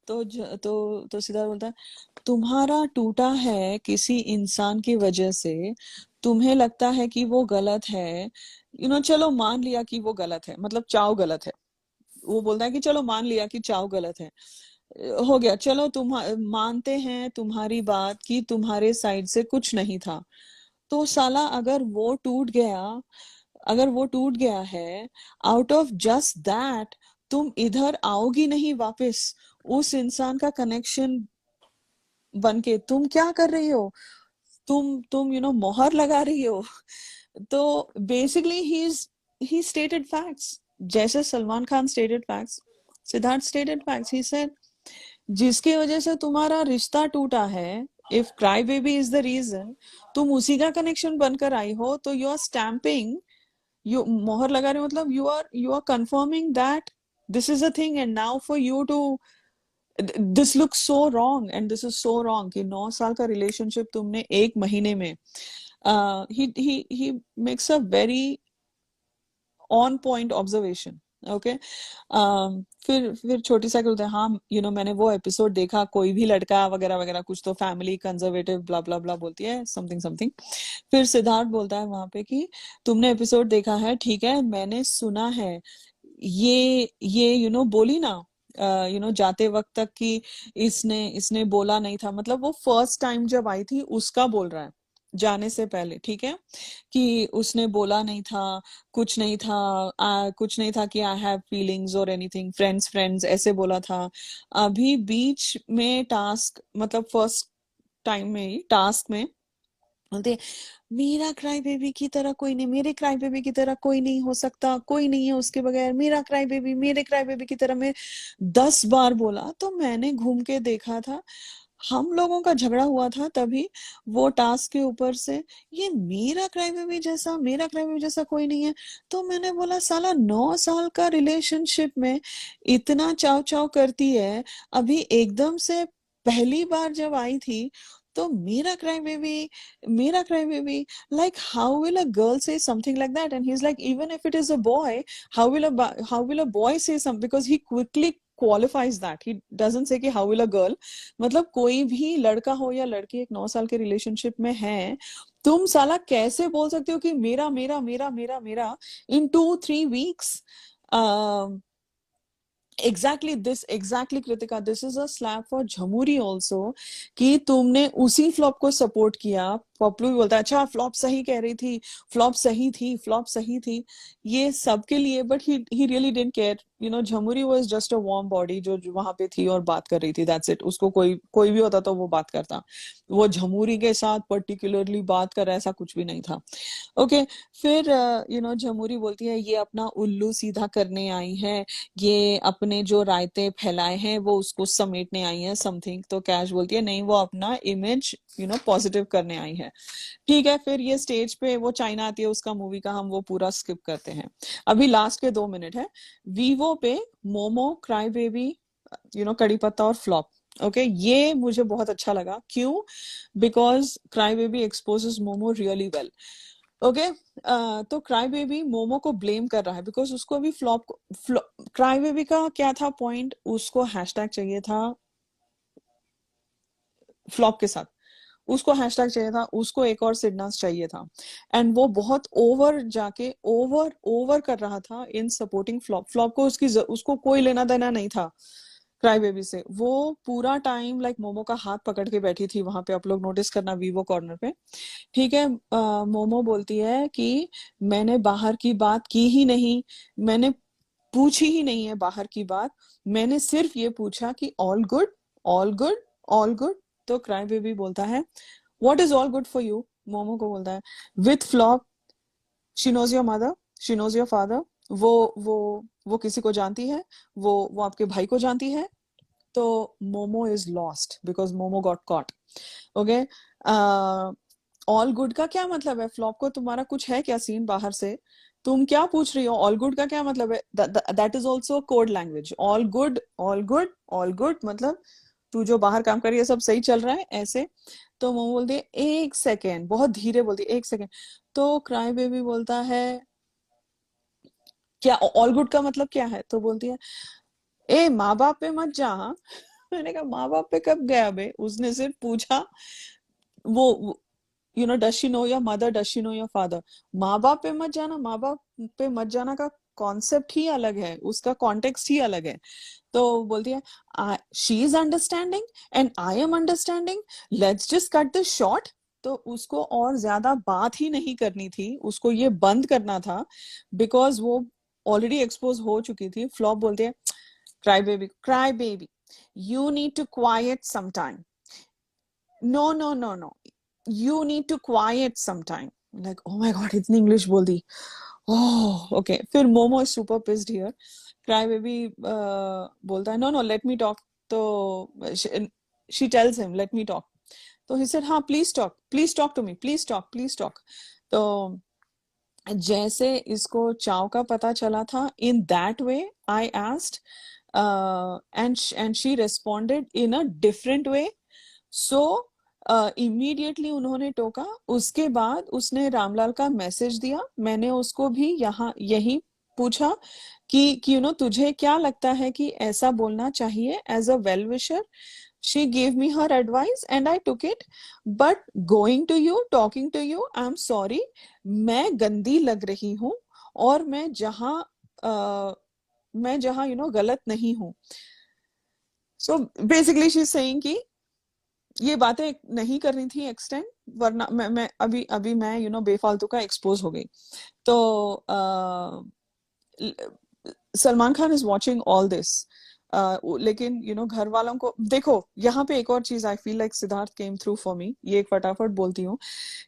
तो सिद्धार्थ बोलता है तुम्हारा टूटा है किसी इंसान की वजह से, तुम्हें लगता है कि वो गलत है, चलो मान लिया कि वो गलत है, मतलब चाव गलत है। वो बोलता है कि चलो मान लिया कि चाव गलत है, हो गया, चलो तुम मानते हैं तुम्हारी बात कि तुम्हारे साइड से कुछ नहीं था। तो साला अगर वो टूट गया है, आउट ऑफ जस्ट दैट तुम इधर आओगी नहीं वापस, उस इंसान का कनेक्शन बनके तुम क्या कर रही हो, तुम मोहर लगा रही हो। तो बेसिकली ही स्टेटेड फैक्ट्स, जैसे Salman Khan stated facts, Siddharth stated facts. He said जिसकी वजह से तुम्हारा रिश्ता टूटा है if crybaby is the reason, तुम उसी का कनेक्शन बनकर आई हो, तो यू आर स्टैम्पिंग, you मोहर लगा रहे हो, मतलब you are confirming that this is a thing, and now for you to this looks so wrong, and this is so wrong कि 9 साल का रिलेशनशिप तुमने 1 महीने में he makes a very on point observation. Okay. फिर छोटी सा बोलते हैं, हाँ मैंने वो एपिसोड देखा, कोई भी लड़का वगैरह वगैरह कुछ तो फैमिली कंजर्वेटिव ब्ला ब्ला ब्ला बोलती है, समथिंग समथिंग. फिर सिद्धार्थ बोलता है वहां पे कि तुमने एपिसोड देखा है, ठीक है, मैंने सुना है ये बोली ना जाते वक्त तक कि इसने बोला नहीं था, मतलब वो फर्स्ट टाइम जब आई थी उसका बोल रहा है, जाने से पहले, ठीक है, कि उसने बोला नहीं था, कुछ नहीं था, कुछ नहीं था कि आई हैव फीलिंग्स और एनीथिंग, फ्रेंड्स फ्रेंड्स ऐसे बोला था. अभी बीच में टास्क, मतलब फर्स्ट टाइम में ही टास्क में बोलते, मेरा क्राई बेबी की तरह कोई नहीं, मेरे क्राई बेबी की तरह कोई नहीं हो सकता, कोई नहीं है उसके बगैर, मेरा क्राई बेबी, मेरे क्राई बेबी की तरह. मैं 10 बार बोला. तो मैंने घूम के देखा था, हम लोगों का झगड़ा हुआ था तभी वो टास्क के ऊपर से, ये मेरा क्राई बेबी जैसा, मेरा क्राई बेबी जैसा कोई नहीं है. तो मैंने बोला, साला 9 साल का रिलेशनशिप में इतना चाव चाव करती है, अभी एकदम से पहली बार जब आई थी तो मेरा क्राई बेबी, मेरा cry baby, like how will a girl say something like that? And he's like, even if it is a boy, how will a boy say something? Because he quickly qualifies that. He doesn't say कि how will a girl. मतलब कोई भी लड़का हो या लड़की एक 9 साल के रिलेशनशिप में है, तुम साला कैसे बोल सकते हो कि मेरा मेरा मेरा मेरा मेरा in 2-3 weeks? Exactly Kritika, this is a slap for Jhamuri also, कि तुमने उसी फ्लॉप को सपोर्ट किया. पपलू भी बोलता है, अच्छा फ्लॉप सही कह रही थी, फ्लॉप सही थी, फ्लॉप सही थी, ये सबके लिए, but he really didn't care. Jhamuri was just a warm body जो वहां पे थी और बात कर रही थी, दैट्स इट. उसको कोई भी होता तो वो बात करता, वो झमुरी के साथ पर्टिकुलरली बात कर रहा, ऐसा कुछ भी नहीं था. ओके. फिर झमुरी बोलती है, ये अपना उल्लू सीधा करने आई है, ये अपने जो रायते फैलाए हैं वो उसको समेटने आई है, समथिंग. तो कैश बोलती है, नहीं, वो अपना इमेज पॉजिटिव करने आई है. ठीक है. फिर ये स्टेज पे वो चाइना आती है, उसका मूवी का हम वो पूरा स्किप करते हैं. अभी लास्ट के 2 मिनट है. वीवो पे मोमो, क्राई बेबी, कड़ी पत्ता और फ्लॉप. ओके. ये मुझे बहुत अच्छा लगा. क्यों? Because cry baby exposes momo really well. Okay. तो क्राई बेबी मोमो को ब्लेम कर रहा है बिकॉज उसको अभी क्राई बेबी का क्या था पॉइंट, उसको हैशटैग चाहिए था फ्लॉप के साथ, उसको हैशटैग चाहिए था, उसको एक और सिडनास चाहिए था, एंड वो बहुत ओवर कर रहा था इन सपोर्टिंग फ्लॉप को. उसको कोई लेना देना नहीं था क्राई बेबी से. वो पूरा टाइम लाइक मोमो का हाथ पकड़ के बैठी थी वहां पे. आप लोग नोटिस करना वीवो कॉर्नर पे. ठीक है. मोमो बोलती है कि मैंने बाहर की बात की ही नहीं, मैंने पूछी ही नहीं है बाहर की बात, मैंने सिर्फ ये पूछा कि all good, all good, all good. तो क्राई बेबी बोलता है, what is all good for you? Momo को बोलता है, with flop she knows your mother, she knows your father. वो किसी को जानती है, वो आपके भाई को जानती है. तो momo is lost because momo got caught. Okay. All good का क्या मतलब है? फ्लॉप को तुम्हारा कुछ है क्या सीन बाहर से? तुम क्या पूछ रही हो? ऑल गुड का क्या मतलब है? That is also code language. All good, all good, all good मतलब तू जो बाहर काम कर रही है सब सही चल रहा है, ऐसे. तो मोमो बोलती है, एक सेकेंड, बहुत धीरे बोलती है, एक सेकेंड. तो क्राई बेबी बोलता है, क्या ऑल गुड का मतलब क्या है? तो बोलती है, ए माँ बाप पे मत जा. हाँ? मैंने कहा माँ बाप पे कब गया बे? उसने सिर्फ पूछा, वो does she know your mother, does she know your father. माँ बाप पे मत जाना, माँ बाप पे मत जाना का कॉन्सेप्ट ही अलग है, उसका कॉन्टेक्स्ट ही अलग है. तो बोलती है, she is understanding and I am understanding, let's just cut this short. तो उसको और ज्यादा बात ही नहीं करनी थी, उसको ये बंद करना था बिकॉज वो ऑलरेडी एक्सपोज हो चुकी थी. फ्लॉप बोलते हैं, cry baby, you need to quiet sometime. No, you need to quiet sometime. Like, oh my god, इतनी इंग्लिश बोल दी. Oh, okay. फिर momo is super pissed here. Cry baby बोलता है, no, let me talk. तो she tells him, let me talk. तो he said हाँ please talk to me, please talk. तो जैसे इसको चाव का पता चला था, in that way I asked and she responded in a different way. So immediately उन्होंने टोका. उसके बाद उसने रामलाल का मैसेज दिया. मैंने उसको भी यही पूछा कि यू नो तुझे क्या लगता है कि ऐसा बोलना चाहिए as a well wisher. She gave me her advice and I took it. But going to you, talking to you, I'm sorry. मैं गंदी लग रही हूँ और मैं जहाँ यू नो गलत नहीं हूँ. So basically she's saying कि ये बातें नहीं करनी थी एक्सटेंड, वरना मैं अभी मैं यू नो बेफालतू का एक्सपोज हो गई. तो Salman Khan is watching all this. लेकिन यू नो घर वालों को देखो. यहाँ पे एक और चीज I feel like Siddharth came through for me. ये एक फटाफट बोलती हूँ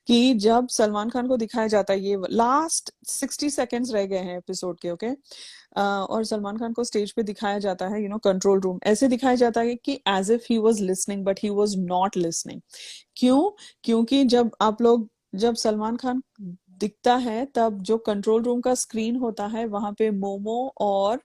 कि जब सलमान खान को दिखाया जाता है, ये लास्ट 60 सेकेंड्स रह गए हैं एपिसोड के, ओके और सलमान खान को स्टेज पे दिखाया जाता है, यू नो कंट्रोल रूम, ऐसे दिखाया जाता है कि as if he was listening but he was not listening. क्यों? क्योंकि जब सलमान खान दिखता है तब जो कंट्रोल रूम का स्क्रीन होता है वहां पे मोमो और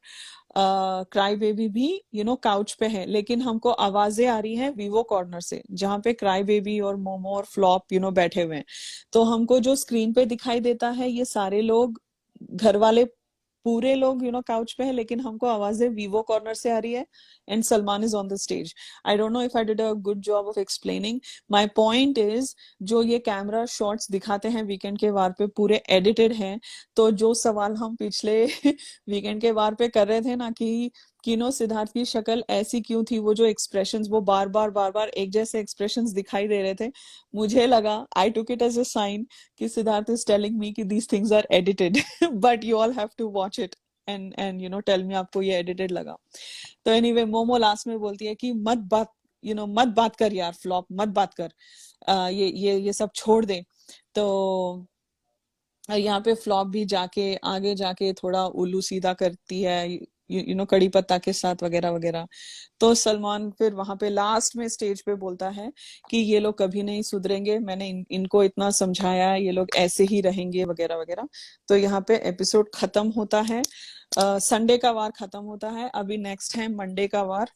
क्राई बेबी भी यू नो काउच पे है, लेकिन हमको आवाजें आ रही हैं वीवो कॉर्नर से जहां पे क्राई बेबी और मोमो और फ्लॉप यू नो बैठे हुए हैं. तो हमको जो स्क्रीन पे दिखाई देता है ये सारे लोग, घर वाले पूरे लोग यू नो काउच पे है, लेकिन हमको आवाजें वीवो कॉर्नर से आ रही है and Salman is on the stage. I don't know if I did a good job of explaining. My point is जो ये कैमरा शॉट्स दिखाते हैं वीकेंड के वार पे पूरे एडिटेड हैं. तो जो सवाल हम पिछले वीकेंड के वार पे कर रहे थे ना कि नो सिद्धार्थ की शक्ल ऐसी क्यों थी, वो जो एक्सप्रेशंस वो बार बार एक जैसे एक्सप्रेशंस दिखाई दे रहे थे, मुझे लगा I took it as a sign कि सिद्धार्थ इज टेलिंग मी कि these things are edited but you all have to watch it and you know tell me आपको ये एडिटेड लगा. तो एनीवे मोमो लास्ट में बोलती है कि मत बात कर यार फ्लॉप, मत बात कर, ये सब छोड़ दे. तो यहाँ पे फ्लॉप भी आगे जाके थोड़ा उल्लू सीधा करती है यू नो कड़ी पत्ता के साथ वगैरह वगैरह. तो सलमान फिर वहां पे लास्ट में स्टेज पे बोलता है कि ये लोग कभी नहीं सुधरेंगे, मैंने इनको इतना समझाया, ये लोग ऐसे ही रहेंगे वगैरह वगैरह. तो यहाँ पे एपिसोड खत्म होता है. संडे का वार खत्म होता है. अभी नेक्स्ट है मंडे का वार.